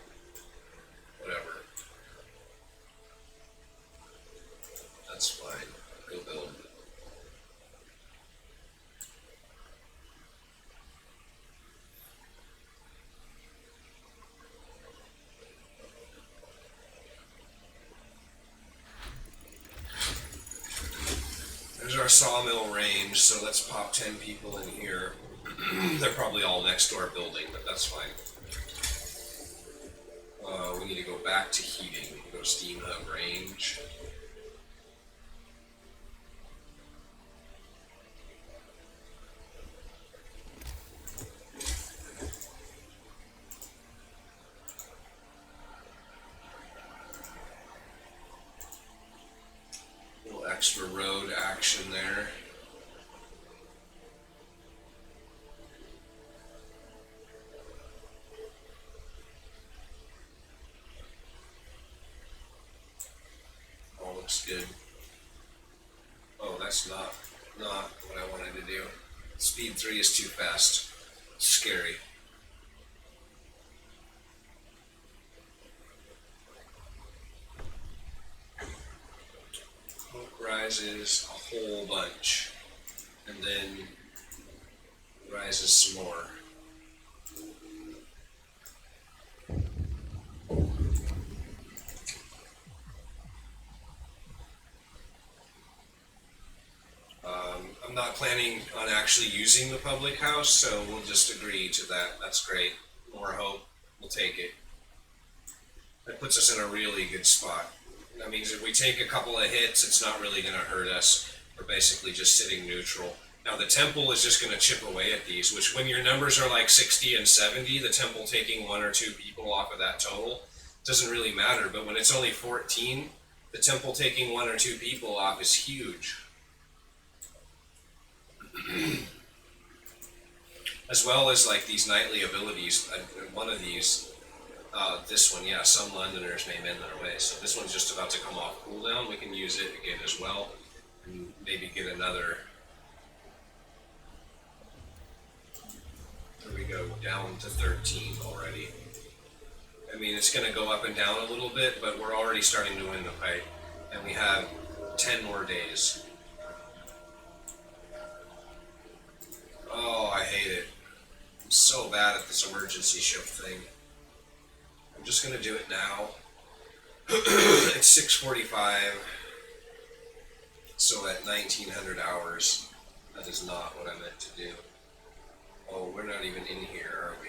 Whatever. That's fine. Go build. There's our sawmill range, so let's pop 10 people in here. They're probably all next to our building, but that's fine. We need to go back to heating. Go steam hub range. Little extra road action there. Looks good. Oh, that's not what I wanted to do. Speed 3 is too fast. It's scary. Hope rises a whole bunch. And then rises some more. I'm not planning on actually using the public house, so we'll just agree to that. That's great. More hope. We'll take it. That puts us in a really good spot. That means if we take a couple of hits, it's not really going to hurt us. We're basically just sitting neutral. Now the temple is just going to chip away at these, which when your numbers are like 60 and 70, the temple taking 1 or 2 people off of that total doesn't really matter. But when it's only 14, the temple taking 1 or 2 people off is huge. As well as like these nightly abilities. One of these, this one, yeah, some Londoners may mend their way. So this one's just about to come off cooldown. We can use it again as well, and maybe get another. There we go, down to 13 already. I mean, it's going to go up and down a little bit, but we're already starting to win the fight, and we have 10 more days. Oh, I hate it. I'm so bad at this emergency shift thing. I'm just gonna do it now. It's 6:45. So at 1900 hours, that is not what I meant to do. Oh, we're not even in here, are we?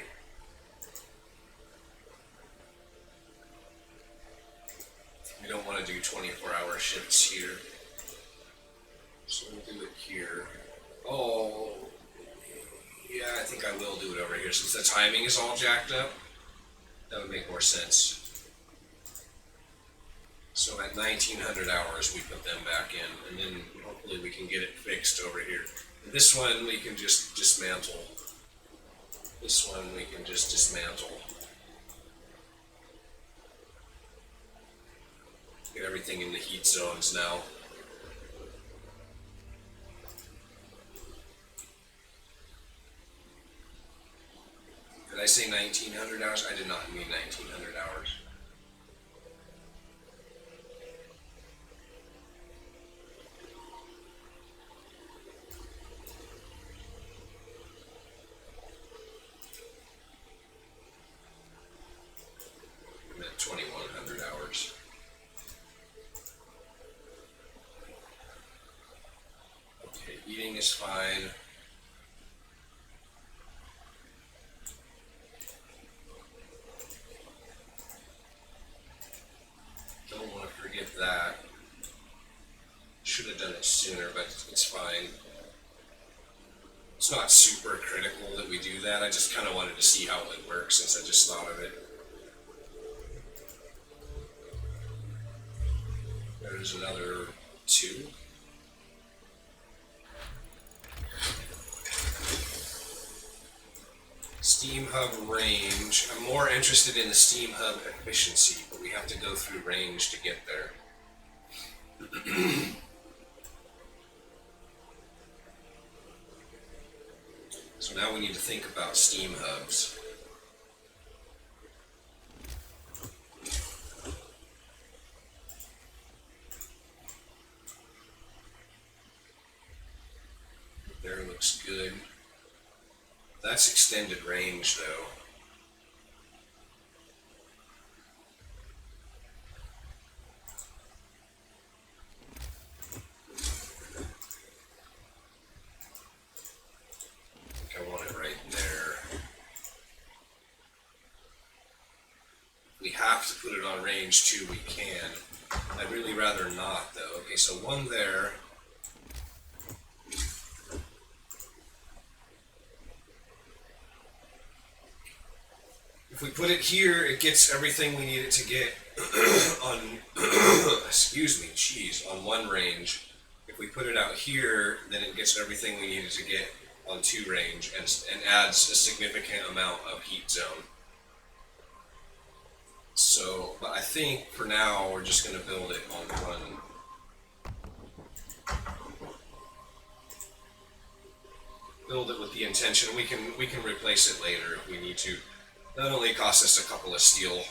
We don't want to do 24-hour shifts here. So we'll do it here. Oh, yeah, I think I will do it over here since the timing is all jacked up. That would make more sense. So So at 1900 hours, we put them back in, and then hopefully we can get it fixed over here. This one we can just dismantle. This one we can just dismantle. Get everything in the heat zones now. Did I say 1900 hours? I did not mean 1900 hours. I meant 2100 hours. Okay, eating is fine. Don't want to forget that. Should have done it sooner, but it's fine. It's not super critical that we do that. I just kind of wanted to see how it works since I just thought of it. There's another 2. Steam hub range. I'm more interested in the steam hub efficiency, but we have to go through range to get there. So now we need to think about steam hubs. There looks good. That's extended range though. I want it right there. We have to put it on range 2, we can. I'd really rather not though. Okay, so 1 there. If we put it here, it gets everything we need it to get on, excuse me, geez, on 1 range. If we put it out here, then it gets everything we need it to get on 2 range and adds a significant amount of heat zone. So, but I think for now we're just going to build it on 1. Build it with the intention we can replace it later if we need to. That only costs us a couple of steel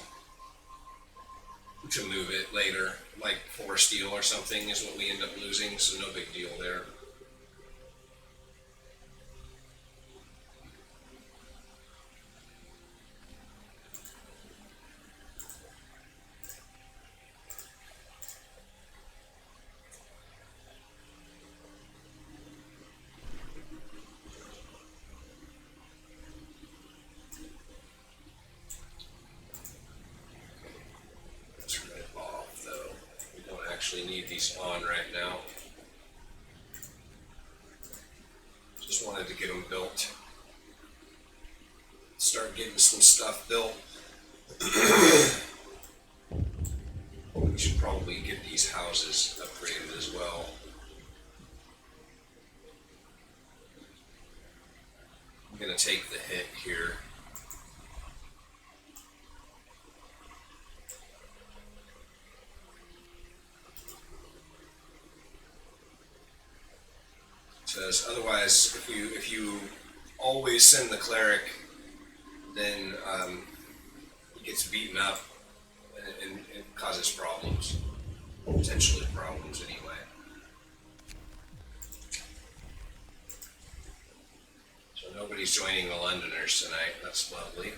to move it later, like 4 steel or something is what we end up losing, so no big deal there. Actually need these on right now. Just wanted to get them built. Start getting some stuff built. We should probably get these houses upgraded as well. I'm going to take the hit here. Says otherwise, if you always send the cleric, then he gets beaten up and it causes problems, potentially problems anyway. So nobody's joining the Londoners tonight. That's lovely.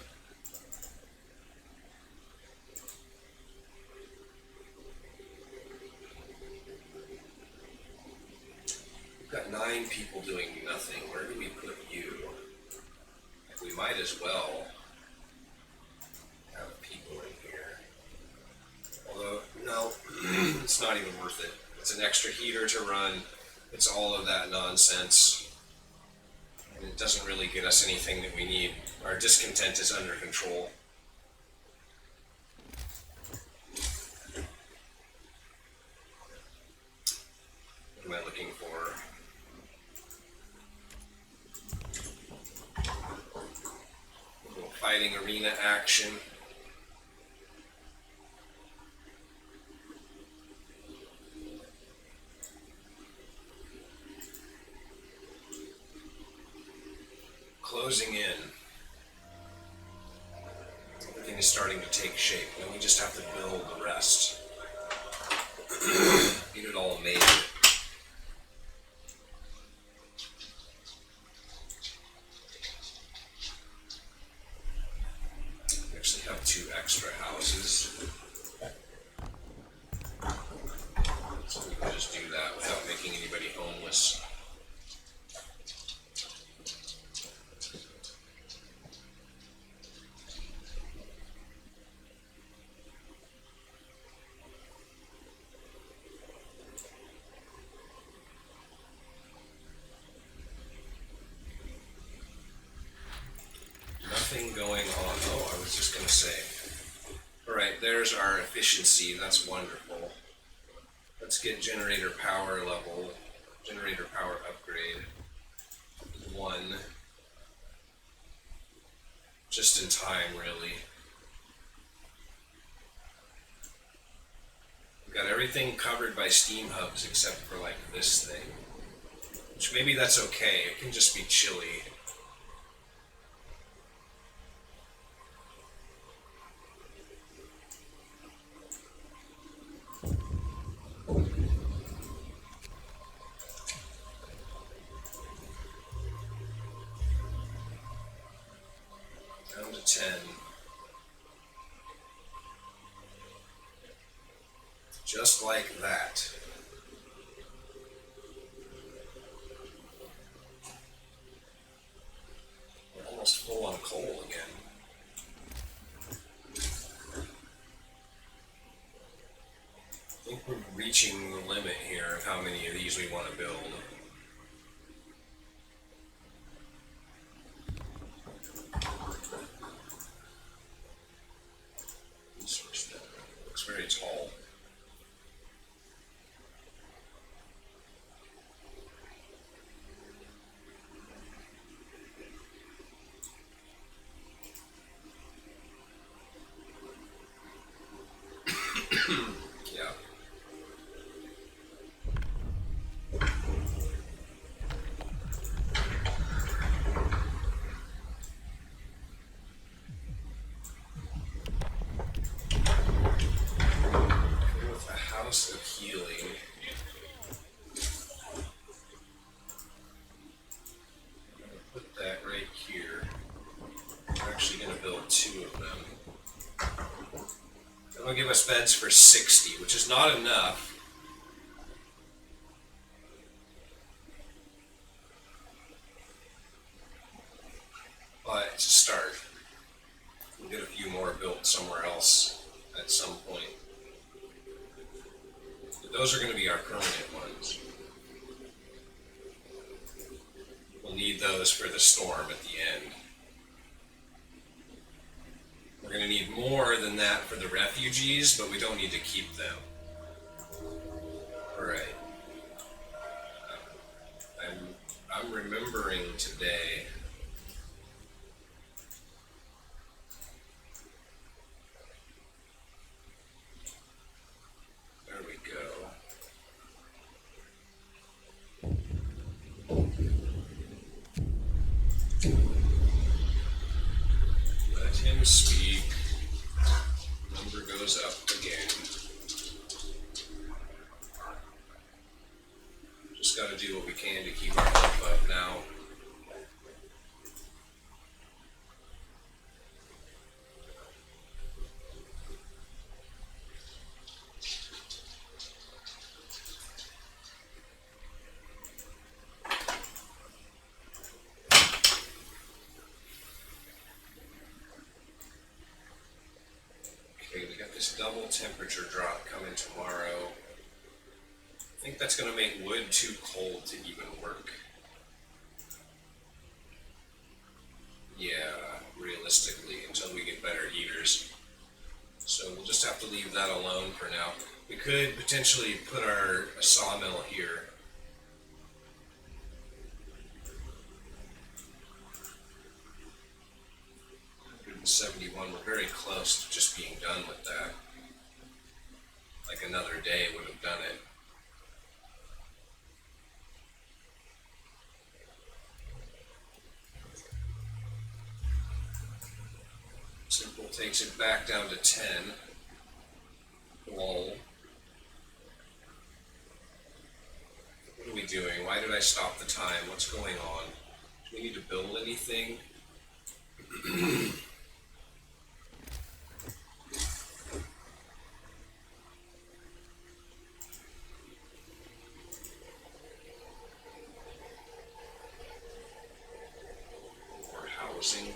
We've got 9 people doing nothing. Where do we put you? We might as well have people in here. Although, no, it's not even worth it. It's an extra heater to run. It's all of that nonsense. And it doesn't really get us anything that we need. Our discontent is under control. into action. Closing in. Everything is starting to take shape. Now we just have to build the rest. Get it all made. We actually have 2 extra houses. So we can just do that without making anybody homeless. Nothing going on. Oh, I was just going to say. Alright, there's our efficiency. That's wonderful. Let's get generator power level. Generator power upgrade. 1. Just in time, really. We've got everything covered by steam hubs except for like this thing. Which maybe that's okay. It can just be chilly. Down to 10. Just like that. We're almost full on coal again. I think we're reaching the limit here of how many of these we want to build. Looks very tall. Yeah. With a house of healing. I'm going to put that right here. We're actually going to build 2 of them. That'll give us beds for 60, which is not enough. But it's a start. We'll get a few more built somewhere else at some point. But those are going to be our permanent ones. We'll need those for the storm at the end. We're going to need more than that for the refugees, but we don't need to keep them. Alright. I'm remembering today. There we go. Let him speak. Number goes up again. Just got to do what we can to keep our health up now. Okay, we got this double temperature drop coming tomorrow. I think that's going to make wood too cold to even work. Yeah, realistically, until we get better heaters. So we'll just have to leave that alone for now. We could potentially put our sawmill here. 171. We're very close to just being done with that. Like another day would have done it. Simple takes it back down to 10. Lol. What are we doing? Why did I stop the time? What's going on? Do we need to build anything? Or housing?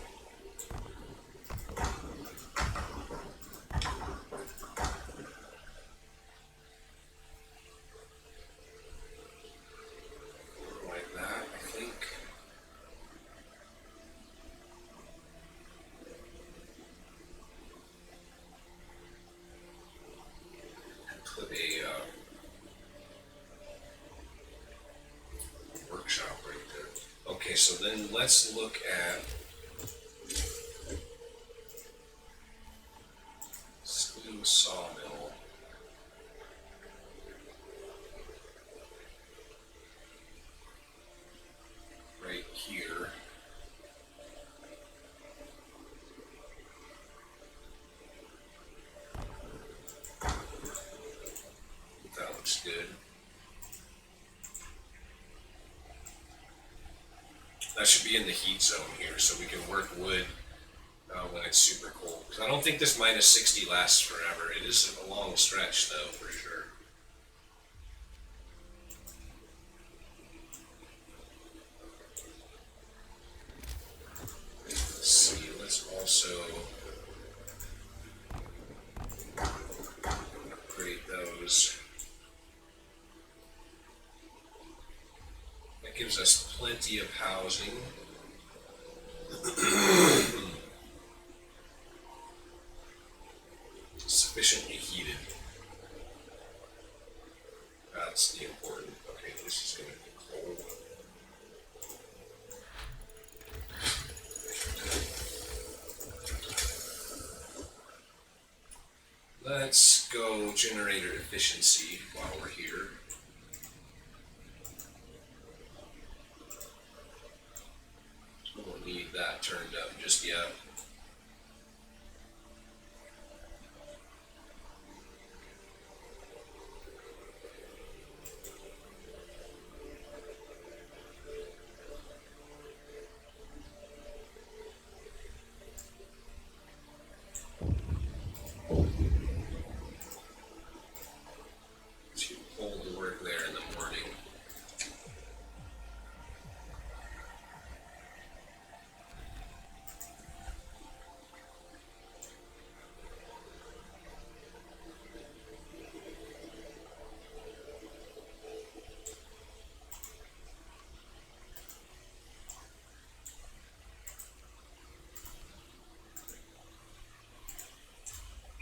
Put a workshop right there. Okay, so then let's look at steam sawmill. Right here. That looks good. That should be in the heat zone here, so we can work wood when it's super cold. Because I don't think this minus 60 lasts forever. It is a long stretch, though, for sure. Let's see, let's also upgrade those. That gives us plenty of housing. Sufficiently heated. That's the important. Okay, this is going to be cold. Let's go generator efficiency while we're here. We won't need that turned up just yet. Too cold to work there in the morning.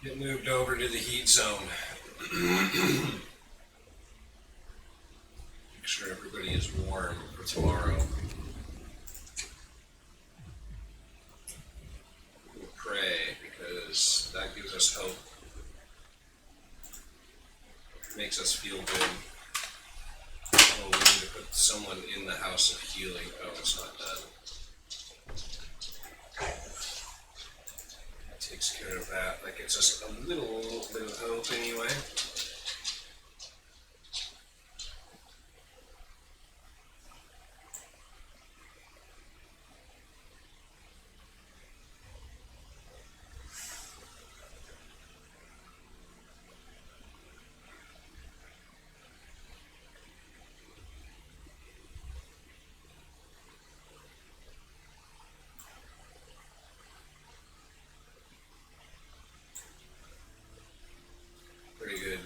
Get moved over to the heat zone. Make sure everybody is warm for tomorrow. We'll pray because that gives us hope. Makes us feel good. Oh, we need to put someone in the house of healing. Oh, it's not done. Takes care of that. That gives us a little bit of hope anyway. Pretty good.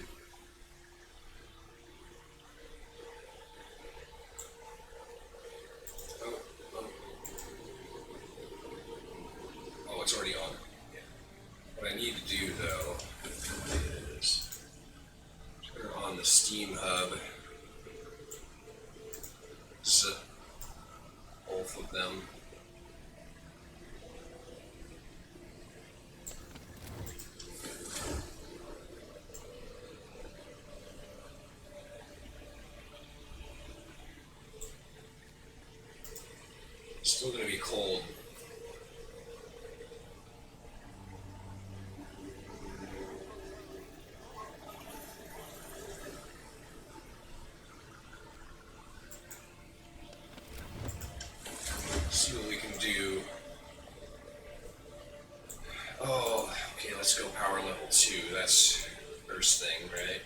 Oh, it's already on. Yeah. What I need to do though is turn on the Steam Hub. Zip both of them. Still gonna be cold. See what we can do. Oh, okay, let's go power level 2. That's first thing, right?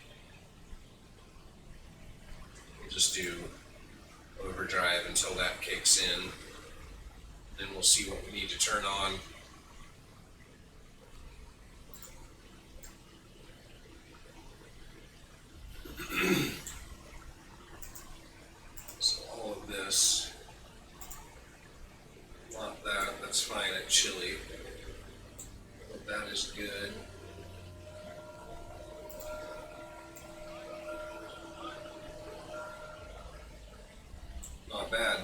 We'll just do overdrive until that kicks in. Then we'll see what we need to turn on. So all of this, not that, that's fine at chili. But that is good. Not bad.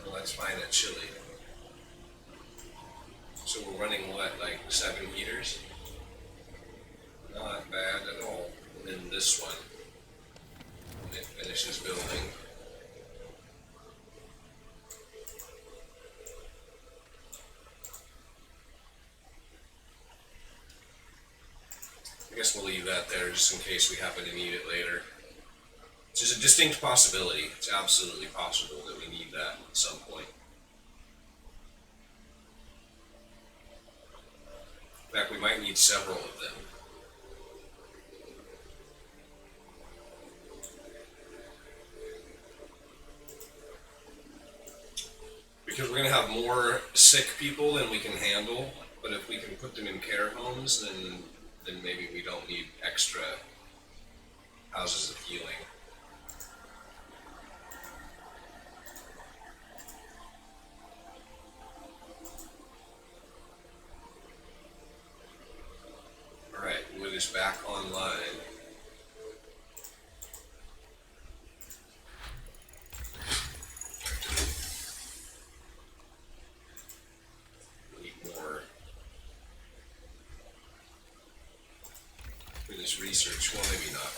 Well, that's fine at chili. So we're running what, like 7 heaters? Not bad at all. And then this one, when it finishes building. I guess we'll leave that there just in case we happen to need it later. It's just a distinct possibility. It's absolutely possible that we need that at some point. In fact, we might need several of them. Because we're going to have more sick people than we can handle, but if we can put them in care homes, then maybe we don't need extra houses of healing. Alright, wood is back online. Need more for this research. Well, maybe not.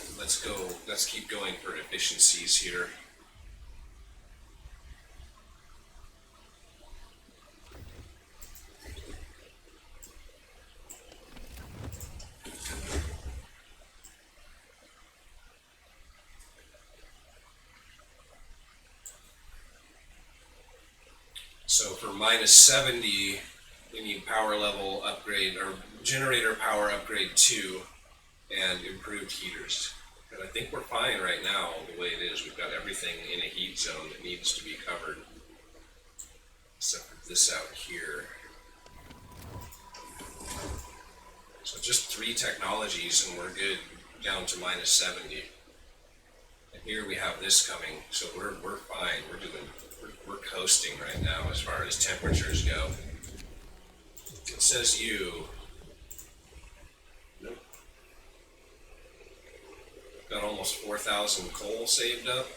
Let's keep going for efficiencies here. So for minus 70, we need power level upgrade, or generator power upgrade 2, and improved heaters. And I think we're fine right now the way it is. We've got everything in a heat zone that needs to be covered, except for this out here. So just 3 technologies and we're good down to minus 70. And here we have this coming, so we're fine. We're coasting right now as far as temperatures go. It says you. Nope. Got almost 4,000 coal saved up.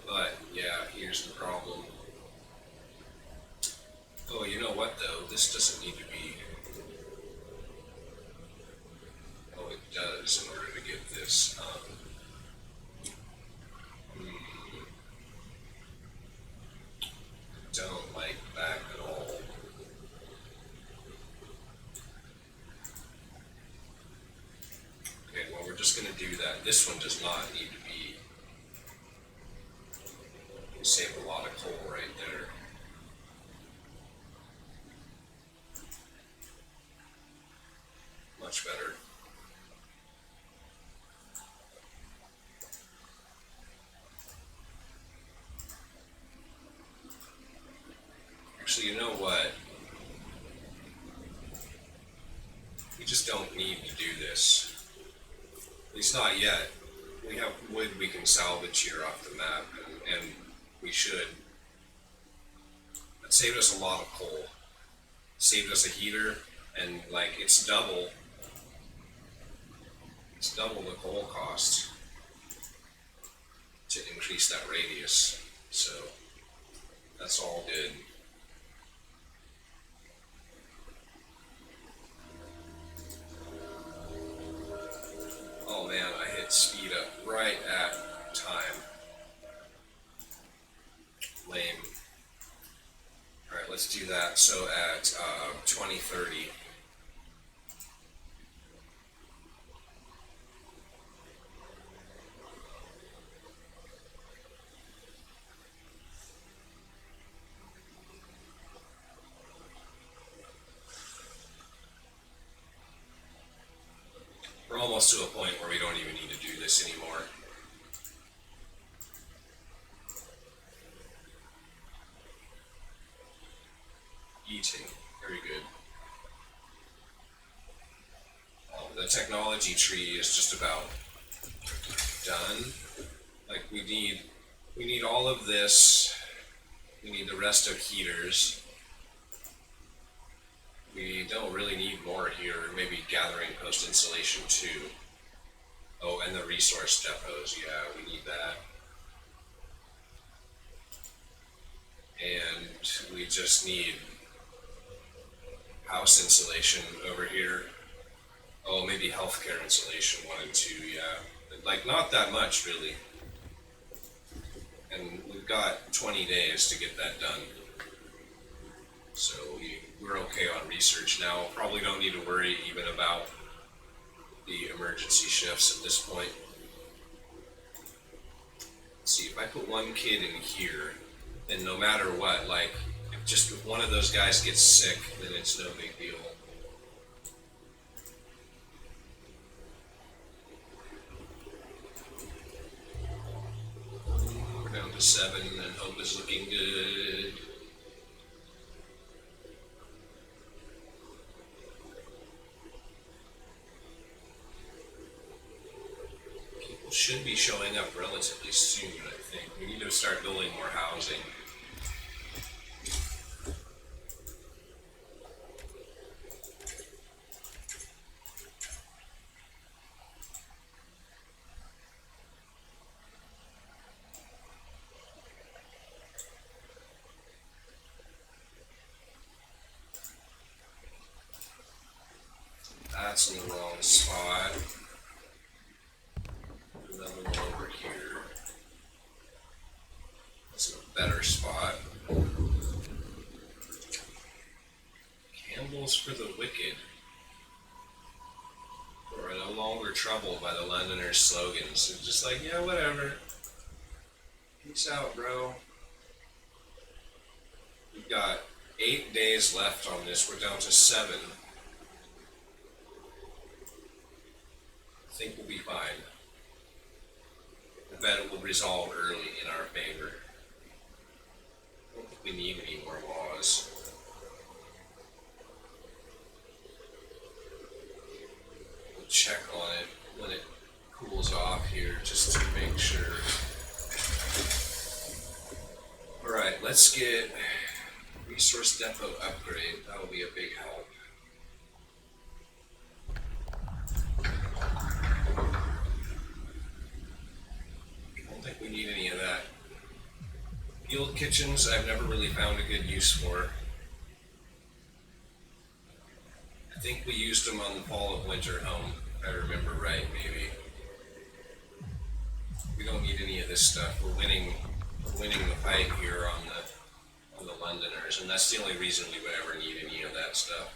But yeah, here's the problem. Oh, you know what though? This doesn't need to be. Oh, it does in order to get this. Don't like that at all. Okay, well, we're just going to do that. This one does not need to be. We saved a lot of coal right there. Much better. Actually, you know what? We just don't need to do this. At least not yet. We have wood we can salvage here off the map, and we should. That saved us a lot of coal. Saved us a heater, and like it's double the coal cost to increase that radius. So that's all good. let's do that. So at 2030. We're almost to a point where we don't even need to do this anymore. Eating, very good. The technology tree is just about done. Like we need all of this. We need the rest of heaters. We don't really need more here. Maybe gathering post installation too. Oh, and the resource depots. Yeah, we need that. And we just need house insulation over here. Oh, maybe healthcare insulation 1 and 2. Yeah, like not that much really. And we've got 20 days to get that done. So we're okay on research now. Probably don't need to worry even about the emergency shifts at this point. Let's see, if I put 1 kid in here, then no matter what, like, if one of those guys gets sick, then it's no big deal. We're down to 7, and hope is looking good. Should be showing up relatively soon, I think. We need to start building more housing. That's in the wrong spot. Another one over here. That's in a better spot. Candles for the wicked. We're no longer troubled by the Londoners' slogans. It's just like, yeah, whatever. Peace out, bro. We've got 8 days left on this. We're down to 7. I think we'll be fine. I bet it will resolve early in our favor. I don't think we need any more laws. We'll check on it when it cools off here just to make sure. Alright, let's get resource depot upgrade. That'll be a big help. We need any of that. Field kitchens I've never really found a good use for. I think we used them on the fall of winter home, if I remember right, maybe. We don't need any of this stuff. We're winning the fight here on the Londoners, and that's the only reason we would ever need any of that stuff.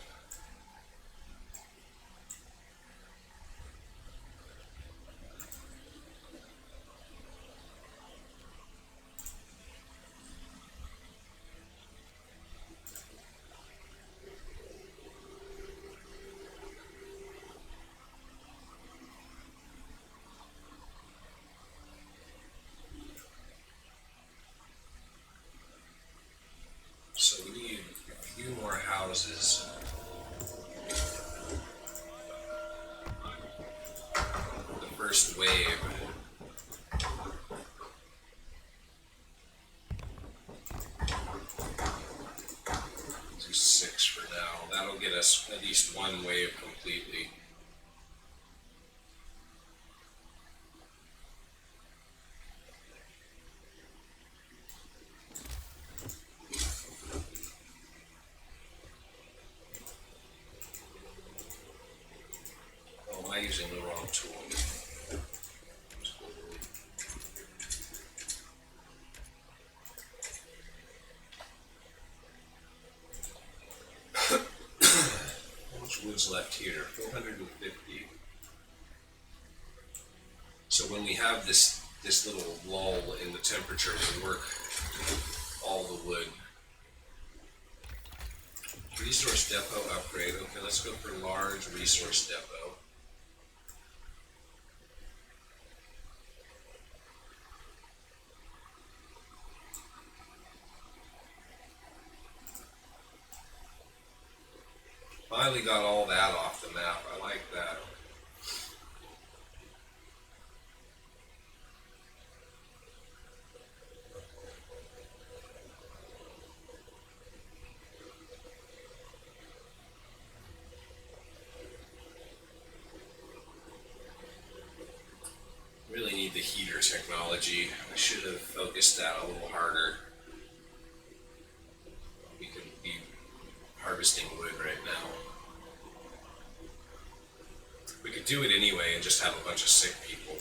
So we need a few more houses. The first wave. Do 6 for now. That'll get us at least 1 wave completely. Using the wrong tool. pounds left here, 450. So when we have this little lull in the temperature, we work all the wood. Resource depot upgrade. Okay, let's go for large resource depot. Finally got all that off the map. I like that. Really need the heater technology. I should have focused that a little harder. We could be harvesting wood right now. We could do it anyway and just have a bunch of sick people.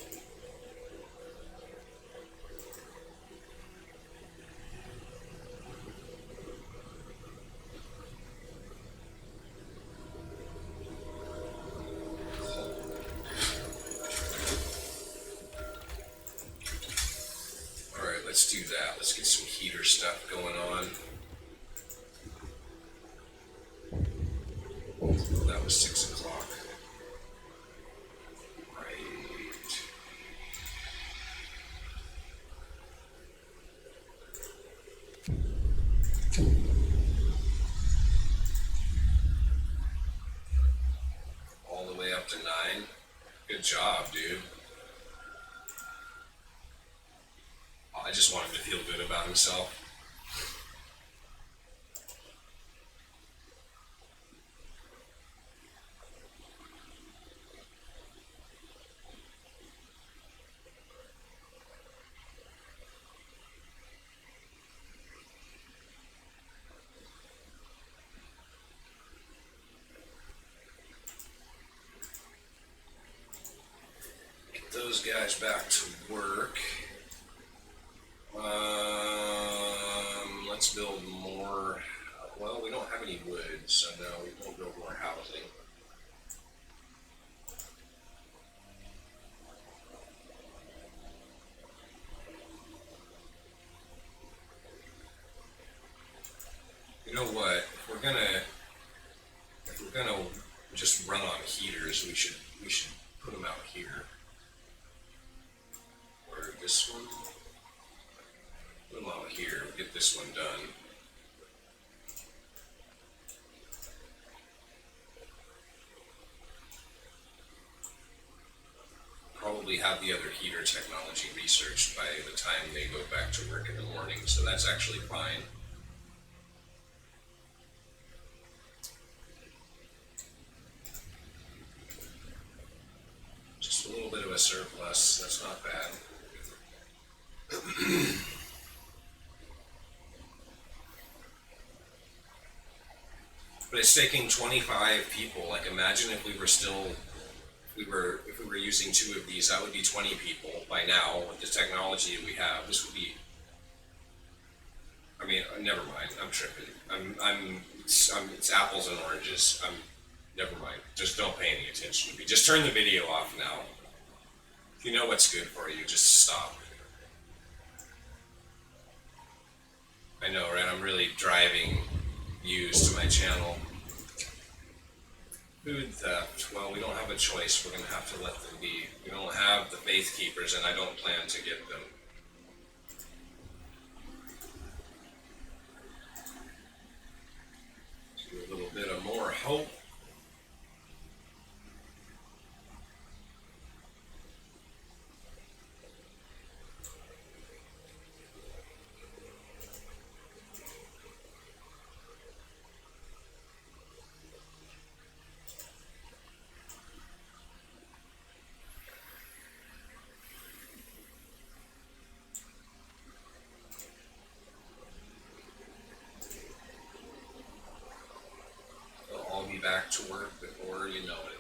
Alright, let's do that. Let's get some heater stuff going on. Oh, that was 6 o'clock. All the way up to 9. Good job, dude. I just want him to feel good about himself. Those guys back to work. Let's build more. Well, we don't have any wood, so no, we won't build more housing. You know what? If we're gonna just run on heaters, we should put them out here. Or this one. Put them out here. Get this one done. Probably have the other heater technology researched by the time they go back to work in the morning, so that's actually fine. Just a little bit of a surplus, that's not bad. But it's taking 25 people. Like, imagine if we were still, if we were using 2 of these, that would be 20 people by now with the technology we have. This would be. I mean, never mind. I'm tripping. It's apples and oranges. Never mind. Just don't pay any attention to me. Just turn the video off now. If you know what's good for you, just stop. I know, right? I'm really driving views to my channel. Food theft. Well, we don't have a choice. We're going to have to let them be. We don't have the faith keepers, and I don't plan to get them. Do a little bit of more hope. Back to work before you know it.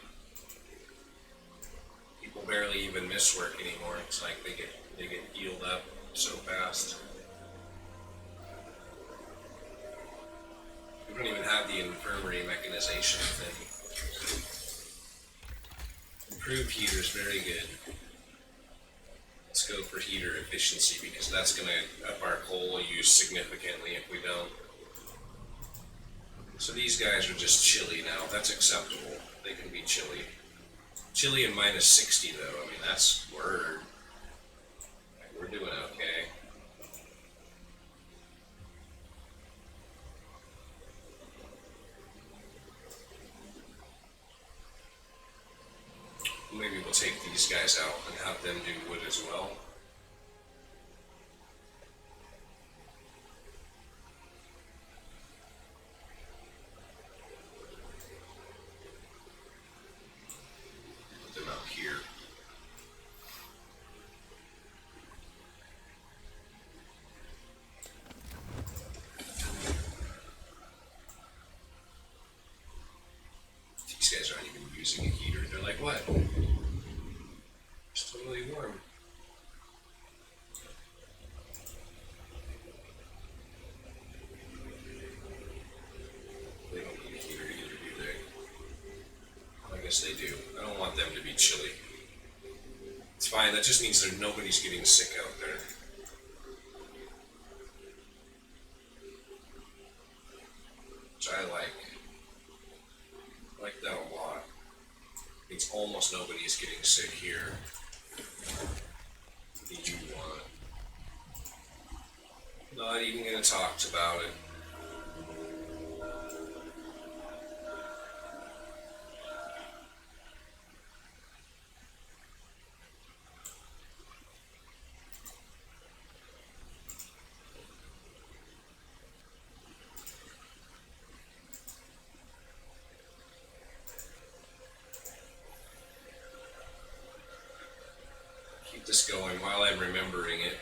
People barely even miss work anymore. It's like they get healed up so fast. We don't even have the infirmary mechanization thing. Improved heater is very good. Let's go for heater efficiency because that's going to up our coal use significantly if we don't. So these guys are just chilly now. That's acceptable. They can be chilly. Chilly and minus 60 though. I mean, that's word. We're doing okay. Maybe we'll take these guys out and have them do wood as well. Put them out here. These guys aren't even using a heater. They're like, what? It's totally warm. They don't need a heater either, do they? Well, I guess they do. I don't want them to be chilly. It's fine. That just means that nobody's getting sick out there. Which I like. I like that a lot. Means almost nobody's getting sick here. What do you want? Not even gonna talk about it. This going while I'm remembering it.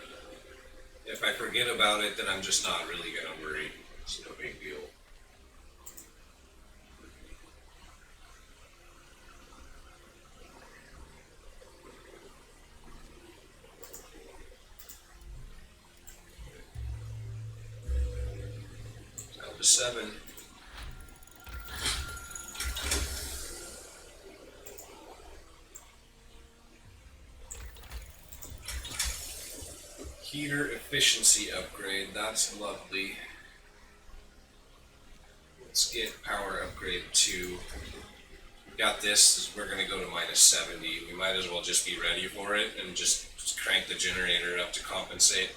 If I forget about it, then I'm just not really gonna worry. It's no big deal. Down to 7. Heater efficiency upgrade, that's lovely. Let's get power upgrade 2. We got this, we're gonna go to minus 70. We might as well just be ready for it and just crank the generator up to compensate.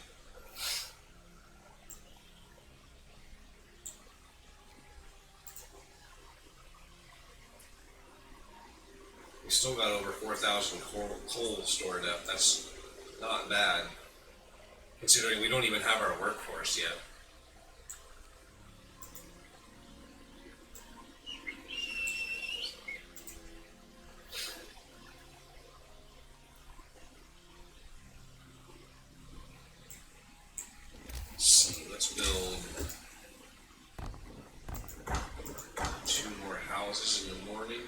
We still got over 4,000 coal stored up. That's not bad, considering we don't even have our workforce yet. Let's see, let's build 2 more houses in the morning.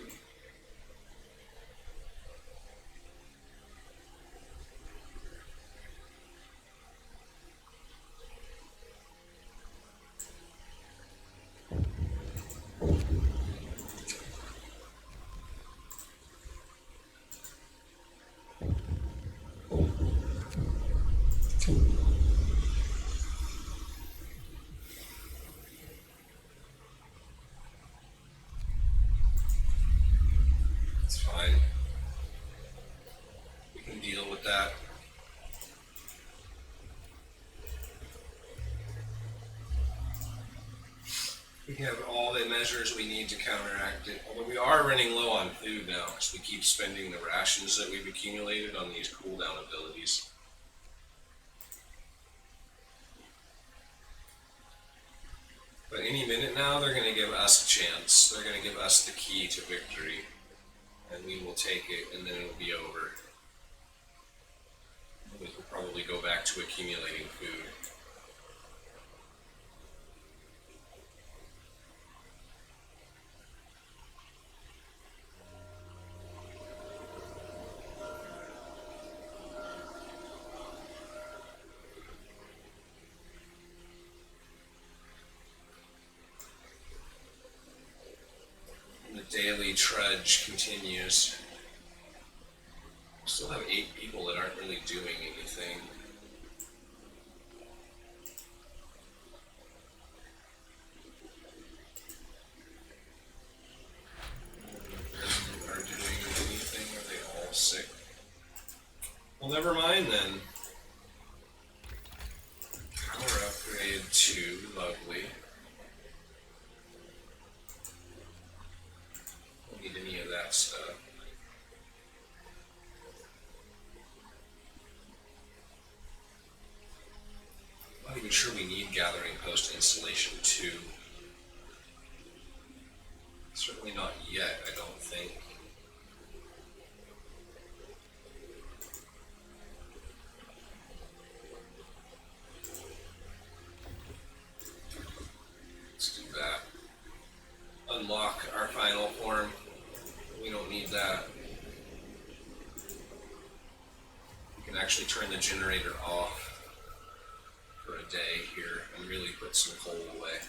It's fine. We can deal with that. We have all the measures we need to counteract it. Although we are running low on food now, because we keep spending the rations that we've accumulated on these cooldown abilities. But any minute now, they're going to give us a chance. They're going to give us the key to victory. And we will take it, and then it'll be over. We will probably go back to accumulating food. The daily trudge continues. Still have 8 people that aren't really doing anything. Are doing anything? Are they all sick? Well, never mind then. Power upgrade 2, lovely. Don't need any of that stuff. I'm not even sure we need gathering post installation 2. Certainly not yet, I don't think. Let's do that. Unlock our final form. We don't need that. We can actually turn the generator off for a day here and really put some coal away.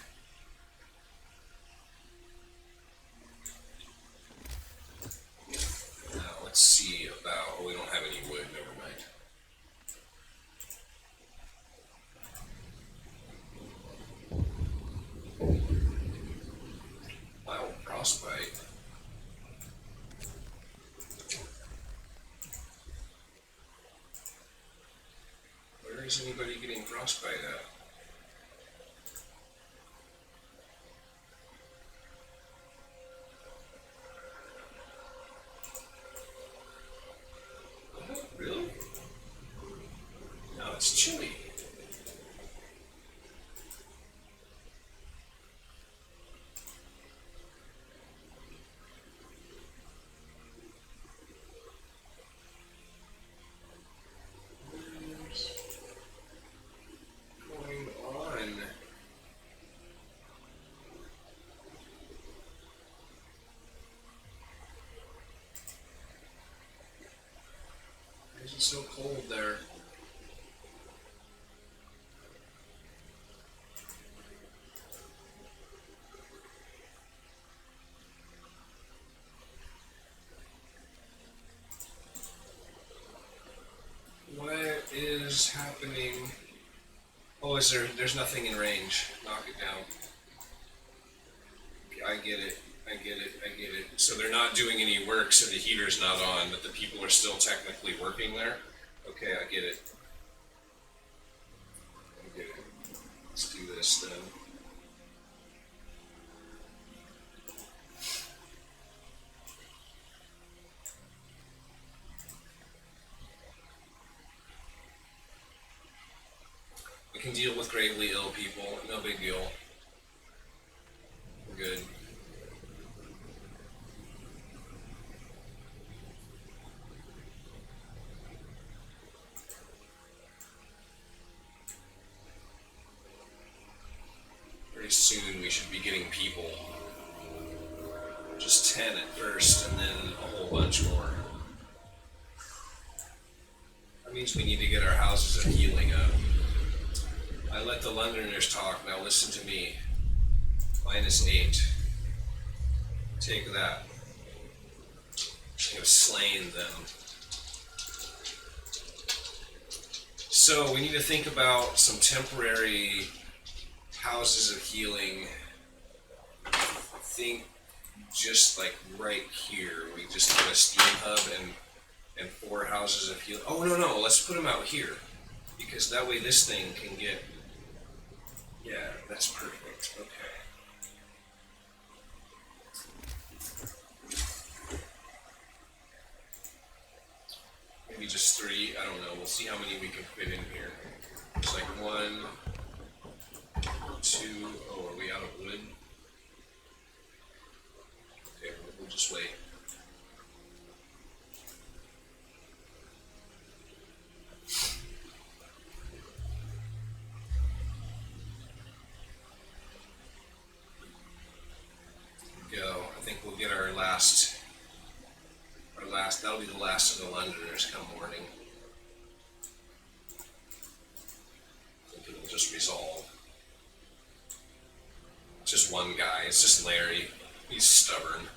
Now let's see about, oh, we don't have any wood, never mind. Wow, frostbite. Where is anybody getting frostbite at? What? Really? No, it's chilly. It's so cold there. What is happening? Oh, there's nothing in range. Knock it down. I get it. So they're not doing any work, so the heater's not on, but the people are still technically working there? Okay, I get it. Let's do this then. We can deal with gravely ill people, no big deal. We're good. Pretty soon we should be getting people. Just 10 at first, and then a whole bunch more. That means we need to get our houses of healing up. I let the Londoners talk, now listen to me. -8. Take that. I have slain them. So we need to think about some temporary houses of healing. I think just like right here, we just put a steam hub and 4 houses of healing. Oh no, let's put them out here, because that way this thing can get. Yeah, that's perfect. Okay. Maybe just 3. I don't know. We'll see how many we can fit in here. It's like 1, 2. Oh, are we out of wood? Okay, we'll just wait. Go. I think we'll get our last. That'll be the last of the Londoners come morning. I think it'll just resolve. It's just one guy. It's just Larry. He's stubborn.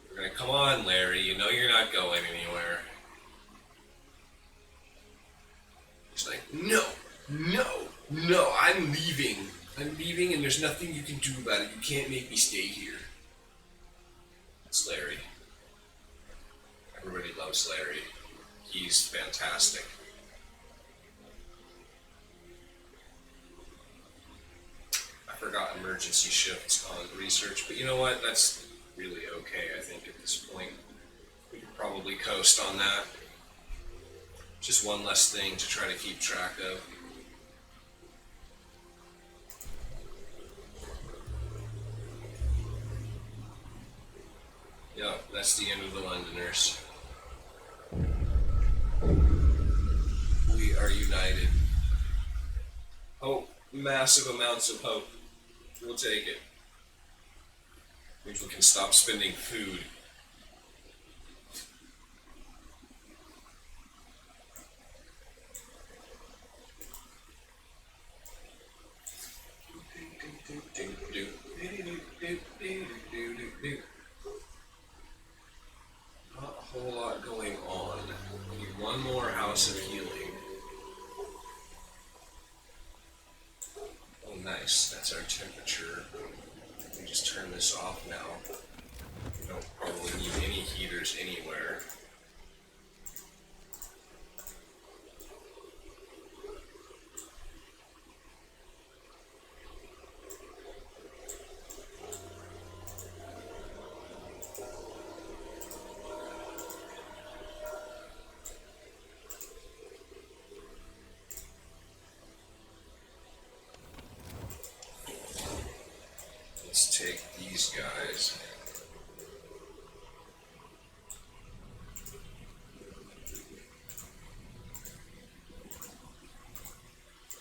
We're gonna come on, Larry. You know you're not going anywhere. It's like, no, no, no, I'm leaving. I'm leaving and there's nothing you can do about it. You can't make me stay here. It's Larry. Everybody loves Larry. He's fantastic. I forgot emergency shifts on research, but you know what? That's really okay, I think, at this point. We could probably coast on that. Just one less thing to try to keep track of. Yep, that's the end of the Londoners. We are united. Hope, massive amounts of hope. We'll take it. Means we can stop spending food. Not a whole lot going on. We need one more house of healing. Oh, nice. That's our temperature. We can just turn this off now. We don't probably need any heaters anywhere. Let's take these guys.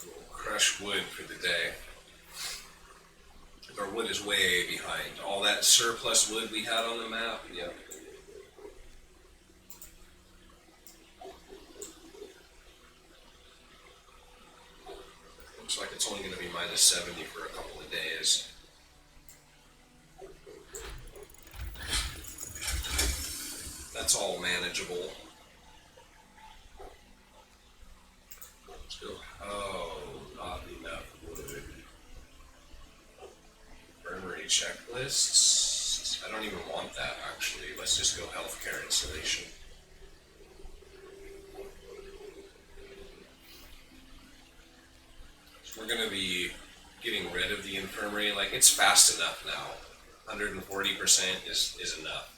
We'll crush wood for the day. Our wood is way behind. All that surplus wood we had on the map, yep. Looks like it's only going to be minus 70 for a couple of days. That's all manageable. Let's go. Oh, not enough wood. Infirmary checklists. I don't even want that, actually. Let's just go healthcare installation. So we're going to be getting rid of the infirmary. Like, it's fast enough now. 140% is enough.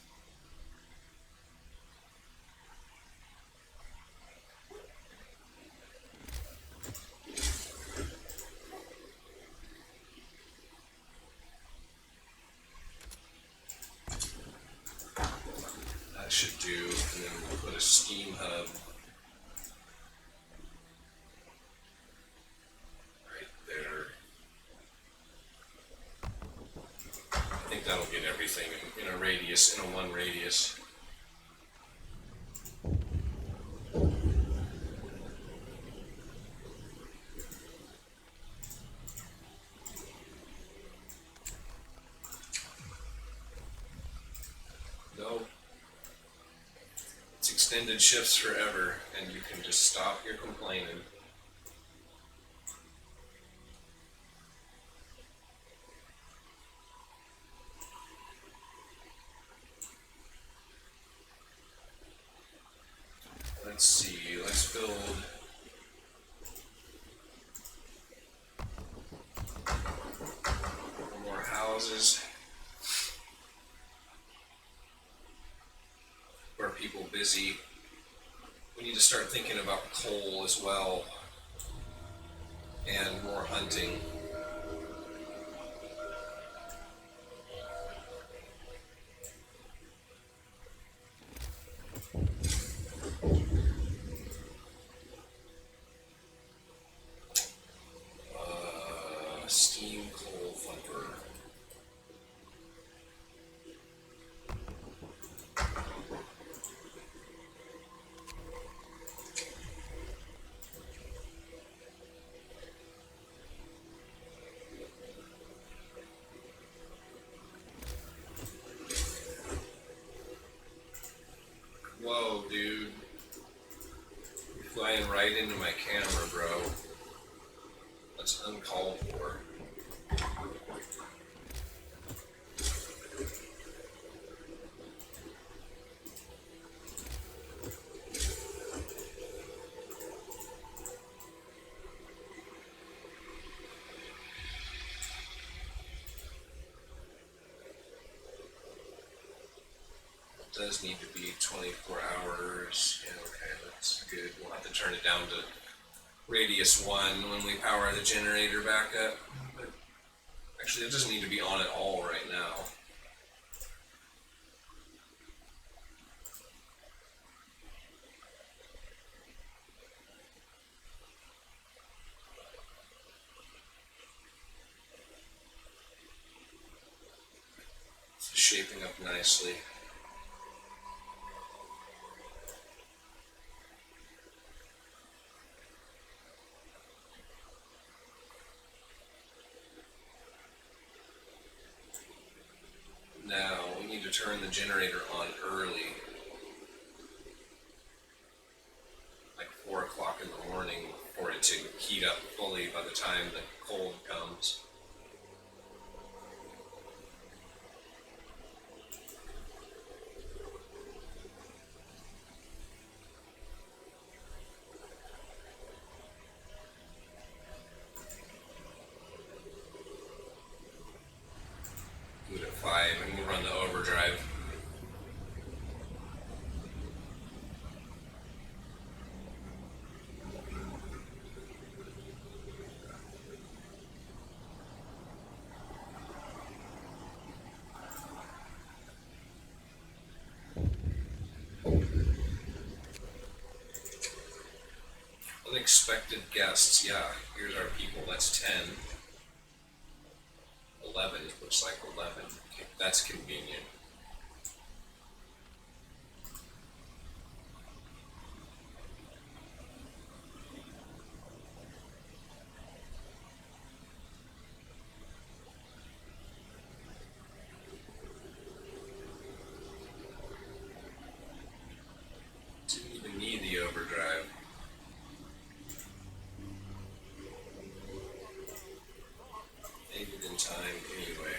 Should do, and then we'll put a steam hub right there. I think that'll get everything in a radius, in a one radius. No. Extended shifts forever, and you can just stop your complaining. Let's see, let's build more houses. Are people busy? We need to start thinking about coal as well, and more hunting. Steam coal thumper. right into my camera, bro. That's uncalled for. It does need to be 24 hours. Yeah, okay, that's good. We'll have to turn it down to radius 1 when we power the generator back up. But actually, it doesn't need to be on at all right now. It's shaping up nicely. Now, we need to turn the generator on early. Like 4 o'clock in the morning for it to heat up fully by the time the cold comes. Do it at 5 and we'll run the overdrive. Unexpected guests, yeah, here's our people, that's 10. 11, looks like 11. Okay, that's convenient. Didn't even need the overdrive. Made it in time anyway.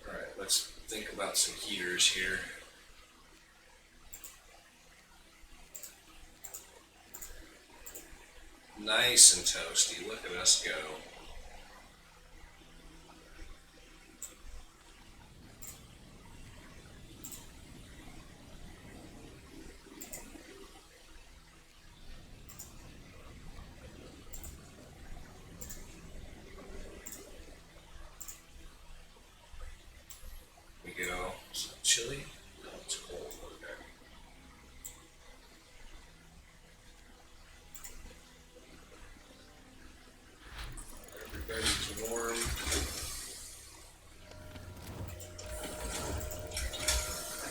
Alright, let's think about some heaters here. Nice and toasty, look at us go. We go, is it chilly? No, it's cold, okay. Everybody's warm.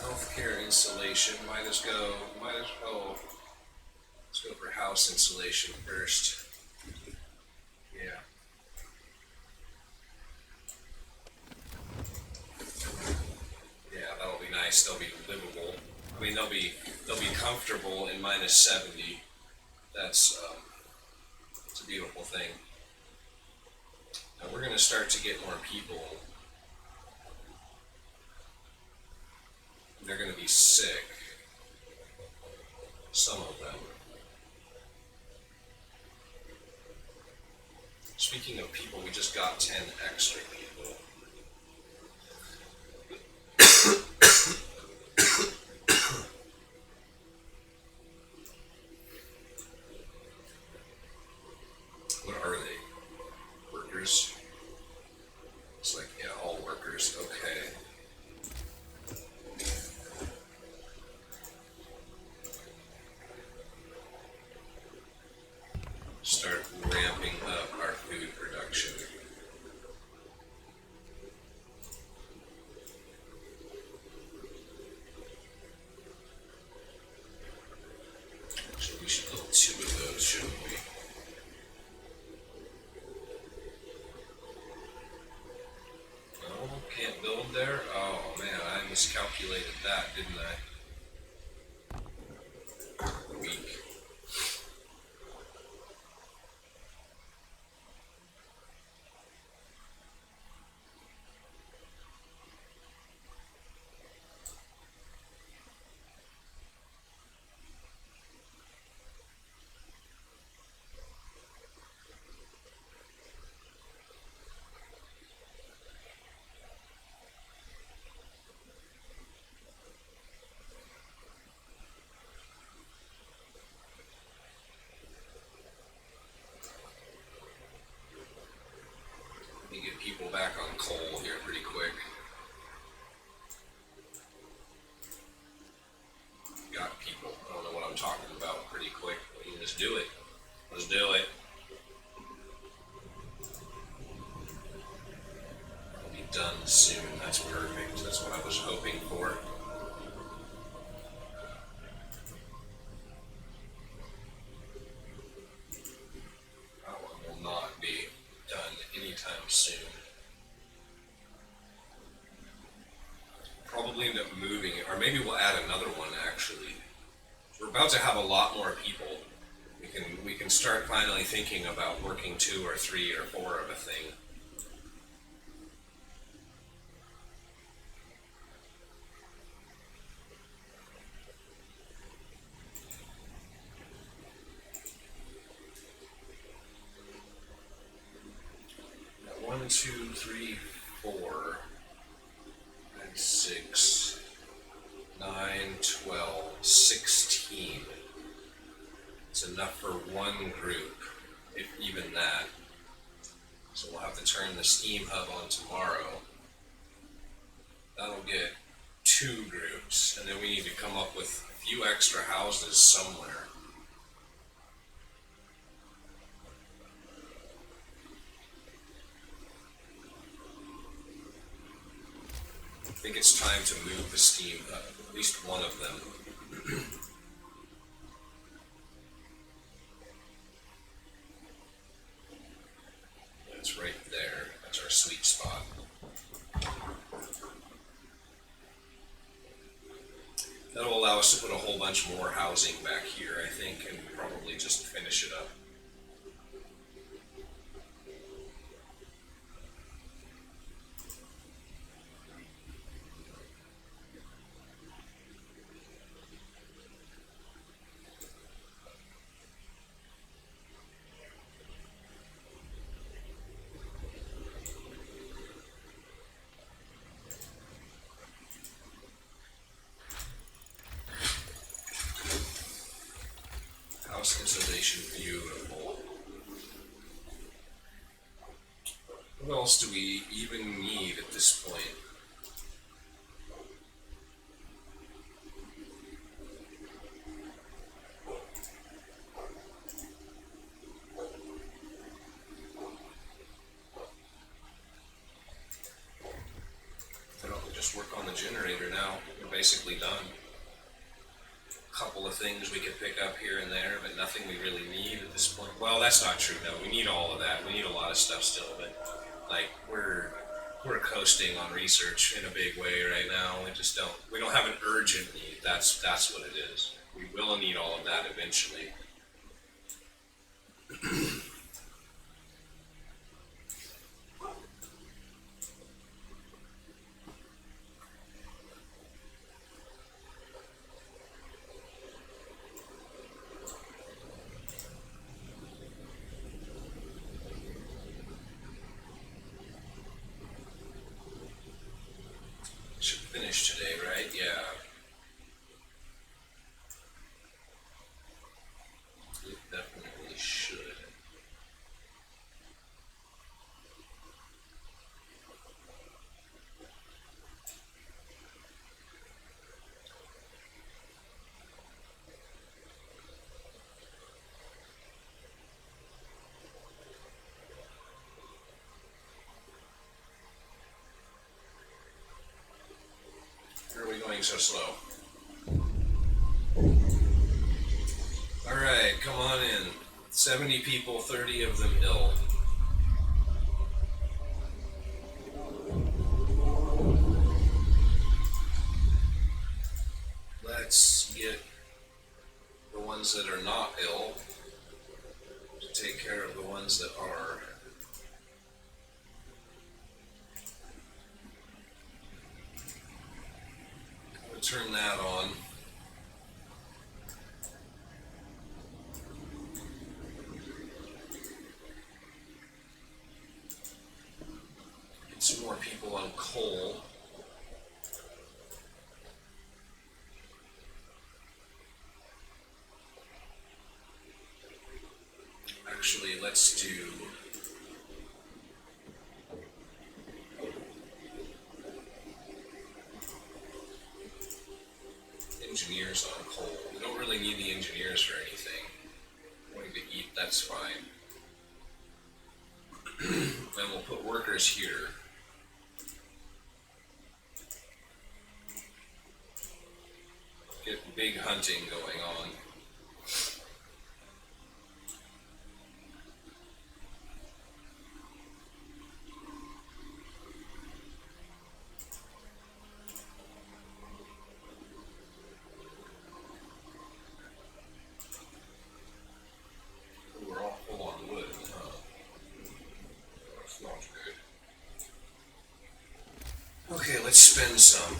Healthcare insulation, let's go for house insulation first. Yeah. Yeah, that'll be nice, they'll be livable. I mean, they'll be comfortable in -70. That's, it's a beautiful thing. Now we're gonna start to get more people. They're gonna be sick. Some of them. Speaking of people, we just got 10 extra people. What are they? Workers? It's like, yeah, all workers. Okay. Start ramping up our food production. So we should build 2 of those, shouldn't we? No, can't build there? Oh man, I miscalculated that. didn't I? Week. Let me get people back on coal here pretty quick. Got people. I don't know what I'm talking about pretty quick. Let's do it. Let's do it. I'll be done soon. That's perfect. That's what I was hoping for. That one will not be done anytime soon. Probably end up moving it, or maybe we'll add another one actually. We're about to have a lot more people. We can start finally thinking about working 2 or 3 or 4 of a thing. Got 1, 2, 3, 4, 6, 9, 12, 16. It's enough for one group, if even that. So we'll have to turn the Steam Hub on tomorrow. That'll get 2 groups, and then we need to come up with a few extra houses somewhere. I think it's time to move the Steam Hub, at least one of them. It's right there. That's our sweet spot. That'll allow us to put a whole bunch more housing back here, I think, and probably just finish it up. House insulation, beautiful. What else do we even need at this point? I don't just work on the generator now. We're basically done. Couple of things we could pick up here and there, but nothing we really need at this point. Well, that's not true. No, we need all of that. We need a lot of stuff still, but like we're coasting on research in a big way right now. We don't have an urgent need. That's what it is. We will need all of that eventually. Should finish today, right? Yeah. It definitely should. Where are we going so slow? Alright, come on in. 70 people, 30 of them ill. ones that are not ill to take care of the ones that are. I'll turn that on. Get some more people on coal. Actually, let's do engineers on coal. We don't really need the engineers for anything. Wanting to eat, that's fine. And we'll put workers here. Get big hunting going on. We're all full on wood, huh? That's not good. Okay, let's spend some.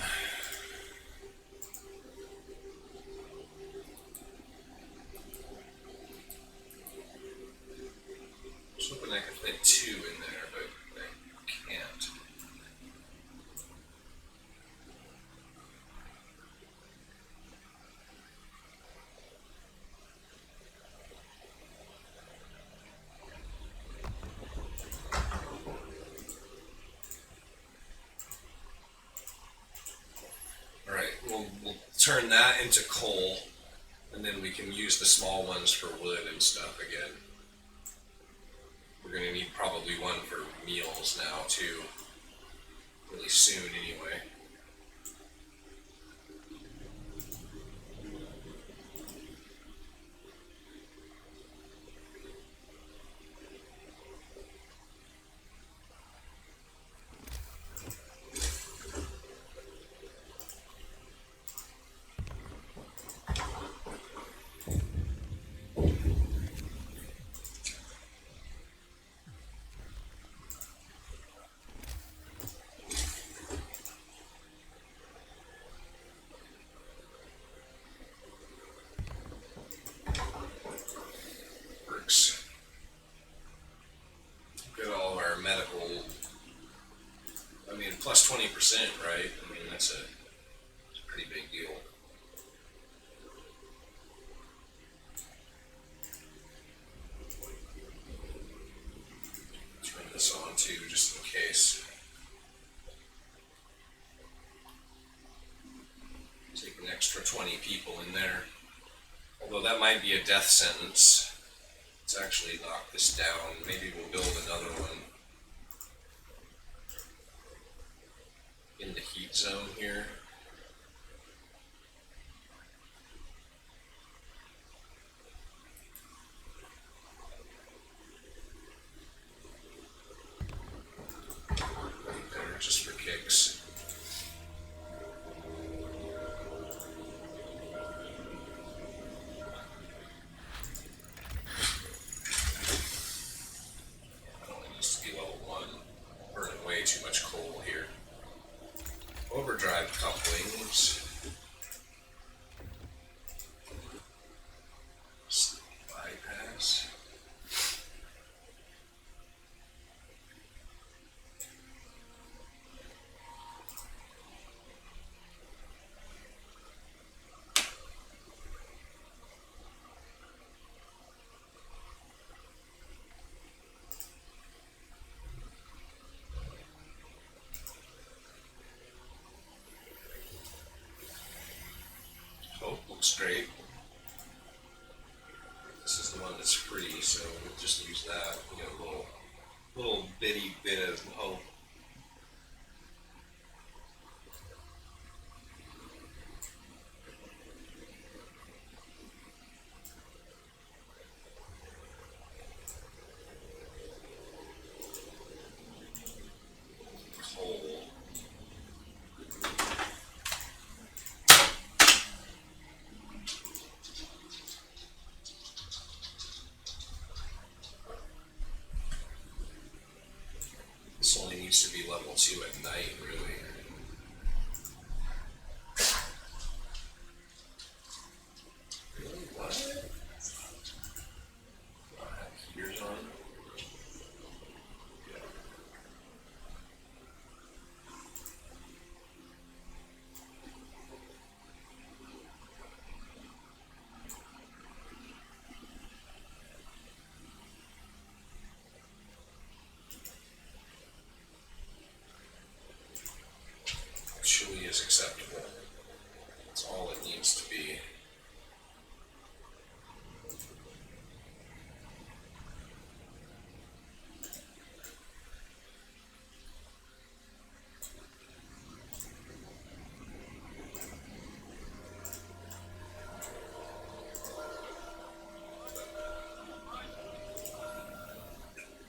I was hoping I could fit 2 in there, but I can't. Alright, we'll turn that into coal, and then we can use the small ones for wood and stuff again. We're going to need probably one for meals now, too. Really soon, anyway. Works. Get all our medical. I mean, plus 20%, right? I mean, that's a pretty big deal. Turn this on too, just in case. Take an extra 20 people in there. Although that might be a death sentence. Let's actually knock this down. Maybe we'll build another one in the heat zone here. Right there, just for kicks. Too much coal here. Overdrive couplings. Bypass. Looks great. This is the one that's free, so we'll just use that. We got a little bitty bit of hope. This only needs to be level 2 at night, really. Really? What? Do I have heaters on? Yeah. Chili is acceptable. That's all it needs to be.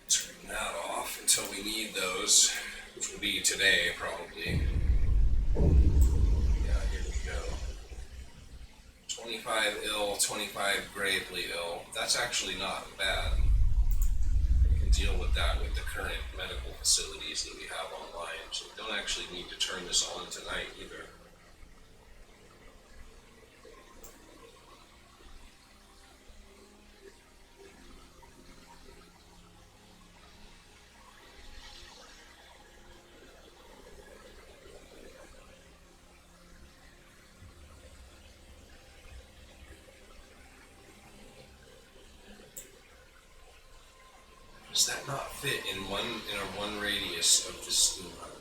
Turn that off until we need those, which will be today probably. Yeah, here we go. 25 ill, 25 gravely ill. That's actually not bad. We can deal with that with the current medical facilities that we have online, so we don't actually need to turn this on tonight either. Does that not fit in a one radius of the steam hub?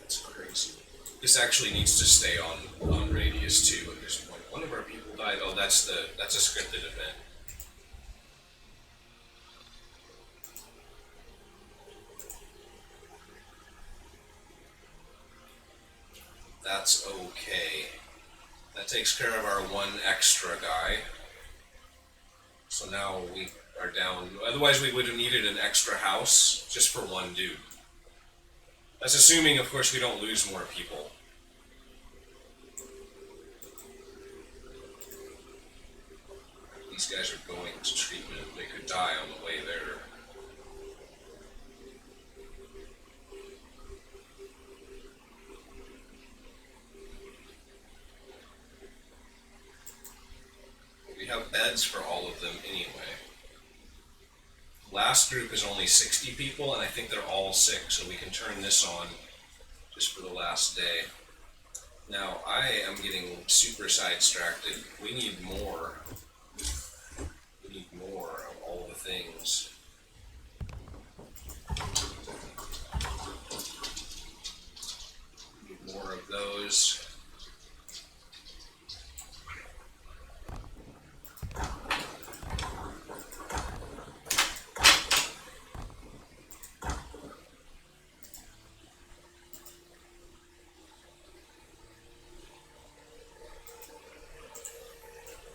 That's crazy. This actually needs to stay on radius 2 at this point. One of our people died. Oh, that's a scripted event. That's okay. That takes care of our one extra guy. So now we are down. Otherwise, we would have needed an extra house just for one dude. That's assuming, of course, we don't lose more people. These guys are going to treatment. They could die on the way there. We have beds for all of them anyway. Last group is only 60 people, and I think they're all sick, so we can turn this on just for the last day. Now, I am getting super sidetracked. We need more. We need more of all the things. We need more of those.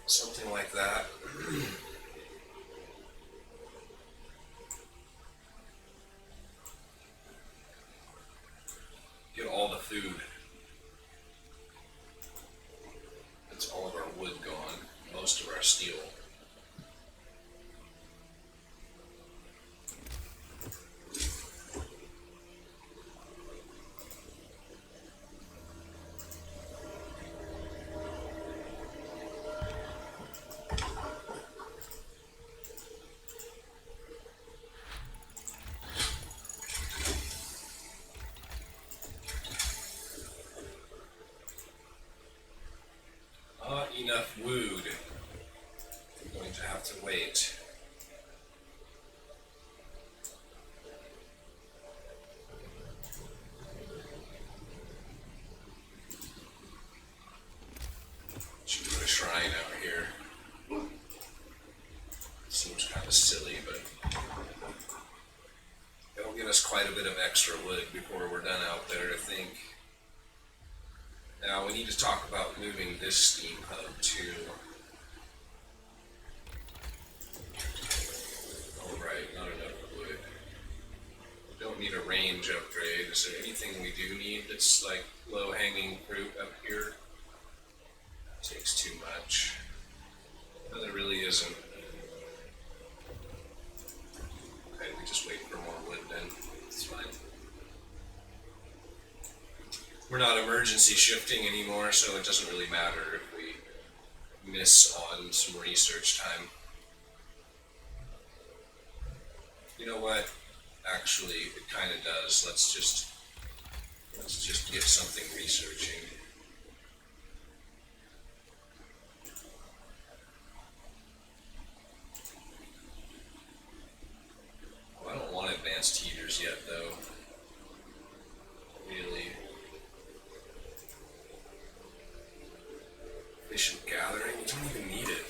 Something like that. Get all the food. That's all of our wood gone. Most of our steel. Not enough wood. I'm going to have to wait. Should put a shrine out here. Seems kind of silly, but it'll give us quite a bit of extra wood before we're done out there, I think. Now we need to talk about moving this steam hub too. Alright, not enough wood. We don't need a range upgrade. Is there anything we do need that's like low-hanging fruit up here? Takes too much. No, there really isn't. Okay, we just wait for more We're not emergency shifting anymore, so it doesn't really matter if we miss on some research time. You know what? Actually, it kind of does. Let's just get something researching. Oh, I don't want advanced heaters yet, though. Really. Efficient gathering? You don't even need it.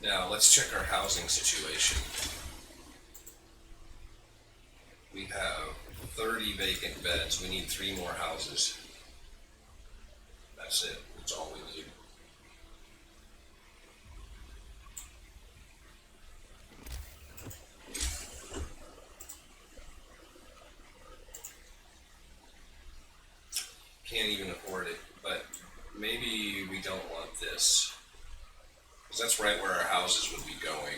Now, let's check our housing situation. We have 30 vacant beds. We need 3 more houses. That's it. That's all we need. Can't even afford it, but maybe we don't want this. Because that's right where our houses would be going.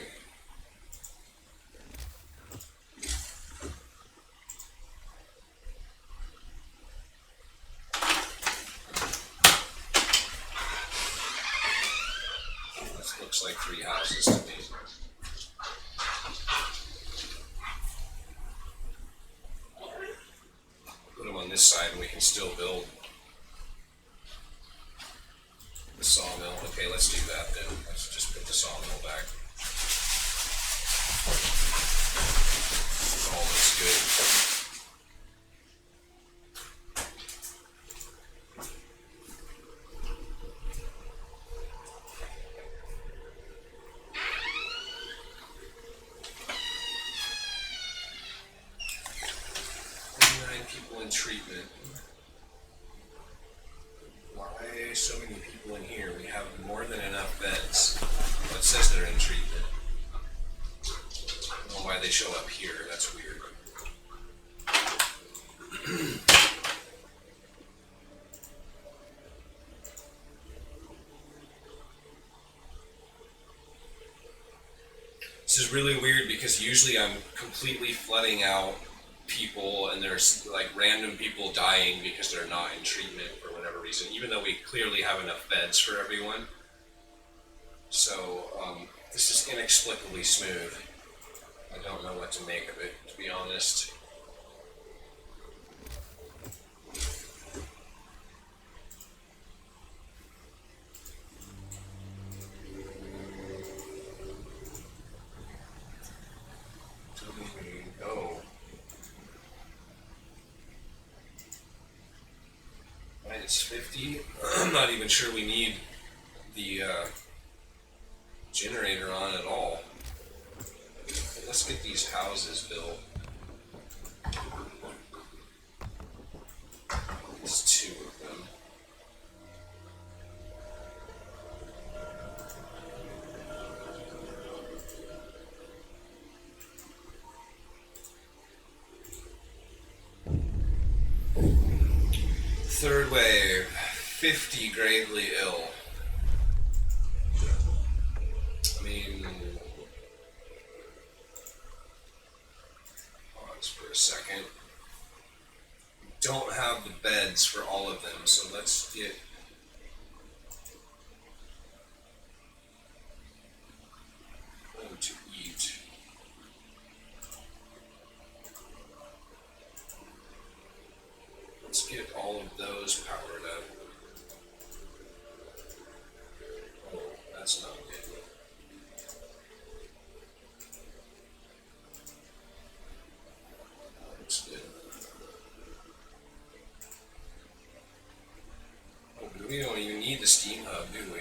This looks like 3 houses to me. Put them on this side and we can still build the sawmill. Okay, let's do that then. Let's just put the sawmill back. All looks good. People in treatment. Why so many people in here? We have more than enough beds. Well, it says they're in treatment. I don't know why they show up here. That's weird. This is really weird because usually I'm completely flooding out people and there's like random people dying because they're not in treatment for whatever reason, even though we clearly have enough beds for everyone. So this is inexplicably smooth. I don't know what to make of it, to be honest. Minus 50. I'm not even sure we need the generator on at all. Let's get these houses built. There's 2 of them. Third wave, 50 gravely ill. I mean, pause for a second. We don't have the beds for all of them, so let's get them to eat. Let's get all of those powered up. Oh, that's not good. Looks good. Oh, but we don't even need the steam hub, do we?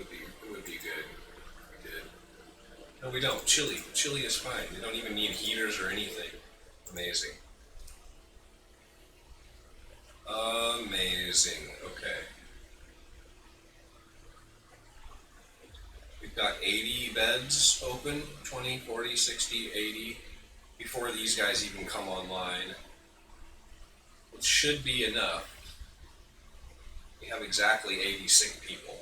It would be good. We did. No, we don't. Chili. Chili is fine. We don't even need heaters or anything. Amazing. Amazing. Okay. We've got 80 beds open, 20, 40, 60, 80, before these guys even come online. It should be enough. We have exactly 80 sick people.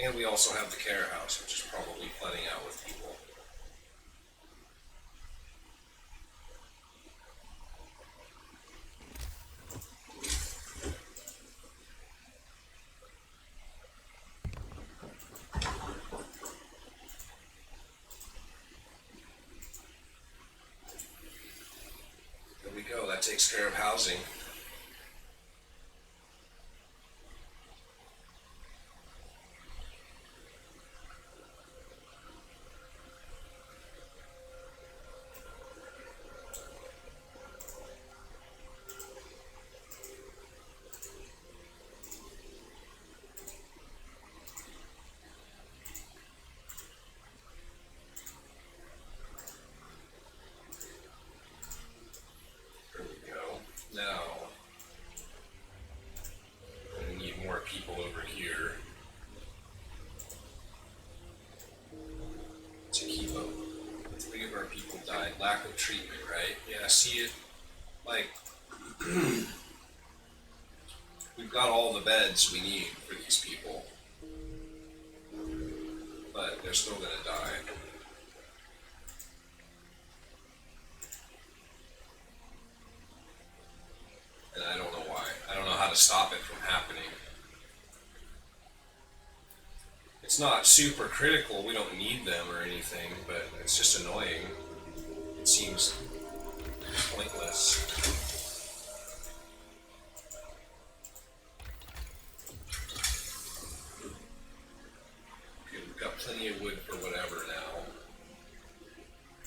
And we also have the care house, which is probably flooding out with people. There we go, that takes care of housing. Now, we need more people over here to keep up. 3 of our people died. Lack of treatment, right? Yeah, see it? Like, we've got all the beds we need for these people, but they're still gonna die. And I don't know why. I don't know how to stop it from happening. It's not super critical, we don't need them or anything, but it's just annoying. It seems pointless. Okay, we've got plenty of wood for whatever now.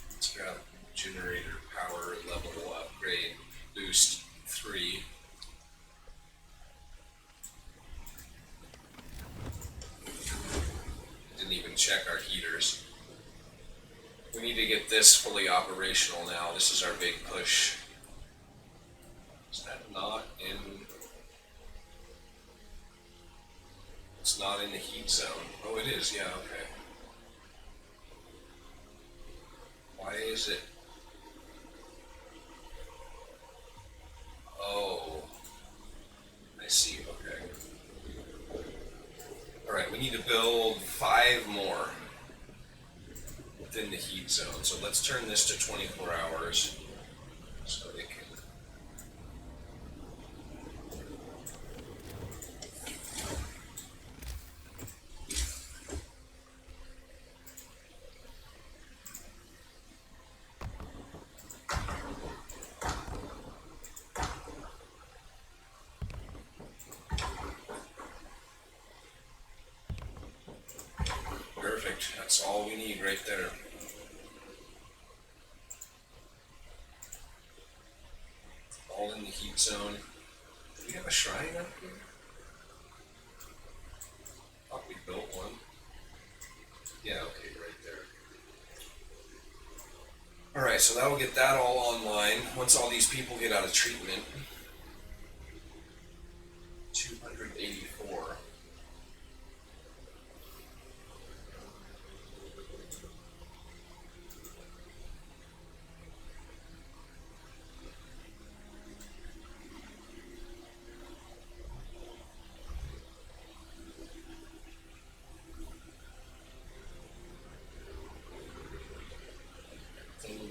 Let's grab generator power, level upgrade, boost 3. Didn't even check our heaters. We need to get this fully operational now. This is our big push. Is that not in? It's not in the heat zone. Oh, it is. Yeah, okay. Why is it? Oh, I see. Okay. All right, we need to build 5 more within the heat zone. So let's turn this to 24 hours so they can. Perfect. That's all we need right there. All in the heat zone. Do we have a shrine up here? Thought we built one. Yeah, okay, right there. Alright, so that'll get that all online. Once all these people get out of treatment. 284.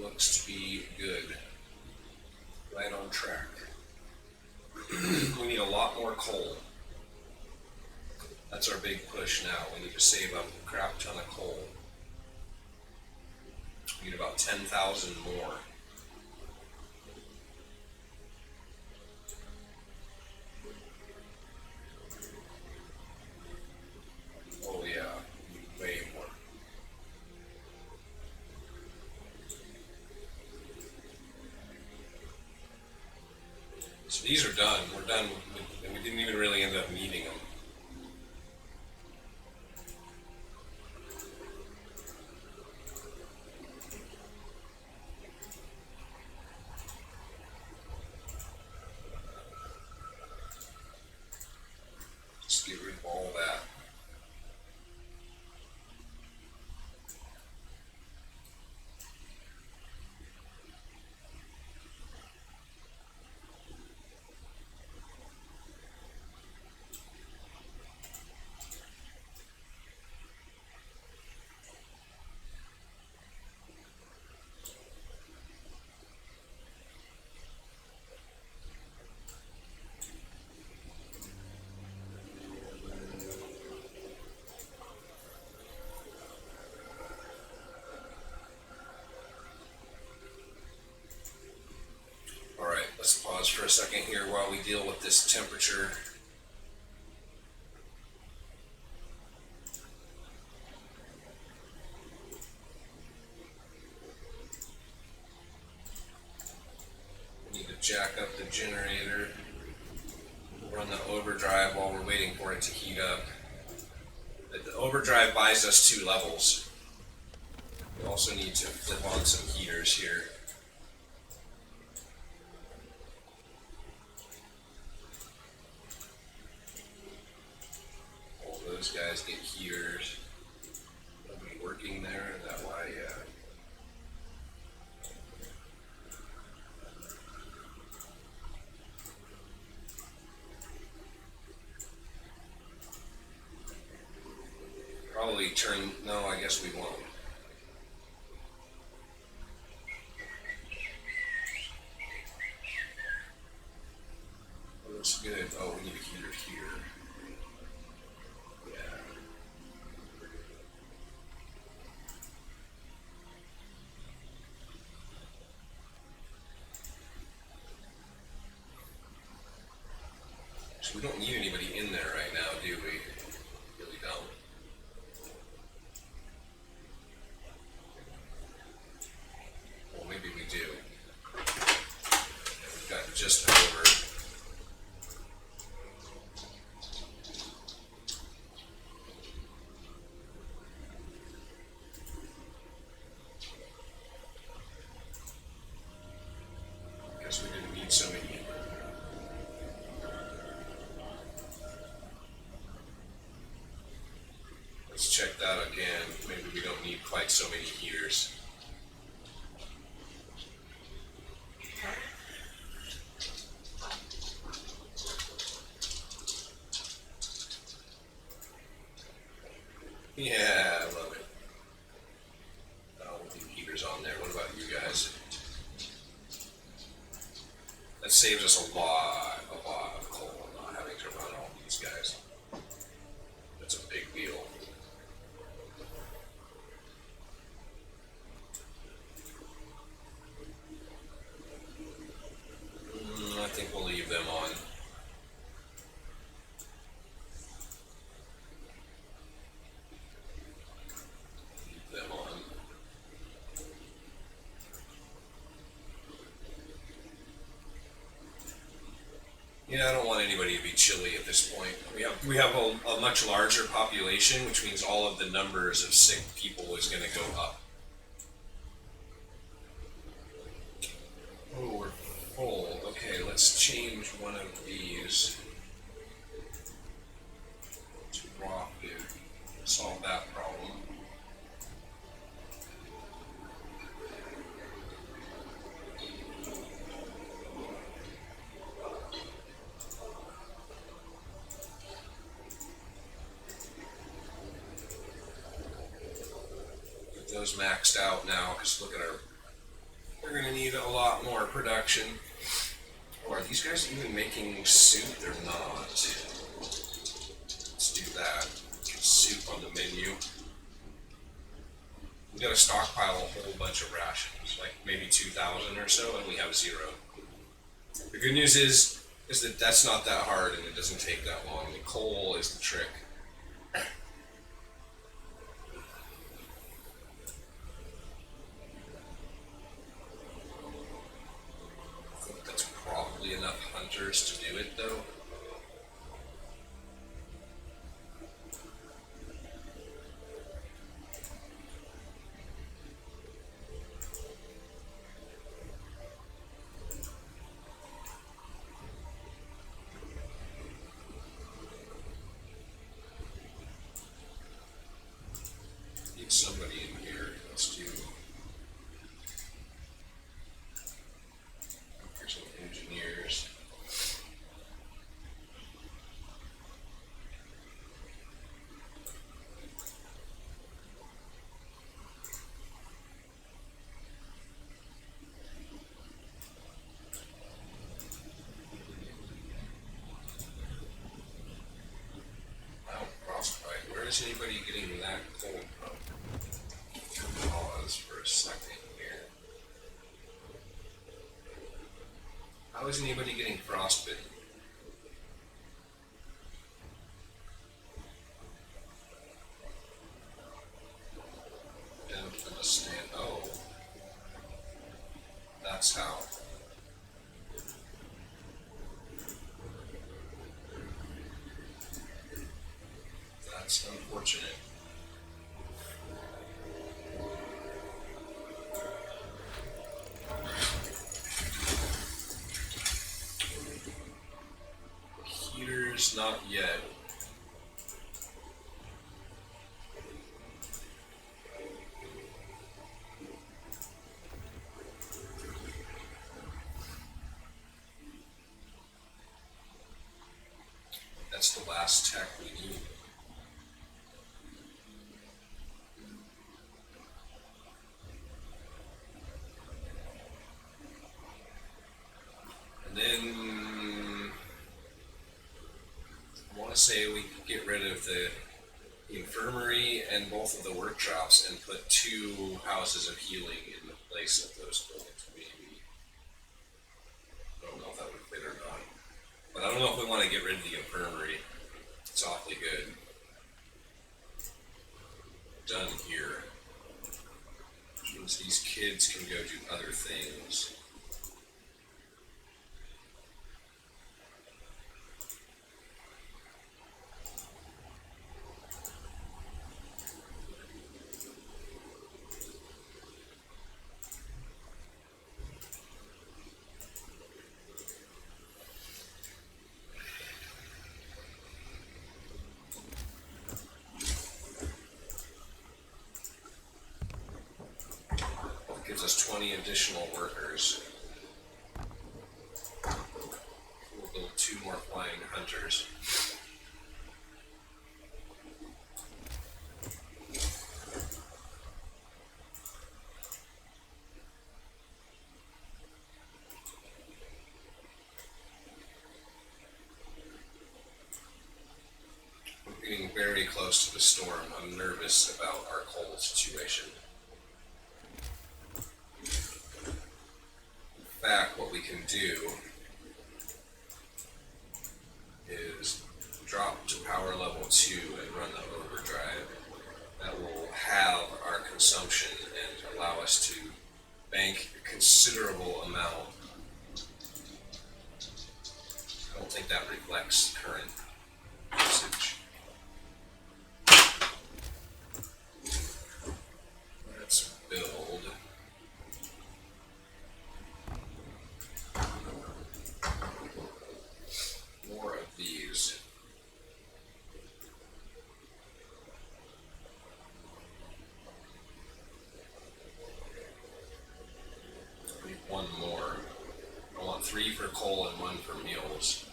Looks to be good. Right on track. We need a lot more coal. That's our big push now. We need to save up a crap ton of coal. We need about 10,000 more. Oh yeah, way more. So these are done. We're done. We didn't even really end up needing them. pause for a second here while we deal with this temperature. We need to jack up the generator. Run the overdrive while we're waiting for it to heat up. The overdrive buys us 2 levels. We also need to flip on some heaters here. All those guys get heaters. Nobody working there, is that why? Yeah. Probably turn, no, I guess we won't. Looks good. Oh, we need a heater here. Yeah. So we don't need anybody in there right now, do we? Really don't. Well, maybe we do. We've got just over. Guess we didn't need so many. Let's check that again. Maybe we don't need quite so many heaters. Yeah, I love it. We'll do heaters on there. What about you guys? That saves us a lot of coal not having to run all these guys. That's a big deal. I think we'll leave them on. Leave them on. Yeah, I don't want anybody to be chilly at this point. We have a much larger population, which means all of the numbers of sick people is going to go up. Oh, we're full. Okay, let's change one of these to raw food. Solve that problem. Get those maxed out now, because look at our. We're going to need a lot more production. Oh, are these guys even making soup? They're not. Let's do that. Get soup on the menu. We got to stockpile a whole bunch of rations, like maybe 2,000 or so, and we have 0. The good news is that that's not that hard and it doesn't take that long. The coal is the trick. Enough hunters to do it though. Need somebody in here. Let's do. Here's some engineers. Where is anybody getting that cold from? Pause for a second here. How How is anybody getting frostbitten? Don't understand. Oh, that's how. That's unfortunate. Heaters, not yet. That's the last tech we need. And then I want to say we could get rid of the infirmary and both of the workshops and put 2 houses of healing in the place of those buildings. Maybe. I don't know if that would fit or not. But I don't know if we want to get rid of the infirmary. It's awfully good. Done here. Which means these kids can go do other things. Gives us 20 additional workers. We'll build 2 more flying hunters. We're getting very close to the storm. I'm nervous about our coal situation. In fact, what we can do is drop to power level 2 and run the overdrive. That will halve our consumption and allow us to bank a considerable amount. I don't think that reflects current usage. Let's build. More of these. I need 1 more. I want 3 for coal and 1 for meals.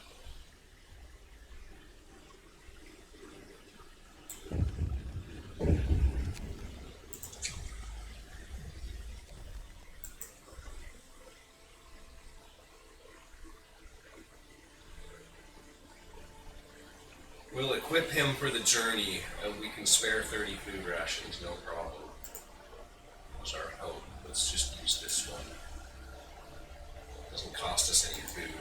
We'll equip him for the journey. We can spare 30 food rations, no problem. That's our hope. Let's just use this one. Doesn't cost us any food.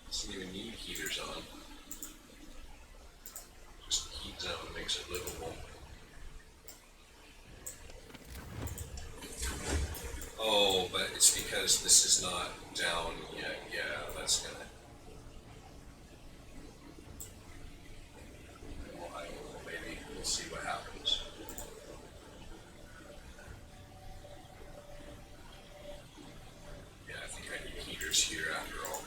Doesn't even need heaters on. Just the heat zone makes it livable. Oh, but it's because this is not down yet. Yeah, that's gonna. Well, I don't know, maybe. We'll see what happens. Yeah, I think I need heaters here after all.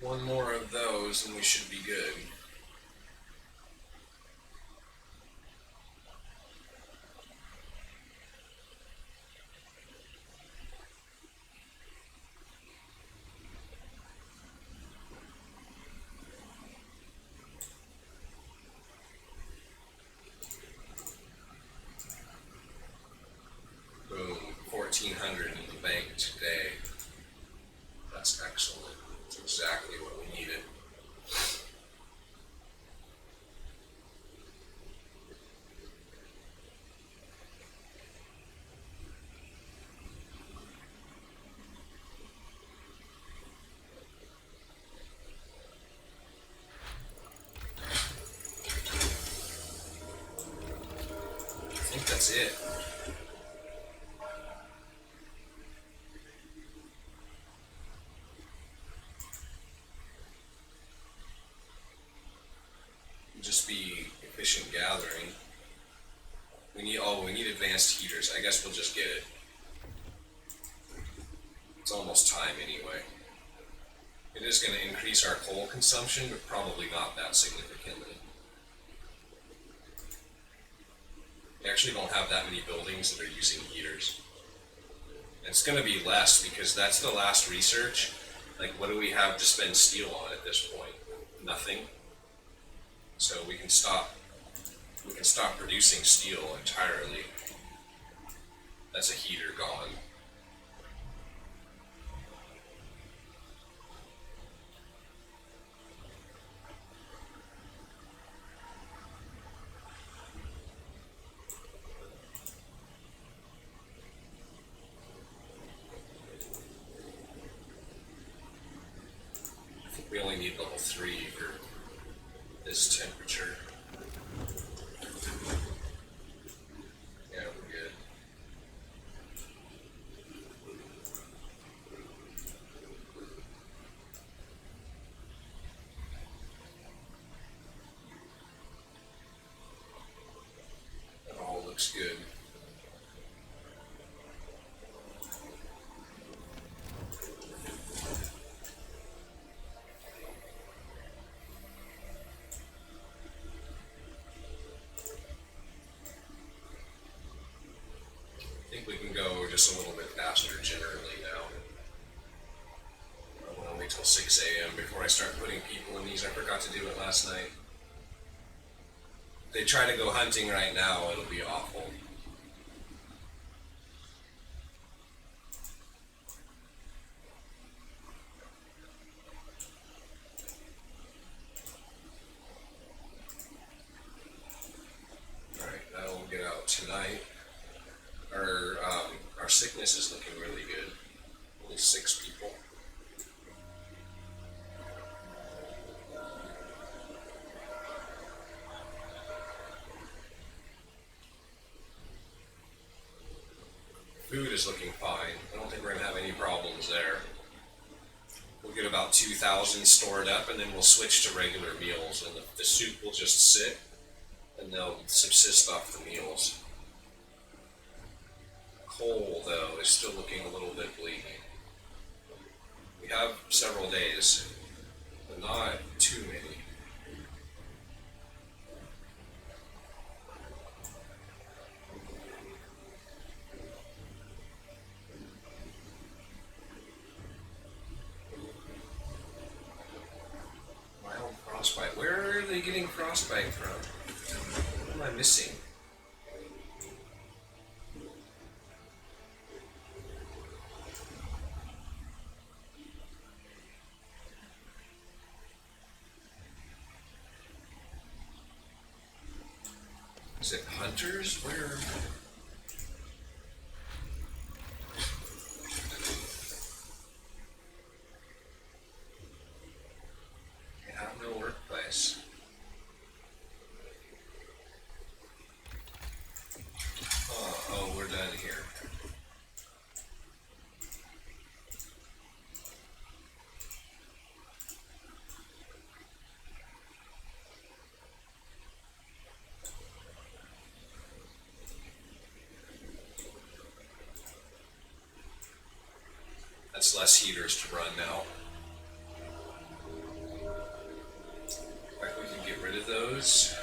One more of those and we should be good. Boom, 1,400 in the bank today. That's excellent. That's exactly what we needed. I think that's it. Just be efficient gathering. We need advanced heaters. I guess we'll just get it. It's almost time anyway. It is going to increase our coal consumption, but probably not that significantly. We actually don't have that many buildings that are using heaters. It's going to be less because that's the last research. Like, what do we have to spend steel on at this point? Nothing. So we can stop producing steel entirely. That's a heater gone. I think we only need level 3 for this temperature. Yeah, we're good. That all looks good. I think we can go just a little bit faster generally now. I want to wait till 6 a.m. before I start putting people in these. I forgot to do it last night. If they try to go hunting right now, it'll be awful. Alright, that'll get out tonight. Our sickness is looking really good. Only 6 people. Food is looking fine. I don't think we're going to have any problems there. We'll get about 2,000 stored up and then we'll switch to regular meals and the soup will just sit and they'll subsist off the meals. Coal, though, is still looking a little bit bleak. We have several days, but not too many. Mild frostbite. Where are they getting frostbite from? What am I missing? Is it hunters? Where? I have no workplace. Oh, we're done here. That's less heaters to run now. those.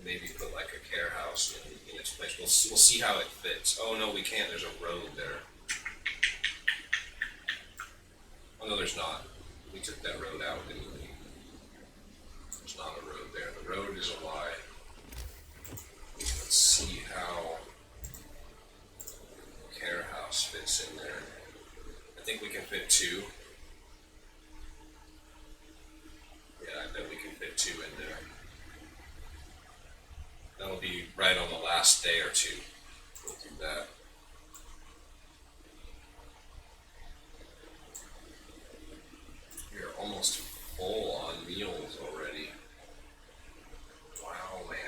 Maybe put like a care house in its place. We'll see how it fits. Oh no, we can't. There's a road there. Oh no, there's not. We took that road out, didn't we? There's not a road there. The road is a lie. Let's see how care house fits in there. I think we can fit two. Yeah, I bet we can fit two in there. That'll be right on the last day or two. We'll do that. We are almost full on meals already. Wow, man.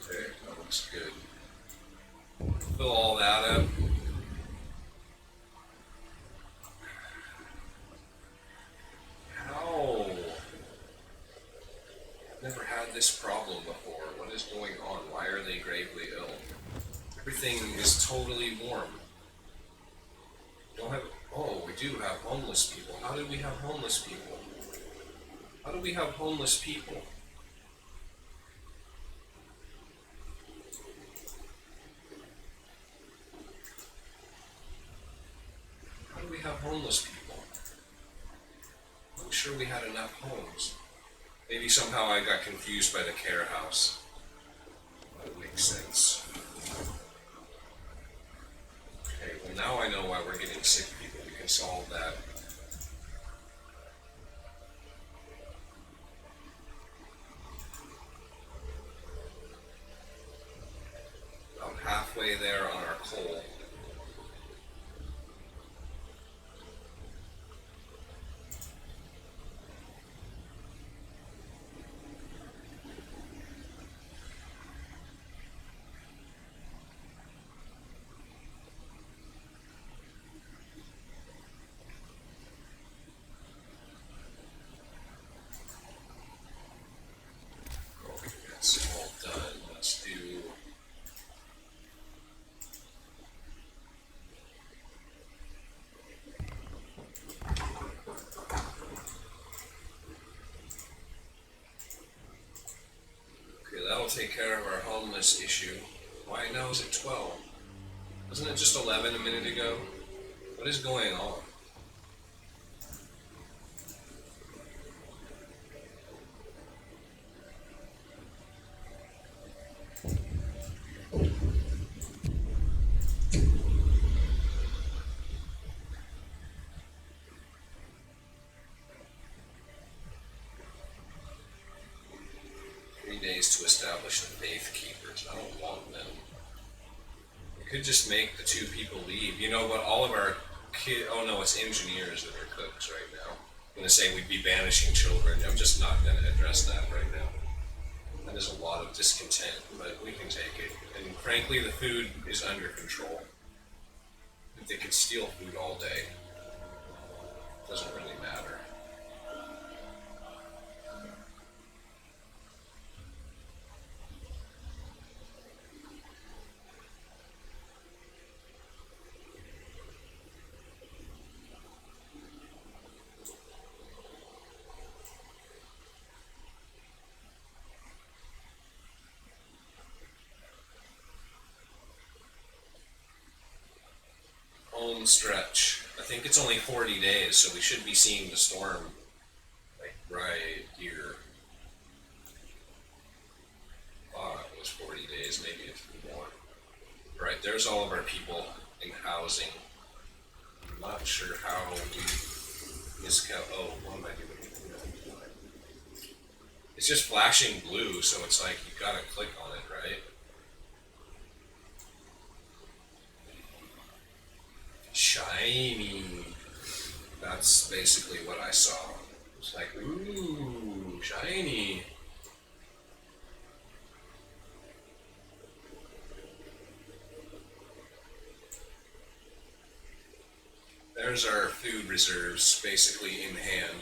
Okay, that looks good. Fill all that up. How? I've never had this problem before. What is going on? Why are they gravely ill? Everything is totally warm. Don't have. Oh, we do have homeless people. How did we have homeless people? How do we have homeless people? How do we have homeless people? I'm sure we had enough homes. Maybe somehow I got confused by the care house. That would make sense. Okay, well now I know why we're getting sick people. We can solve that. About halfway there on our coal. Okay, that's all done. Let's do. Okay, that'll take care of our homeless issue. Why now is it 12? Wasn't it just 11 a minute ago? What is going on? Days to establish the faith keepers. I don't want them. We could just make the two people leave. You know what? All of our oh no, it's engineers that are cooks right now. I'm going to say we'd be banishing children. I'm just not going to address that right now. That is a lot of discontent, but we can take it. And frankly, the food is under control. They could steal food all day. Doesn't really matter. Home stretch. I think it's only 40 days, so we should be seeing the storm like right here. It was 40 days, maybe it's more. Right, there's all of our people in housing. I'm not sure how we miscount. Oh, what am I doing? It's just flashing blue, so it's like you gotta click on it, right? Shiny. That's basically what I saw. It's like, ooh, shiny. there's our food reserves basically in hand.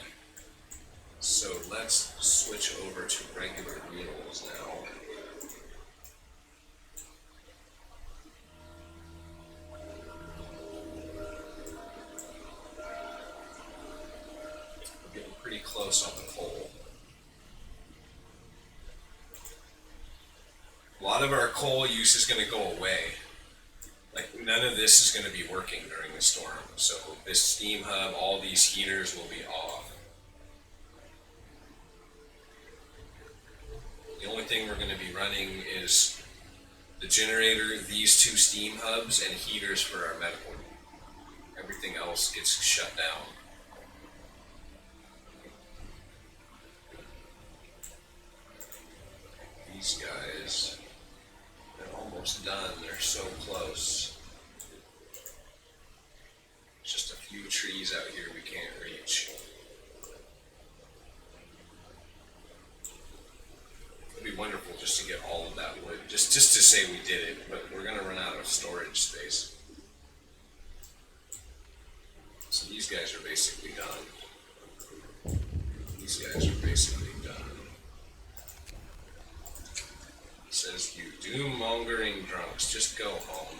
So let's switch over to regular meals now. We're getting pretty close on the coal. A lot of our coal use is going to go away. Like, none of this is going to be working during the storm. So this steam hub, all these heaters will be off. The only thing we're going to be running is the generator, these two steam hubs, and heaters for our medical. Everything else gets shut down. These guys, they're almost done. They're so close. Just a few trees out here we can't reach. It'd be wonderful just to get all of that wood, just to say we did it, but we're gonna run out of storage space. So these guys are basically done. These guys are basically done. It says, you doom-mongering drunks, just go home.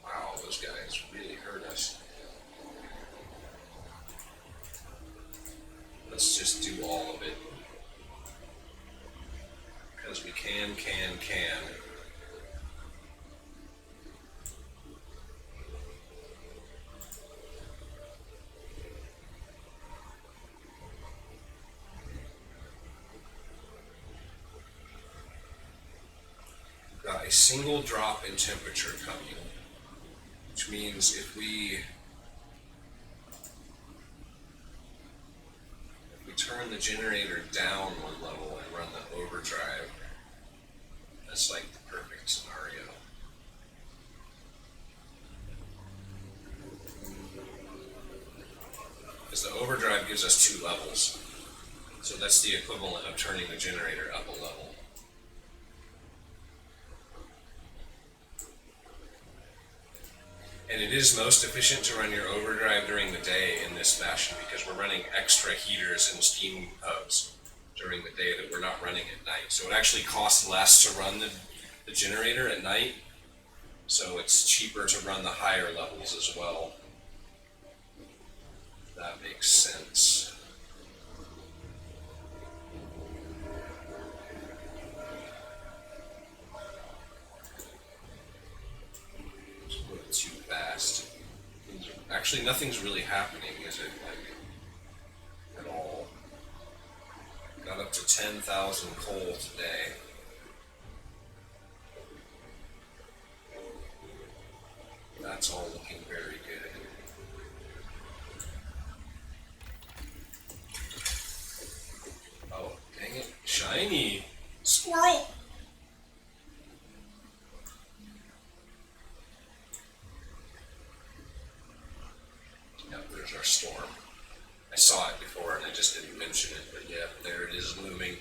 Wow, those guys really hurt us. Let's just do all of it. Because we can. Got a single drop in temperature coming, which means if we turn the generator down one level and run the overdrive, that's like the perfect scenario. Because the overdrive gives us 2 levels. So that's the equivalent of turning the generator up a level. And it is most efficient to run your overdrive during the day in this fashion because we're running extra heaters and steam hubs during the day that we're not running at night. So it actually costs less to run the generator at night. So it's cheaper to run the higher levels as well. That makes sense. Too fast. Actually, nothing's really happening, is it? Like, at all. Got up to 10,000 coal today. That's all looking very good. Oh, dang it. Shiny! Squirrel! Our storm. I saw it before and I just didn't mention it, but yeah, there it is looming.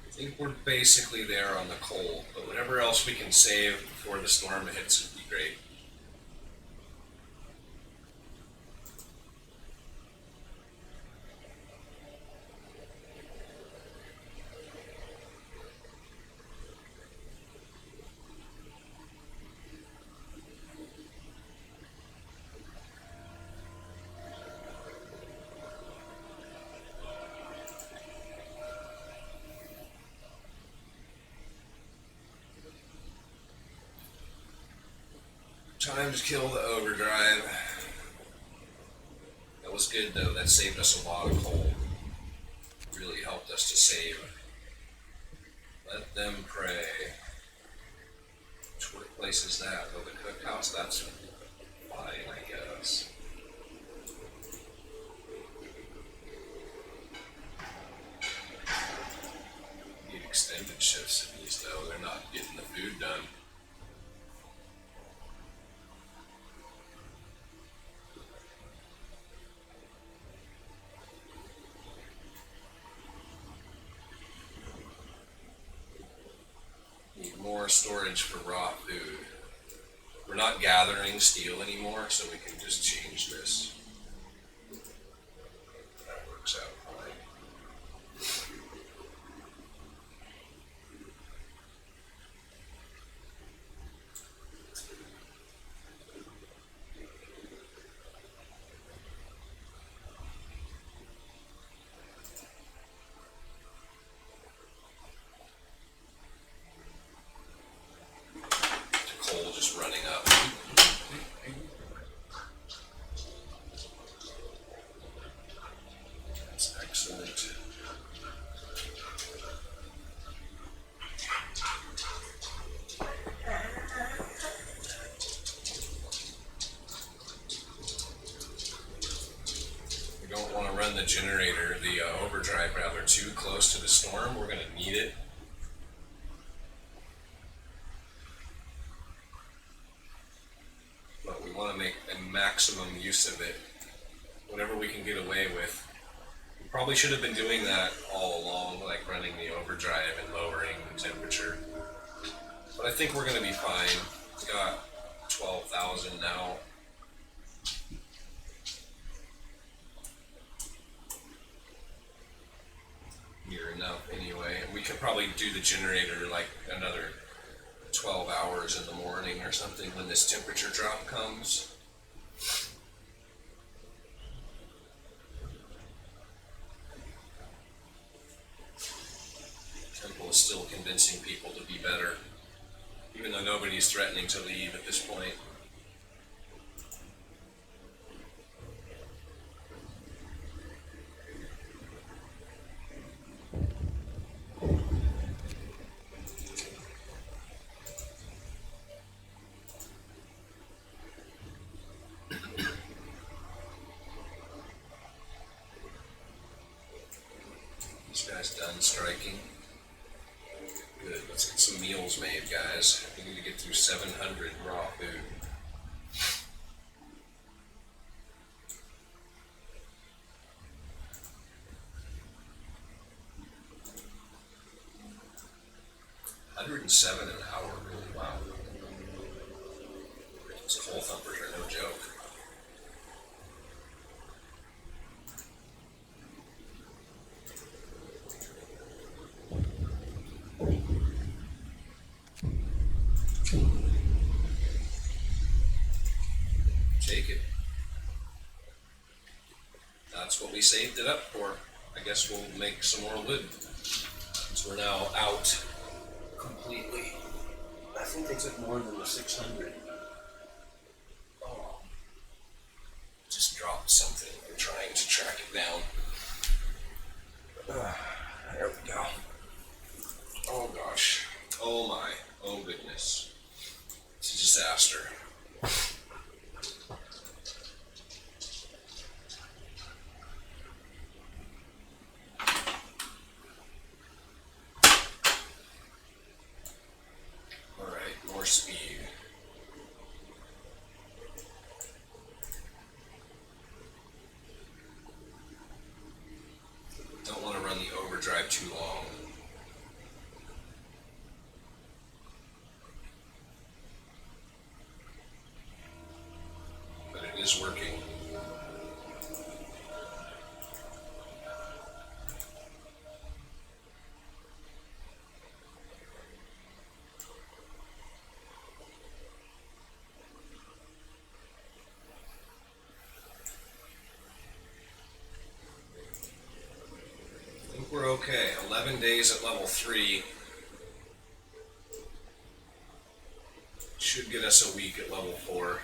I think we're basically there on the coal, but whatever else we can save before the storm hits would be great. Time to kill the overdrive. That was good though, that saved us a lot of coal. really helped us to save. Let them pray. Which workplace is that? Oh, the cookhouse? That's fine, I guess. Need extended shifts in these, though. They're not getting the food done. Need more storage for raw food. We're not gathering steel anymore, so we can just change this. That works out fine. Coal just running up. That's excellent. We don't want to run the generator, the overdrive rather, too close to the storm. We're going to need it. But we want to make a maximum use of it, whatever we can get away with. We probably should have been doing that all along, like running the overdrive and lowering the temperature. But I think we're going to be fine. We got 12,000 now. Near enough anyway. And we could probably do the generator like another 12 hours in the morning or something when this temperature drop comes. Temple is still convincing people to be better, even though nobody's threatening to leave at this point. This guy's done striking. Good, let's get some meals made, guys. We need to get through 700 raw food. $107 an hour, really, wow. These coal thumpers are no joke. Take it. That's what we saved it up for. I guess we'll make some more wood. So we're now out completely. I think they took more than the 600. Oh. Just dropped something. I'm trying to track it down. There we go. Oh gosh. Oh my. Oh goodness. It's a disaster. Alright, more speed. Don't want to run the overdrive too long. But it is working. I think we're okay. 11 days at level 3 should get us a week at level 4.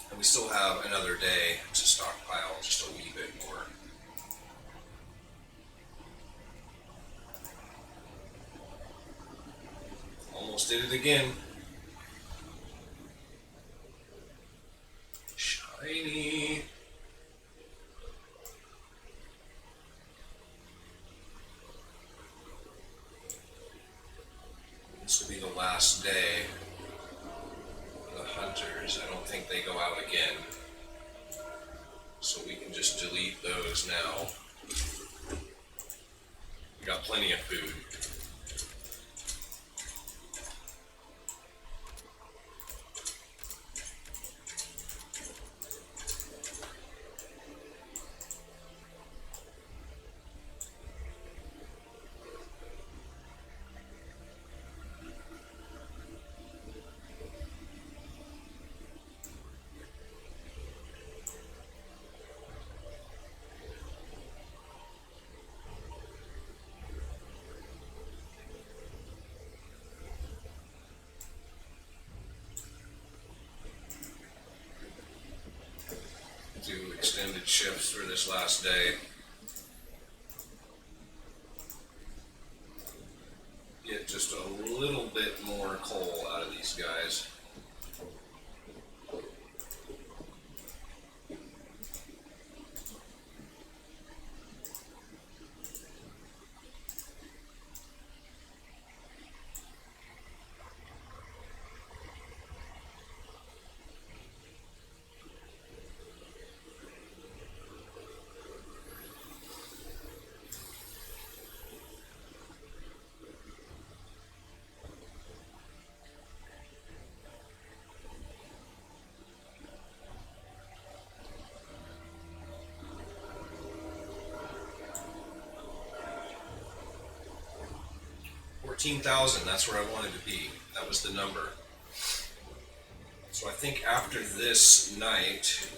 And we still have another day to stockpile just a wee bit more. Almost did it again. Shiny. This will be the last day. The hunters, I don't think they go out again. So we can just delete those now. We got plenty of food. Do extended shifts for this last day. Get just a little bit more coal out of these guys. $14,000, that's where I wanted to be. That was the number. So I think after this night,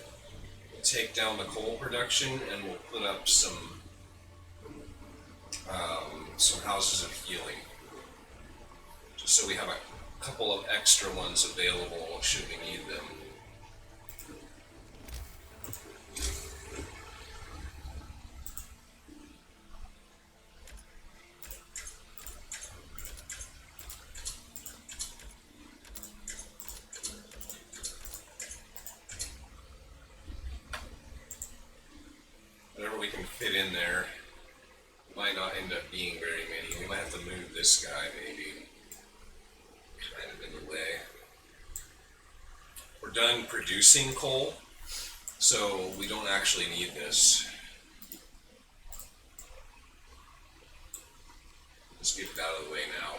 we'll take down the coal production and we'll put up some houses of healing. Just so we have a couple of extra ones available should we need them. Whatever we can fit in there. Might not end up being very many. We might have to move this guy maybe. Kind of in the way. We're done producing coal, so we don't actually need this. Just get it out of the way now.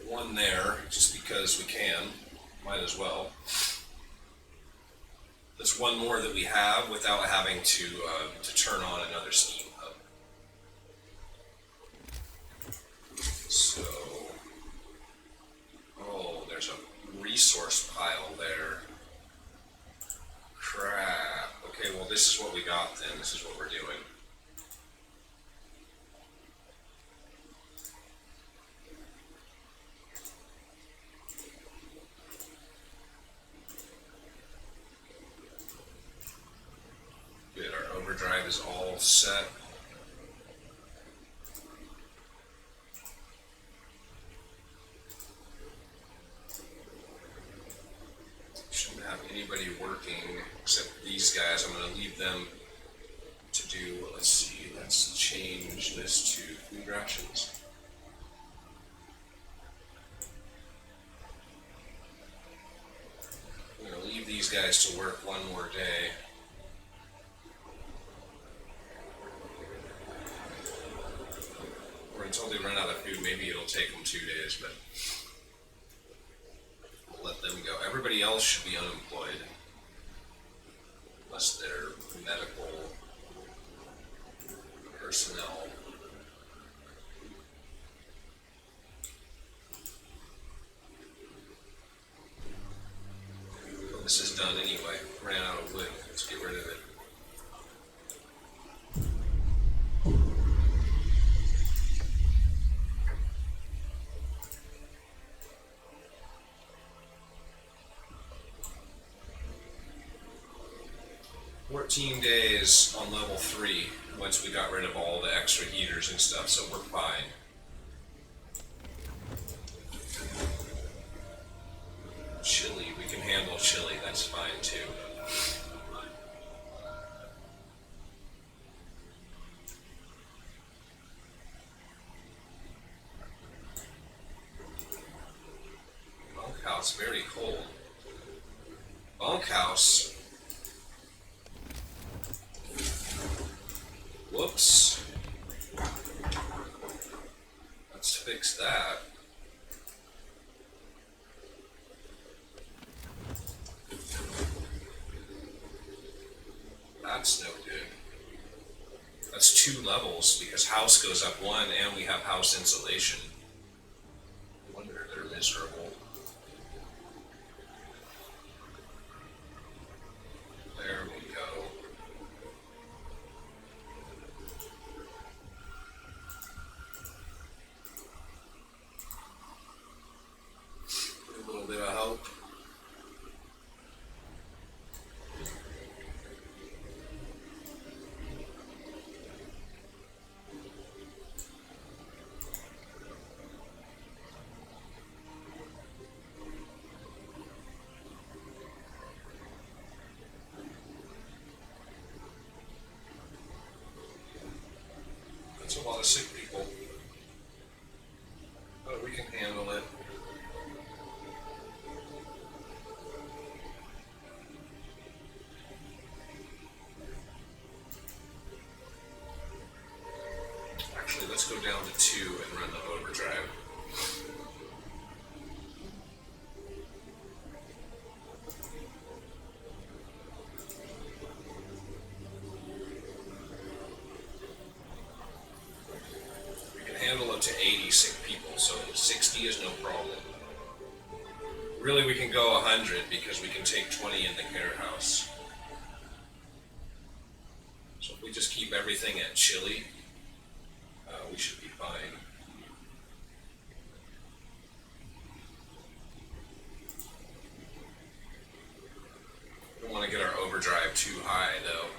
One there, just because we can, might as well. That's one more that we have without having to turn on another steam hub. So, oh, there's a resource pile there. Crap. Okay, well this is what we got then. This is what we're doing. Drive is all set. Shouldn't have anybody working except these guys. I'm going to leave them to do, let's see, let's change this to food rations. I'm going to leave these guys to work one more day. Until they run out of food, maybe it'll take them 2 days, but we'll let them go. Everybody else should be unemployed, unless they're medical personnel. This is done anyway. Ran out of wood. Let's get rid of it. 14 days on level 3 once we got rid of all the extra heaters and stuff, so we're fine. Chili, we can handle chili, that's fine too. Bunkhouse, very cold. Bunkhouse. Whoops. Let's fix that. That's no good. That's 2 levels because house goes up 1 and we have house insulation. No wonder they're miserable. There we go. A little bit of hope. That's a lot of sick people, but we can handle it. Actually, let's go down to 2 and run the overdrive. Handle up to 80 sick people, so 60 is no problem. Really, we can go 100 because we can take 20 in the care house. So if we just keep everything at chili, we should be fine. We don't want to get our overdrive too high, though.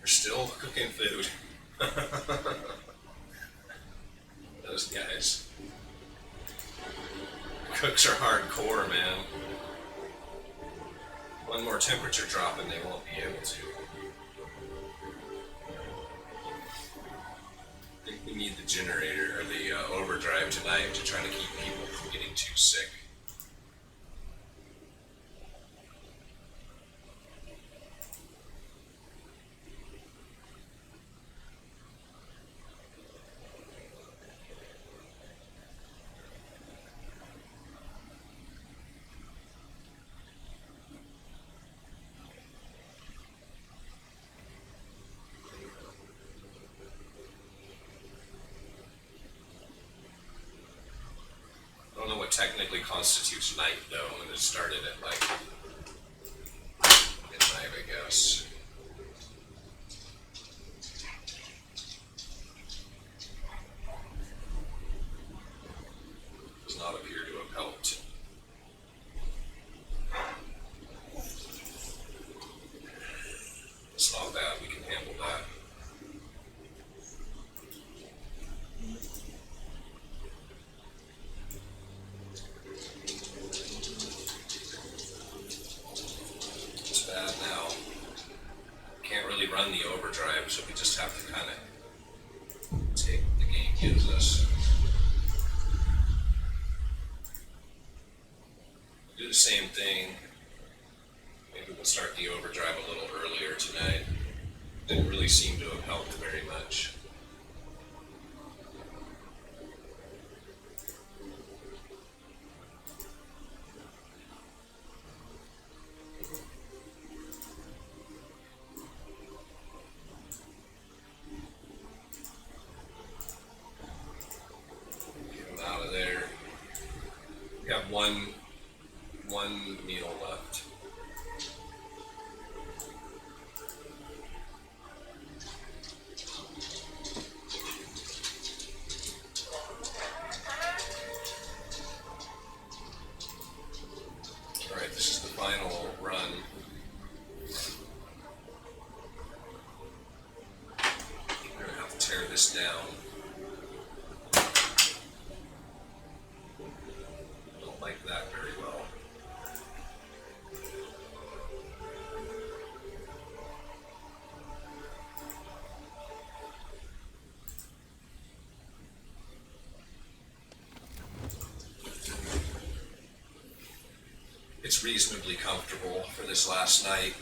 Still cooking food. Those guys. Cooks are hardcore, man. One more temperature drop and they won't be able to. I think we need the generator or the overdrive tonight to try to keep people from getting too sick. I don't know what technically constitutes night though, when it started at like midnight, I guess. have to kind of take what the game gives us. Do the same thing. Maybe we'll start the overdrive a little earlier tonight. Didn't really seem to have helped very much. Get them out of there. We have one meal left. All right, this is the final run. We're gonna have to tear this down. Don't like that very well. It's reasonably comfortable for this last night.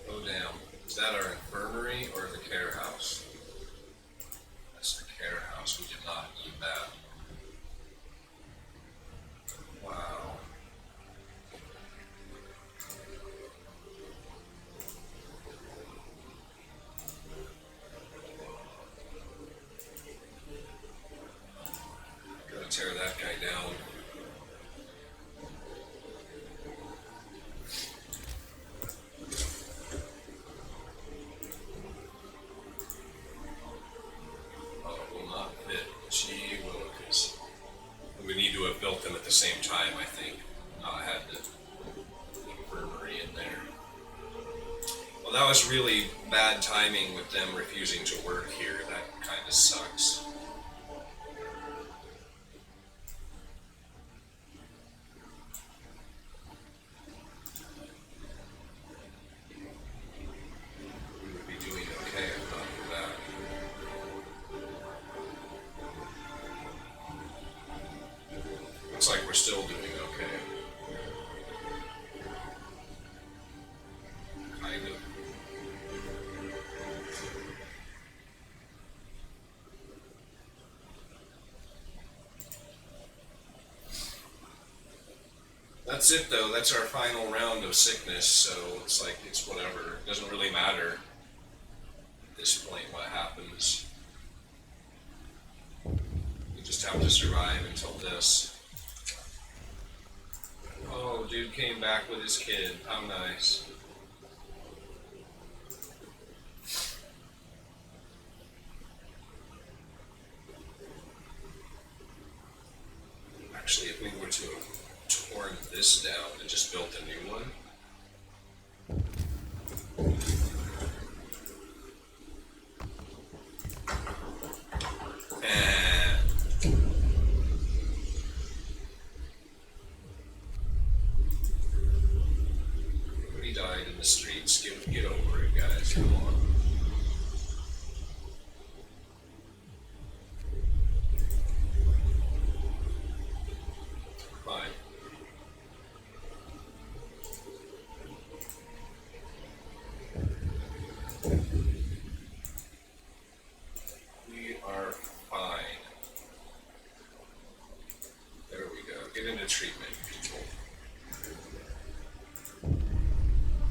Oh damn, is that our infirmary or the care house? That's the care house, we did not need that. Wow. Gotta tear that guy down. Oh, it will not fit. Gee willikers. We need to have built them at the same time, I think. I had the infirmary in there. Well, that was really bad timing with them refusing to work here. That kind of sucks. We would be doing okay if not for that. Looks like we're still doing okay. Kind of. That's it though, that's our final round of sickness, so it's like, it's whatever. It doesn't really matter at this point what happens. We just have to survive until this. Oh, dude came back with his kid. How nice. Actually, if we were to have torn this down and just built a new one. Nobody died in the streets. Get over it, guys. Come on. Fine. We are fine. There we go. Get into treatment, people.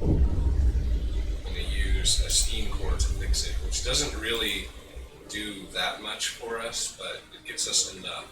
I'm going to use a steam core to fix it, which doesn't really do that much for us, but it gets us enough.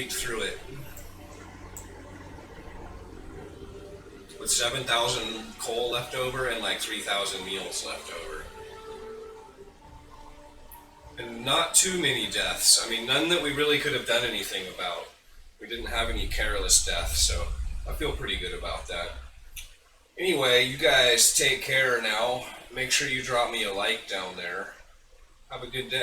squeaked through it. With 7,000 coal left over and like 3,000 meals left over. And not too many deaths. I mean, none that we really could have done anything about. We didn't have any careless deaths, so I feel pretty good about that. Anyway, you guys take care now. Make sure you drop me a like down there. Have a good day.